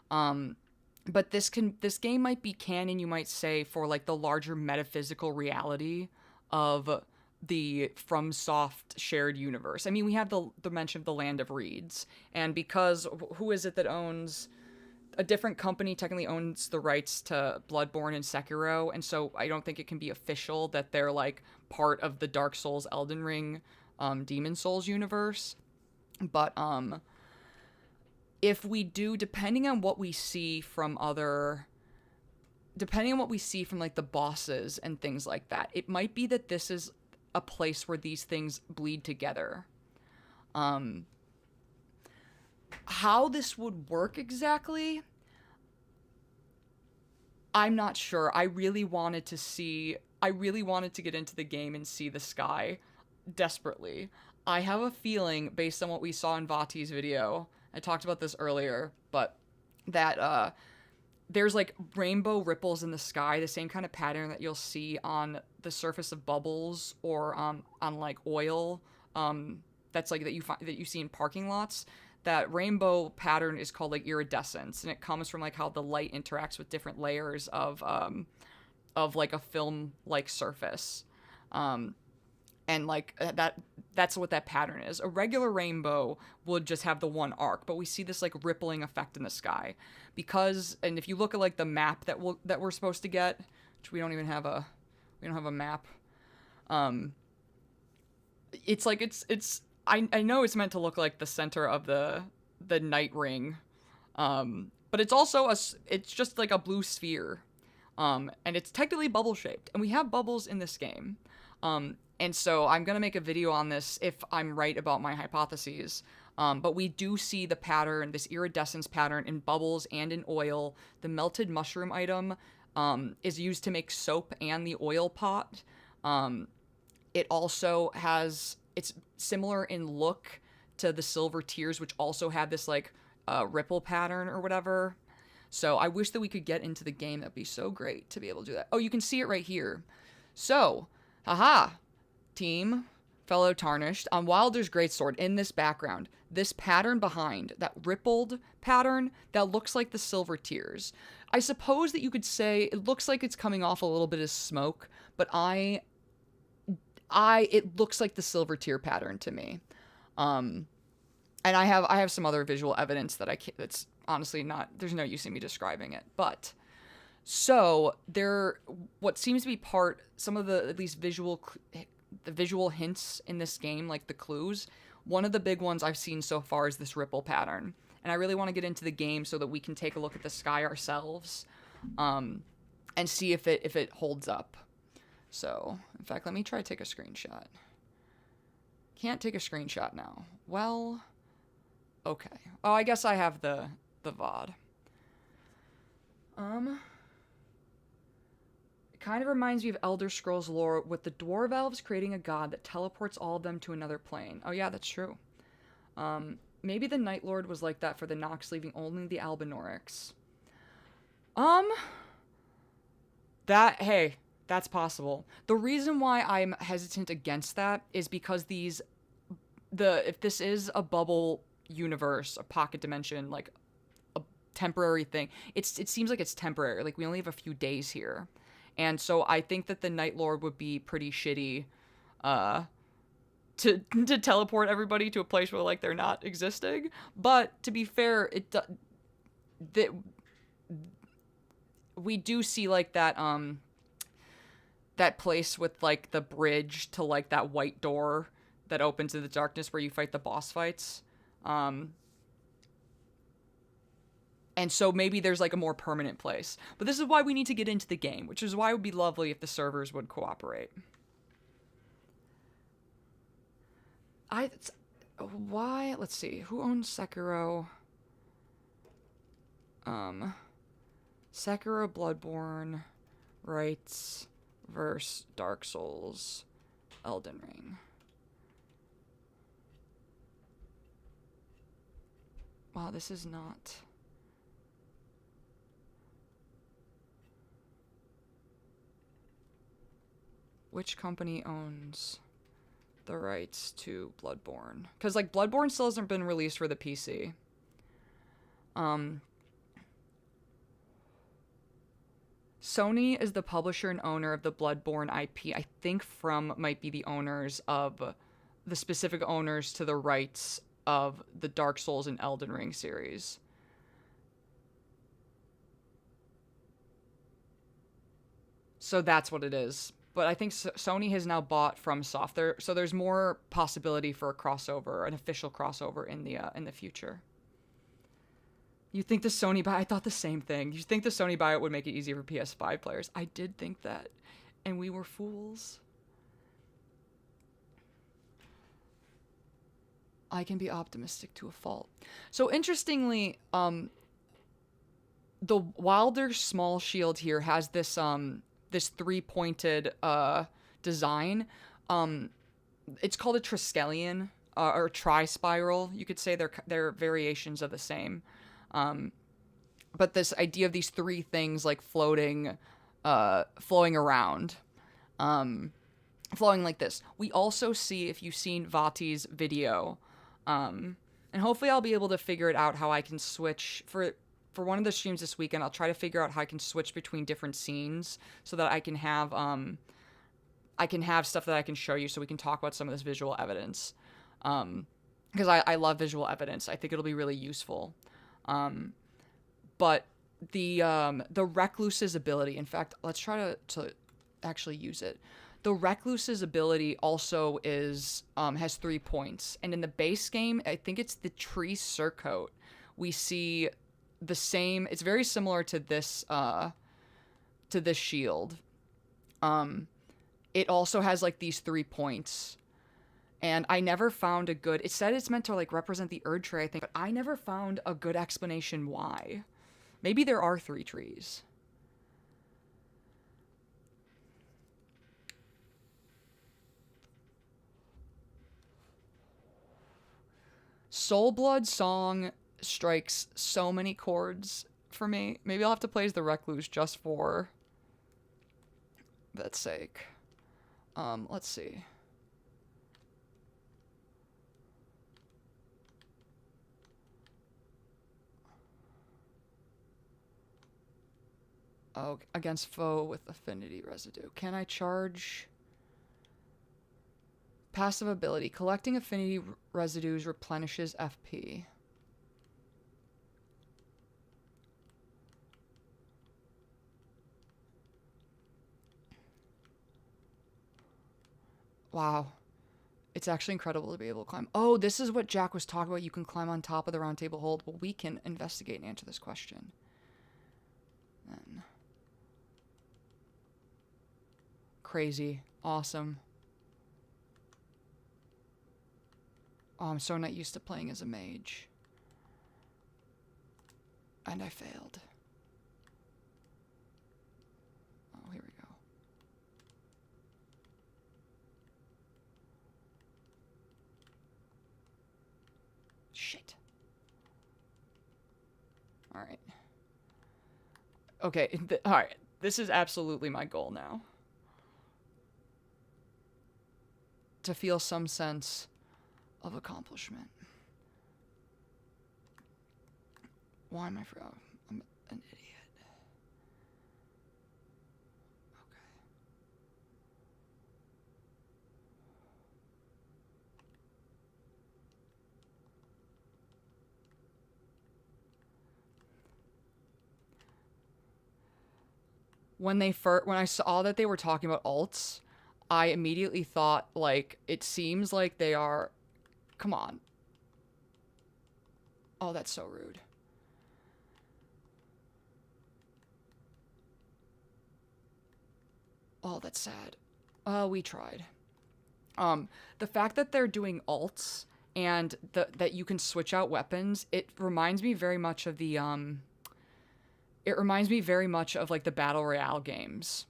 but this game might be canon, you might say, for, like, the larger metaphysical reality of the FromSoft shared universe. I mean, we have the mention of the Land of Reeds, and because who is it that owns... A different company technically owns the rights to Bloodborne and Sekiro, and so I don't think it can be official that they're, like, part of the Dark Souls Elden Ring Demon Souls universe. But if we do, depending on what we see from like the bosses and things like that, it might be that this is a place where these things bleed together. How this would work exactly, I'm not sure. I really wanted to get into the game and see the sky desperately. I have a feeling, based on what we saw in Vati's video, I talked about this earlier, but that there's like rainbow ripples in the sky, the same kind of pattern that you'll see on the surface of bubbles or on like oil, that's like that you see in parking lots. That rainbow pattern is called like iridescence, and it comes from like how the light interacts with different layers of like a film like surface. And like that's what that pattern is. A regular rainbow would just have the one arc, but we see this like rippling effect in the sky because, and if you look at like the map that we're supposed to get, which we don't have a map. It's like it's I know it's meant to look like the center of the Nightreign, but it's also it's just like a blue sphere, and it's technically bubble shaped, and we have bubbles in this game, and so I'm gonna make a video on this if I'm right about my hypotheses. But we do see the pattern, this iridescence pattern in bubbles and in oil. The melted mushroom item is used to make soap and the oil pot. It also has, it's similar in look to the silver tears, which also have this like ripple pattern or whatever. So I wish that we could get into the game. That'd be so great to be able to do that. Oh, you can see it right here. So, haha, team, fellow Tarnished, on Wilder's Greatsword, in this background, this pattern behind, that rippled pattern, that looks like the silver tears. I suppose that you could say it looks like it's coming off a little bit of smoke, but it looks like the silver tear pattern to me. And I have some other visual evidence that that's honestly not, there's no use in me describing it, but so what seems to be some of the at least the visual hints in this game, like the clues, one of the big ones I've seen so far is this ripple pattern. And I really want to get into the game so that we can take a look at the sky ourselves, and see if it holds up. So, in fact, let me try to take a screenshot. Can't take a screenshot now. Well, Okay. Oh, I guess I have the VOD. It kind of reminds me of Elder Scrolls lore with the dwarf elves creating a god that teleports all of them to another plane. Oh yeah, that's true. Maybe the Night Lord was like that for the Nox, leaving only the Albinorics. Hey, that's possible. The reason why I'm hesitant against that is because if this is a bubble universe, a pocket dimension, like a temporary thing, it seems like it's temporary. Like we only have a few days here. And so I think that the Night Lord would be pretty shitty to teleport everybody to a place where like they're not existing. But to be fair, we do see like that place with like the bridge to like that white door that opens in the darkness where you fight the boss fights. And so maybe there's like a more permanent place. But this is why we need to get into the game, which is why it would be lovely if the servers would cooperate. Why? Let's see. Who owns Sekiro? Sekiro, Bloodborne, Rites, versus Dark Souls, Elden Ring. Wow, this is not... Which company owns the rights to Bloodborne? Because, like, Bloodborne still hasn't been released for the PC. Sony is the publisher and owner of the Bloodborne IP. I think From might be the owners of... the specific owners to the rights of the Dark Souls and Elden Ring series. So that's what it is. But I think Sony has now bought FromSoft, so there's more possibility for a crossover, an official crossover in the future. You think the Sony buy? I thought the same thing. You think the Sony buyout would make it easier for PS5 players? I did think that, and we were fools. I can be optimistic to a fault. So interestingly, the Wilder small shield here has this this three-pointed design. It's called a triskelion or tri-spiral. You could say they're variations of the same. But this idea of these three things like flowing around, flowing like this. We also see, if you've seen Vati's video, and hopefully I'll be able to figure it out how I can switch for one of the streams this weekend. I'll try to figure out how I can switch between different scenes so that I can have stuff that I can show you so we can talk about some of this visual evidence. Because I love visual evidence. I think it'll be really useful. But the Recluse's ability, in fact, let's try to actually use it. The Recluse's ability also has 3 points. And in the base game, I think it's the Tree Surcoat. We see the same, it's very similar to this shield. It also has like these 3 points. And I never found a good, it said it's meant to like represent the Erd Tree, I think, but I never found a good explanation why. Maybe there are 3 trees. Soulblood Song strikes so many chords for me. Maybe I'll have to play as the Recluse just for that sake. Let's see. Oh, against foe with affinity residue. Can I charge? Passive ability. Collecting affinity residues replenishes FP. Wow. It's actually incredible to be able to climb. Oh, this is what Jack was talking about. You can climb on top of the Roundtable hold. Well, we can investigate and answer this question. Then. Crazy. Awesome. Oh, I'm so not used to playing as a mage. And I failed. Oh, here we go. Shit. All right. Okay, all right. This is absolutely my goal now. To feel some sense of accomplishment. Why am I forgot? I'm an idiot. Okay. When I saw that they were talking about alts, I immediately thought, like, it seems like they are... Come on. Oh, that's so rude. Oh, that's sad. We tried. The fact that they're doing alts and that you can switch out weapons, it reminds me very much of the, it reminds me very much of, like, the Battle Royale games.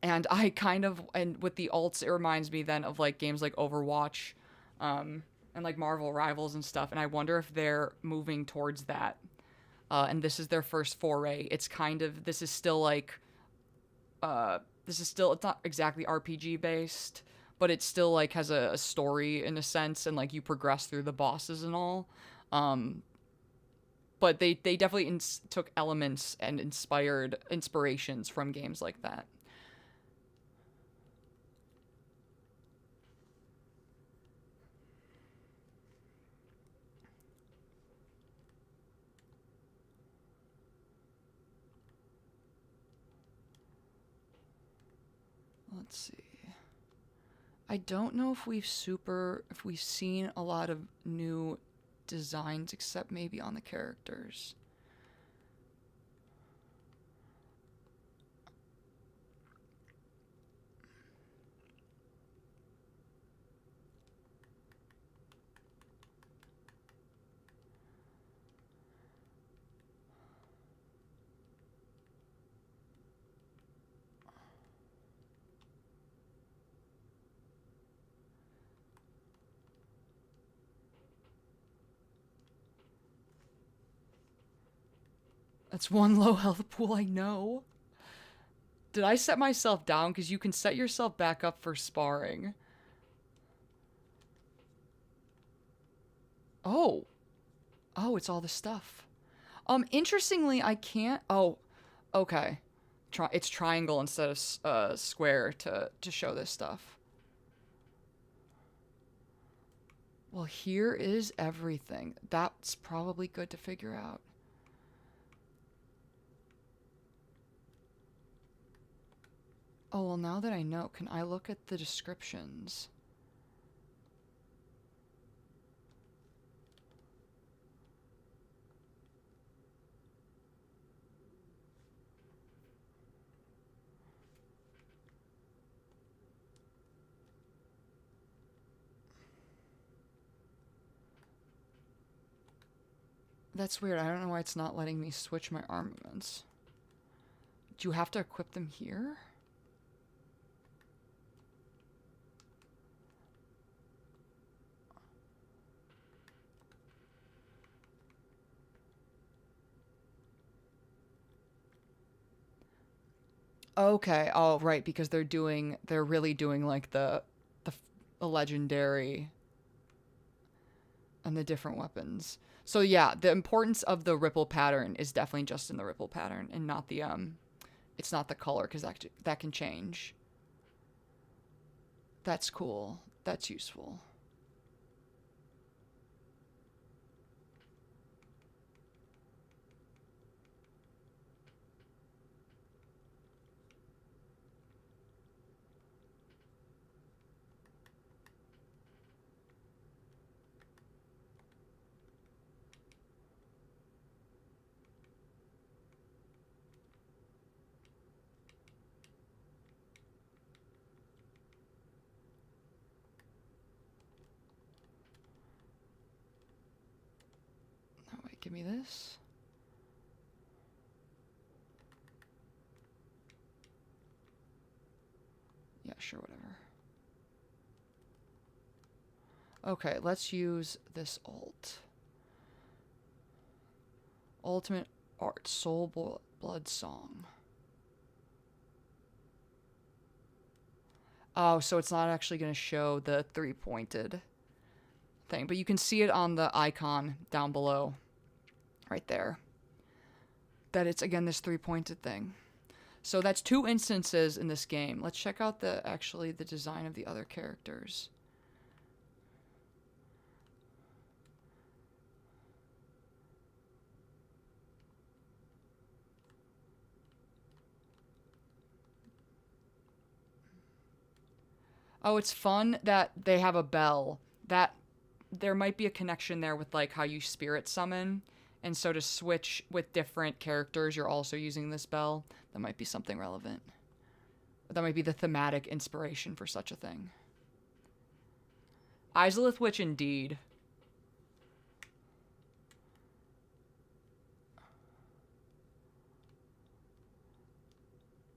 And I kind of, and with the alts, it reminds me then of, like, games like Overwatch, and, like, Marvel Rivals and stuff, and I wonder if they're moving towards that. And this is their first foray. It's kind of, this is still, like, it's not exactly RPG based, but it still, like, has a story in a sense, and, like, you progress through the bosses and all. But they definitely took elements and inspirations from games like that. Let's see. I don't know if we've seen a lot of new designs, except maybe on the characters. That's one low health pool, I know. Did I set myself down? Because you can set yourself back up for sparring. Oh. Oh, it's all the stuff. Interestingly, I can't... Oh, okay. It's triangle instead of square to show this stuff. Well, here is everything. That's probably good to figure out. Oh, well, now that I know, can I look at the descriptions? That's weird. I don't know why it's not letting me switch my armaments. Do you have to equip them here? Okay. Oh, right, because they're really doing like the legendary and the different weapons. So yeah, the importance of the ripple pattern is definitely just in the ripple pattern and not the it's not the color, because that can change. That's cool. That's useful. Oh, wait, give me this. Yeah, sure, whatever. Okay, let's use this ult. Ultimate Art, Soul Blood Song. Oh, so it's not actually going to show the three-pointed thing, but you can see it on the icon down below, right there, that it's, again, this three-pointed thing. So that's 2 instances in this game. Let's check out the design of the other characters. Oh, it's fun that they have a bell. That there might be a connection there with like how you spirit summon. And so to switch with different characters, you're also using this bell. That might be something relevant. That might be the thematic inspiration for such a thing. Izalith Witch indeed.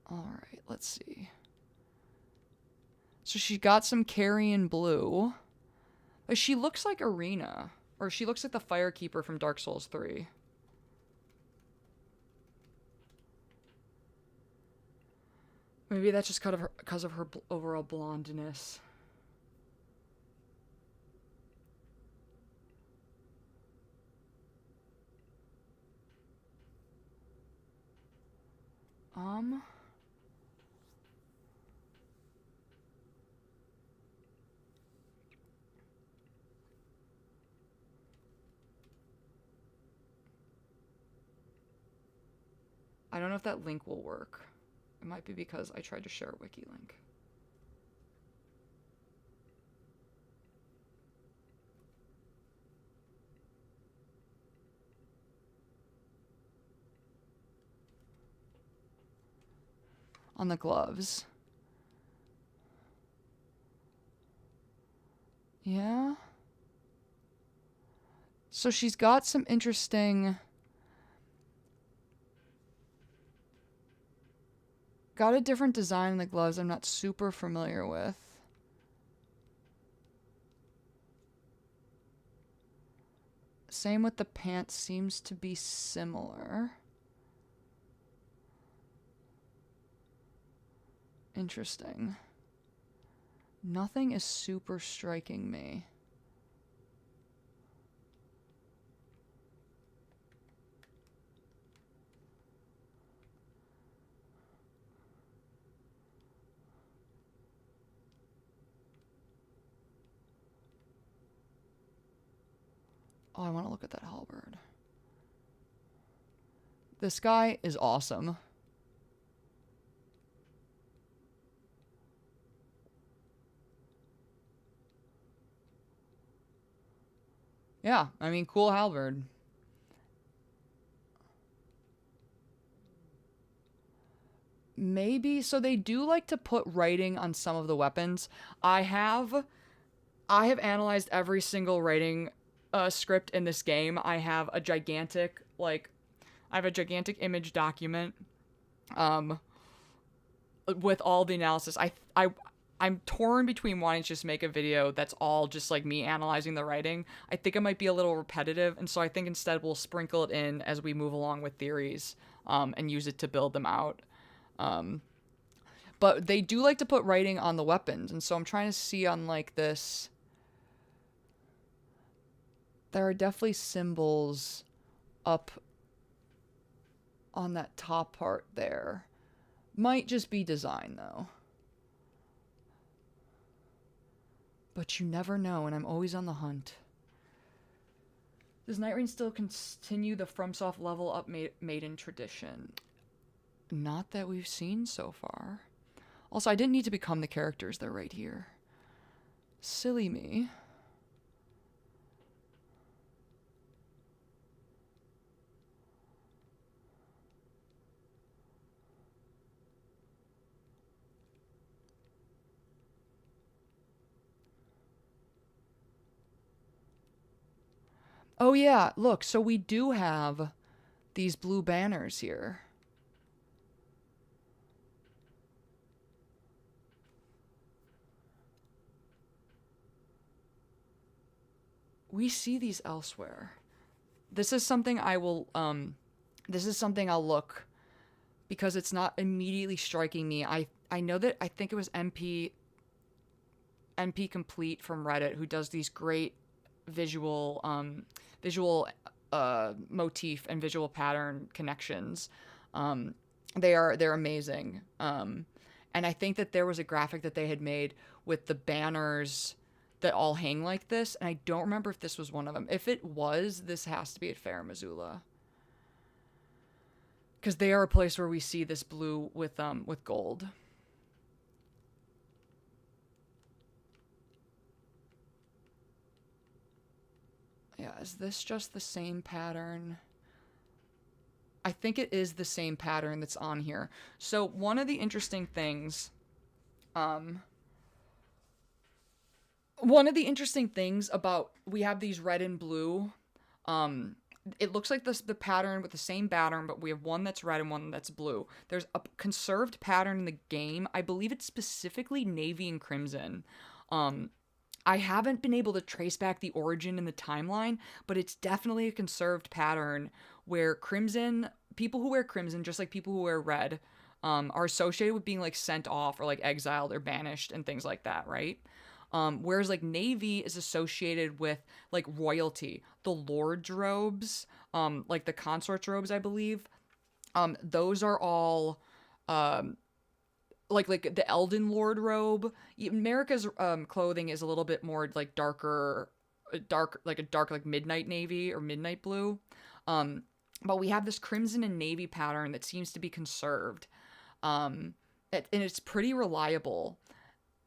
Alright, let's see. So she got some carrion blue. She looks like Arena. Or she looks like the Firekeeper from Dark Souls 3. Maybe that's just because of her overall blondness. I don't know if that link will work. It might be because I tried to share a wiki link. On the gloves. Yeah. So she's got some interesting... Got a different design in the gloves I'm not super familiar with. Same with the pants, seems to be similar. Interesting. Nothing is super striking me. Oh, I want to look at that halberd. This guy is awesome. Yeah, I mean, cool halberd. Maybe, so they do like to put writing on some of the weapons. I have analyzed every single writing script in this game. I have a gigantic, image document with all the analysis. I'm torn between wanting to just make a video that's all just like me analyzing the writing. I think it might be a little repetitive, and so I think instead we'll sprinkle it in as we move along with theories and use it to build them out. But they do like to put writing on the weapons, and so I'm trying to see on like this. There are definitely symbols up on that top part there. Might just be design, though. But you never know, and I'm always on the hunt. Does Nightreign still continue the FromSoft level up maiden tradition? Not that we've seen so far. Also, I didn't need to become the characters. They're right here. Silly me. Oh yeah, look, so we do have these blue banners here. we see these elsewhere. This is something I'll look, because it's not immediately striking me. I know that, I think it was MP Complete from Reddit, who does these great visual motif and visual pattern connections. They're amazing. And I think that there was a graphic that they had made with the banners that all hang like this, and I don't remember if this was one of them. If it was, this has to be at Farum Azula, because they are a place where we see this blue with gold. Yeah, is this just the same pattern? I think it is the same pattern that's on here. So one of the interesting things, about, we have these red and blue, it looks like the pattern with the same pattern, but we have one that's red and one that's blue. There's a conserved pattern in the game. I believe it's specifically navy and crimson. I haven't been able to trace back the origin in the timeline, but it's definitely a conserved pattern where crimson, people who wear crimson, just like people who wear red, are associated with being like sent off or like exiled or banished and things like that, right? Whereas like navy is associated with like royalty, the lord's robes, like the consort's robes, I believe. Those are all, like the Elden Lord robe. America's clothing is a little bit more like dark like midnight navy or midnight blue. But we have this crimson and navy pattern that seems to be conserved. And it's pretty reliable.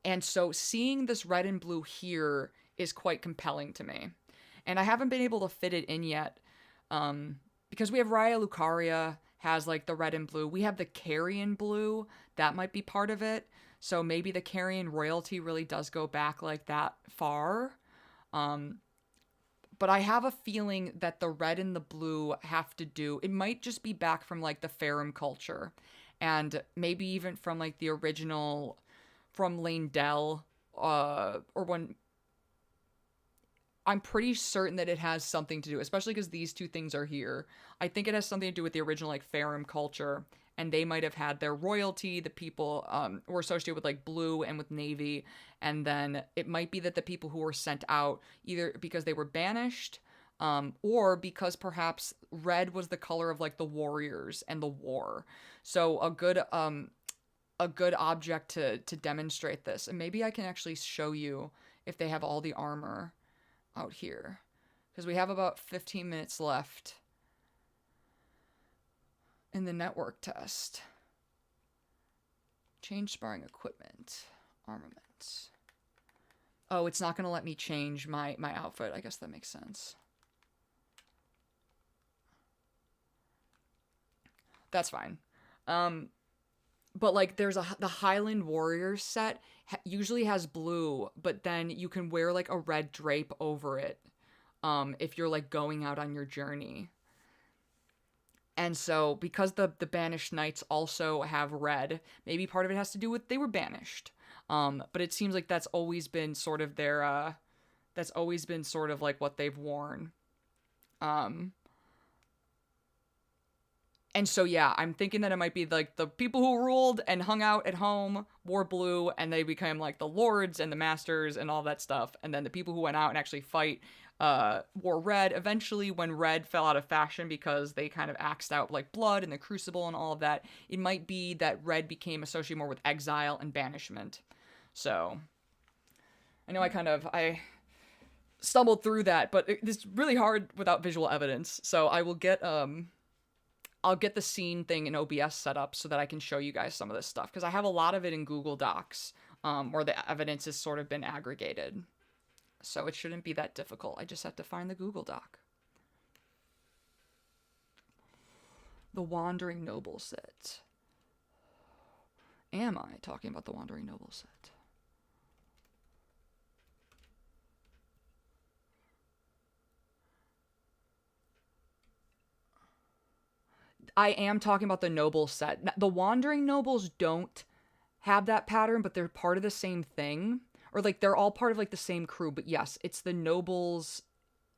And so seeing this red and blue here is quite compelling to me. And I haven't been able to fit it in yet. Because we have Raya Lucaria has like the red and blue. We have the Carrion blue. That might be part of it. So maybe the Carrion royalty really does go back like that far. But I have a feeling that the red and the blue have to do, it might just be back from like the Farum culture. And maybe even from like the original, from Lane-Del, or when, I'm pretty certain that it has something to do, especially because these two things are here. I think it has something to do with the original like Farum culture, and they might have had their royalty, the people were associated with like blue and with navy, and then it might be that the people who were sent out, either because they were banished, or because perhaps red was the color of like the warriors and the war. So a good object to demonstrate this, and maybe I can actually show you if they have all the armor out here, because we have about 15 minutes left in the network test. Change sparring equipment, armaments. Oh, it's not going to let me change my outfit. I guess that makes sense. That's fine. But like there's the Highland Warriors set usually has blue, but then you can wear like a red drape over it if you're like going out on your journey. And so because the banished knights also have red, maybe part of it has to do with they were banished. But it seems like that's always been sort of their that's always been sort of like what they've worn. And so, yeah, I'm thinking that it might be, like, the people who ruled and hung out at home wore blue, and they became, like, the lords and the masters and all that stuff. And then the people who went out and actually fight wore red. Eventually, when red fell out of fashion because they kind of axed out, like, blood and the crucible and all of that, it might be that red became associated more with exile and banishment. So, I know I stumbled through that, but it's really hard without visual evidence. So I will get, I'll get the scene thing in OBS set up so that I can show you guys some of this stuff, because I have a lot of it in Google Docs, where the evidence has sort of been aggregated. So it shouldn't be that difficult. I just have to find the Google Doc. The Wandering Noble set. Am I talking about the Wandering Noble set? I am talking about the noble set. The Wandering Nobles don't have that pattern, but they're part of the same thing. Or, like, they're all part of, like, the same crew. But, yes, it's the nobles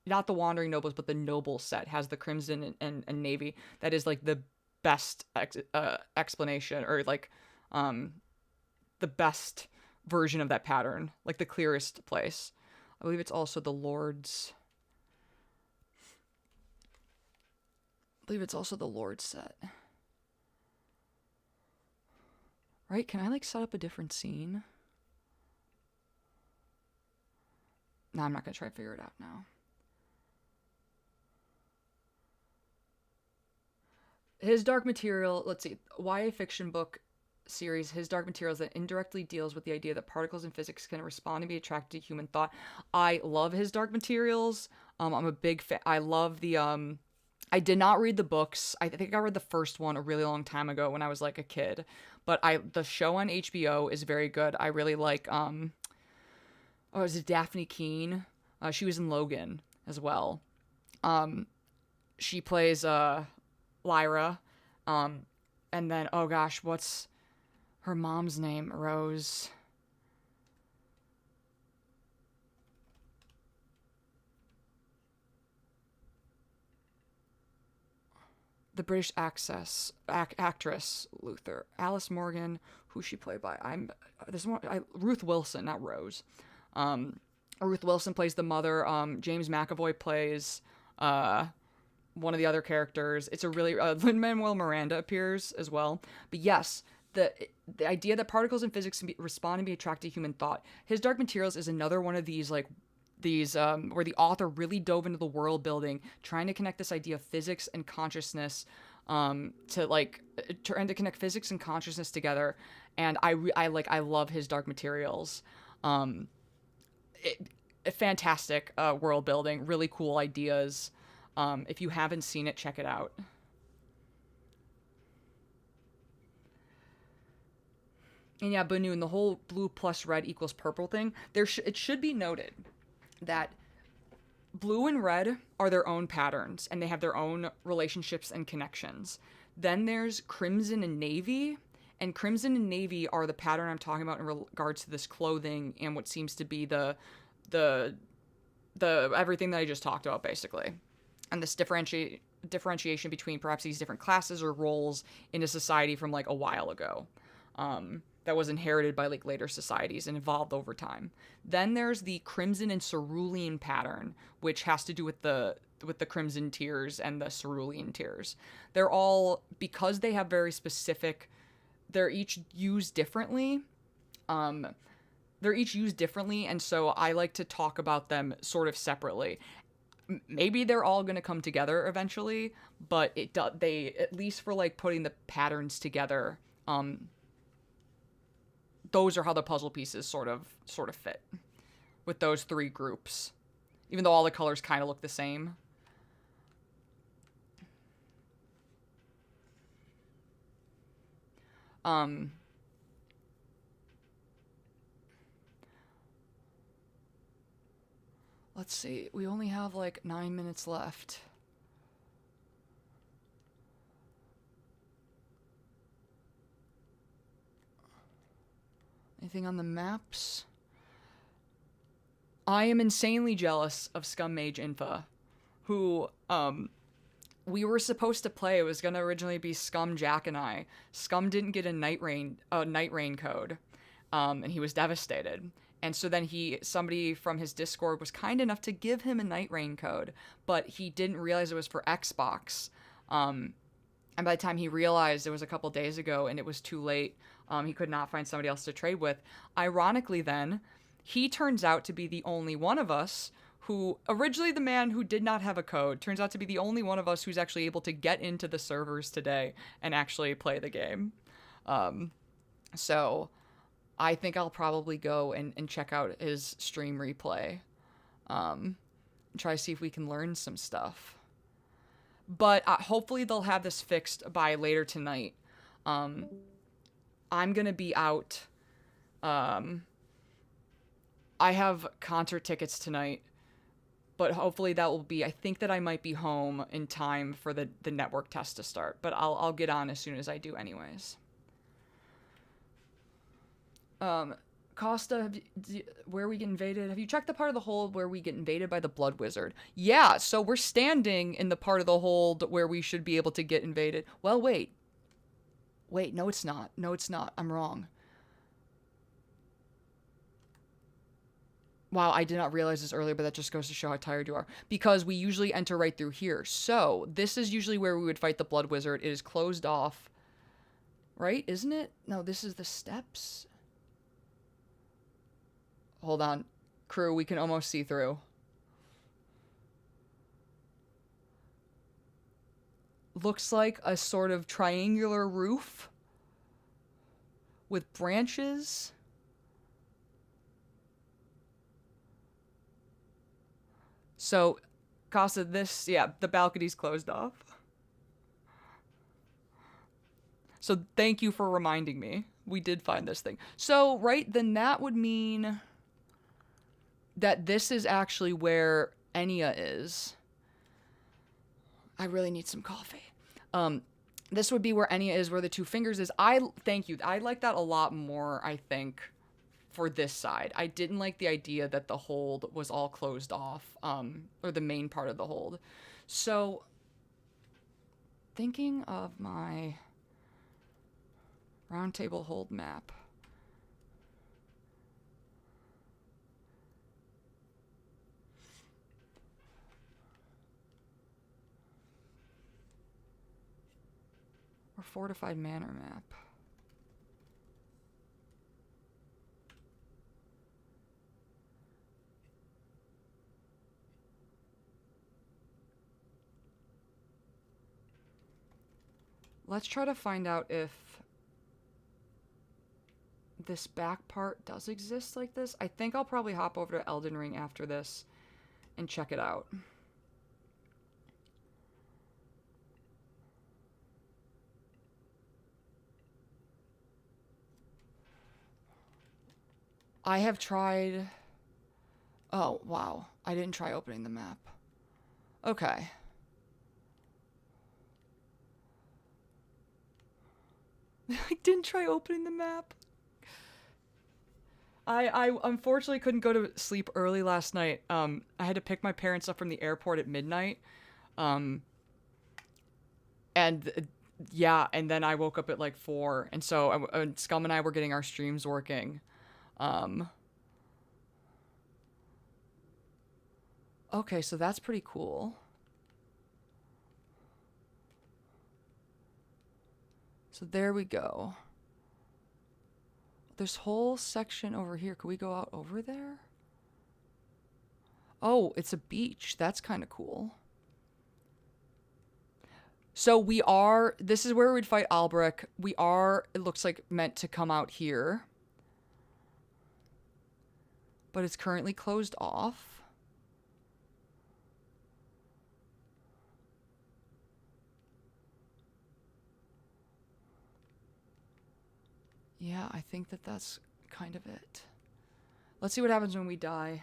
not the Wandering Nobles, but the Noble set has the Crimson and Navy. That is like the best explanation, or like the best version of that pattern, like the clearest place. I believe it's also the Lord's. I believe it's also the Lord's set. Right? Can I like set up a different scene? No, I'm not gonna try to figure it out now. His Dark Material, let's see, YA fiction book series, His Dark Materials, that indirectly deals with the idea that particles in physics can respond and be attracted to human thought. I love His Dark Materials. I'm a big fan. I love the, I did not read the books. I think I read the first one a really long time ago when I was like a kid. But the show on HBO is very good. I really like, is it Daphne Keane? She was in Logan as well. She plays, Lyra. And then, oh gosh, what's her mom's name? Rose. The British actress Luther. Alice Morgan, who's she played by? Ruth Wilson, not Rose. Ruth Wilson plays the mother. James McAvoy plays one of the other characters. It's a really Lin-Manuel Miranda appears as well. But yes, the idea that particles in physics can respond and be attracted to human thought. His Dark Materials is another one of these where the author really dove into the world building, trying to connect this idea of physics and consciousness, trying to connect physics and consciousness together. And I love His Dark Materials. Fantastic world building, really cool ideas. If you haven't seen it, check it out. And yeah, Banoon, the whole blue plus red equals purple thing, it should be noted that blue and red are their own patterns, and they have their own relationships and connections. Then there's crimson and navy, and crimson and navy are the pattern I'm talking about in regards to this clothing and what seems to be the everything that I just talked about, basically. And this differentiation between perhaps these different classes or roles in a society from like a while ago. That was inherited by like later societies and evolved over time. Then there's the crimson and cerulean pattern, which has to do with the crimson tiers and the cerulean tiers. They're all, because they have very specific, they're each used differently. And so I like to talk about them sort of separately. Maybe they're all going to come together eventually, but they, at least for like putting the patterns together, those are how the puzzle pieces sort of fit with those three groups, even though all the colors kind of look the same. Let's see. We only have like 9 minutes left. Anything on the maps? I am insanely jealous of Scum Mage Infa, who, we were supposed to play. It was going to originally be Scum, Jack, and I. Scum didn't get a Nightreign code, and he was devastated. And so then somebody from his Discord was kind enough to give him a Nightreign code, but he didn't realize it was for Xbox. And by the time he realized, it was a couple days ago, and it was too late. He could not find somebody else to trade with. Ironically then, he turns out to be the only one of us who, originally the man who did not have a code, turns out to be the only one of us who's actually able to get into the servers today and actually play the game. So I think I'll probably go and check out his stream replay. And try to see if we can learn some stuff. But hopefully they'll have this fixed by later tonight. I'm going to be out. I have concert tickets tonight. But hopefully that will be, I think that I might be home in time for the network test to start. But I'll get on as soon as I do anyways. Costa, where we get invaded? Have you checked the part of the hold where we get invaded by the Blood Wizard? Yeah, so we're standing in the part of the hold where we should be able to get invaded. Well, wait. Wait, no it's not. No it's not. I'm wrong. Wow, I did not realize this earlier, but that just goes to show how tired you are. Because we usually enter right through here. So, this is usually where we would fight the Blood Wizard. It is closed off. Right? Isn't it? No, this is the steps. Hold on. Crew, we can almost see through. Looks like a sort of triangular roof with branches. So, Casa, this, yeah, the balcony's closed off. So, thank you for reminding me. We did find this thing. So, right, then that would mean that this is actually where Enya is. I really need some coffee. This would be where Enya is, where the two fingers is. Thank you. I like that a lot more, I think, for this side. I didn't like the idea that the hold was all closed off, or the main part of the hold. So, thinking of my Roundtable hold map. Or Fortified Manor map. Let's try to find out if this back part does exist like this. I think I'll probably hop over to Elden Ring after this and check it out. I have tried... Oh, wow. I didn't try opening the map. Okay. I didn't try opening the map. I unfortunately couldn't go to sleep early last night. I had to pick my parents up from the airport at midnight. Yeah, and then I woke up at like 4. And so Scum and I were getting our streams working. Okay, so that's pretty cool. So there we go. This whole section over here. Could we go out over there? Oh, it's a beach. That's kind of cool. So this is where we'd fight Alberich. It looks like, meant to come out here. But it's currently closed off. Yeah, I think that's kind of it. Let's see what happens when we die.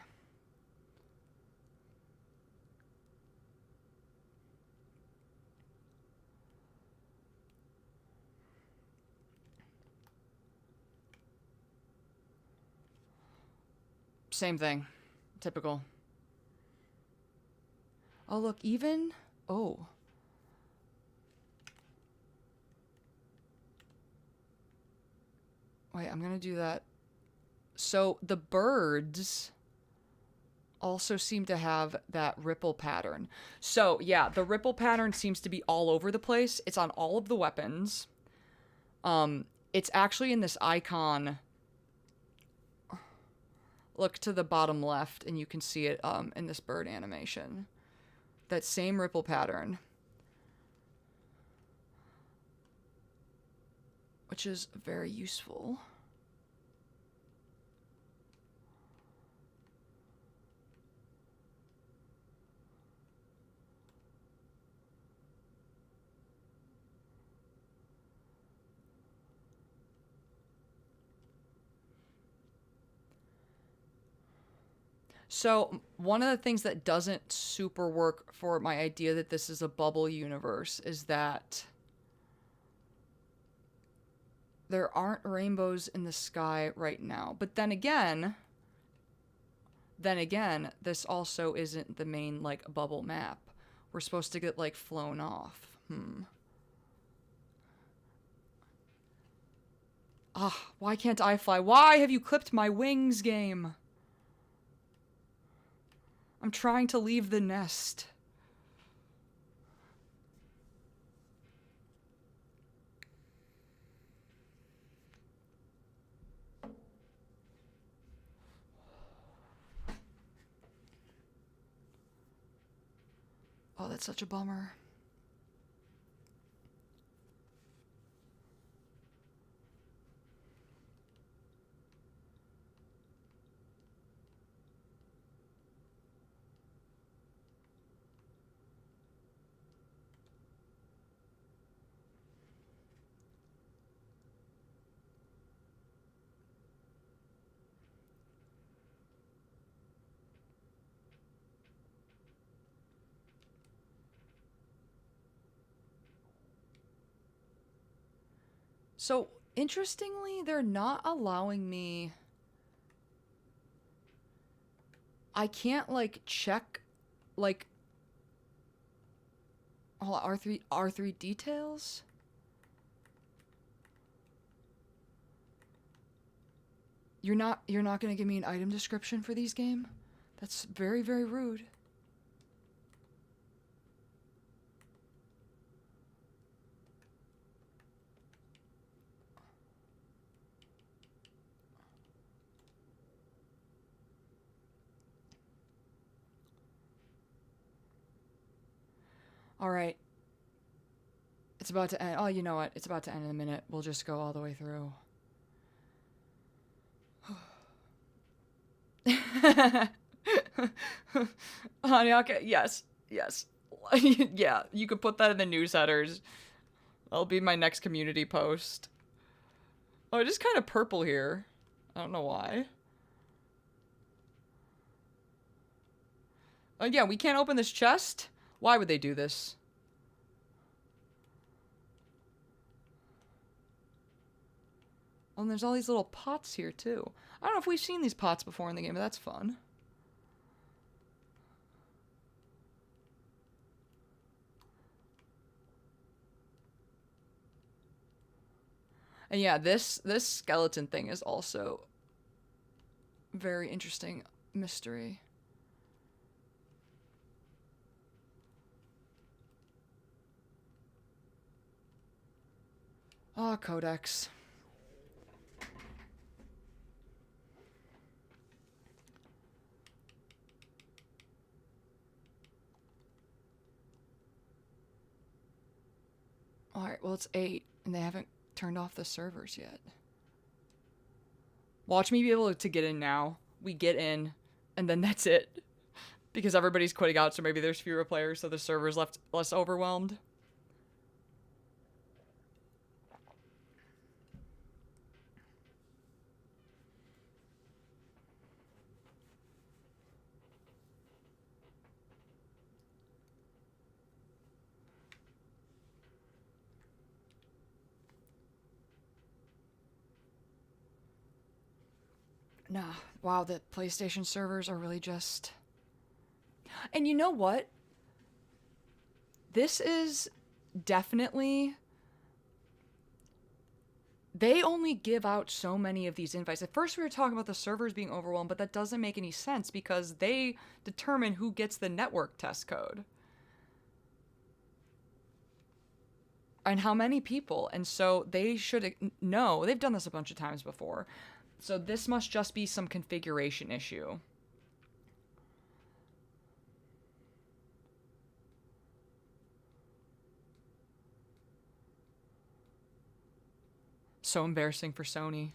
Same thing. Typical. Oh, look, even... Oh. Wait, I'm gonna do that. So, the birds also seem to have that ripple pattern. So, yeah, the ripple pattern seems to be all over the place. It's on all of the weapons. It's actually in this icon. Look to the bottom left, and you can see it in this bird animation. That same ripple pattern. Which is very useful. So, one of the things that doesn't super work for my idea that this is a bubble universe is that there aren't rainbows in the sky right now. But then again, this also isn't the main, like, bubble map. We're supposed to get, like, flown off. Ah, why can't I fly? Why have you clipped my wings, game? I'm trying to leave the nest. Oh, that's such a bummer. So, interestingly, they're not allowing me... I can't, like, check, like... Hold on, R3 details? You're not gonna give me an item description for these, game? That's very, very rude. Alright. It's about to end. Oh, you know what? It's about to end in a minute. We'll just go all the way through. Honey, okay. Yes. Yes. Yeah, you could put that in the news headers. That'll be my next community post. Oh, it is kind of purple here. I don't know why. Oh, yeah, we can't open this chest? Why would they do this? Oh, and there's all these little pots here, too. I don't know if we've seen these pots before in the game, but that's fun. And yeah, this skeleton thing is also very interesting mystery. Ah, codex. Alright, well, it's 8, and they haven't turned off the servers yet. Watch me be able to get in now. We get in, and then that's it. Because everybody's quitting out, so maybe there's fewer players, so the server's less overwhelmed. Nah, wow, the PlayStation servers are really just... And you know what? This is definitely... They only give out so many of these invites. At first we were talking about the servers being overwhelmed, but that doesn't make any sense because they determine who gets the network test code. And how many people. And so they should know. They've done this a bunch of times before. So this must just be some configuration issue. So embarrassing for Sony.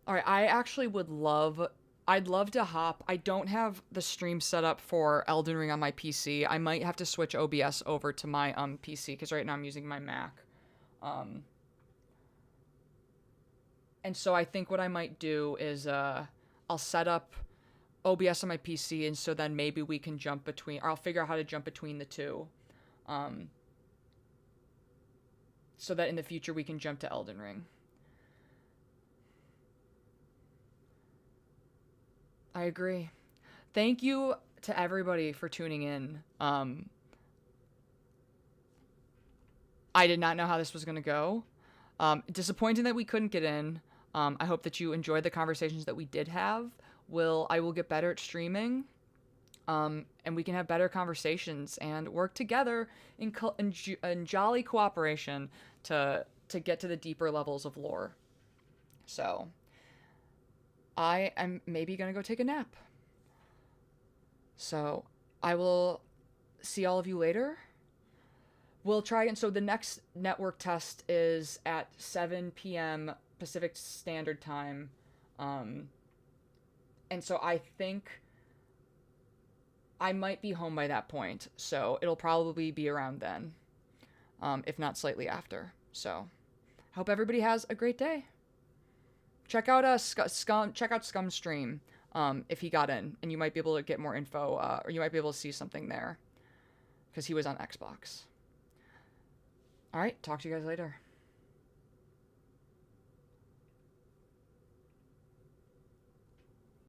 Alright, I actually would love... I'd love to hop... I don't have the stream set up for Elden Ring on my PC. I might have to switch OBS over to my PC, because right now I'm using my Mac. And so I think what I might do is, I'll set up OBS on my PC, and so then maybe we can jump between, or I'll figure out how to jump between the two. so that in the future we can jump to Elden Ring. I agree. Thank you to everybody for tuning in. I did not know how this was going to go. Disappointing that we couldn't get in. I hope that you enjoyed the conversations that we did have. I will get better at streaming. And we can have better conversations and work together in jolly cooperation to get to the deeper levels of lore. So, I am maybe going to go take a nap. So, I will see all of you later. We'll try, and so the next network test is at 7 p.m. Pacific Standard Time. And so I think I might be home by that point. So it'll probably be around then, if not slightly after. So hope everybody has a great day. Check out Scum stream if he got in, and you might be able to get more info, or you might be able to see something there because he was on Xbox. All right, talk to you guys later.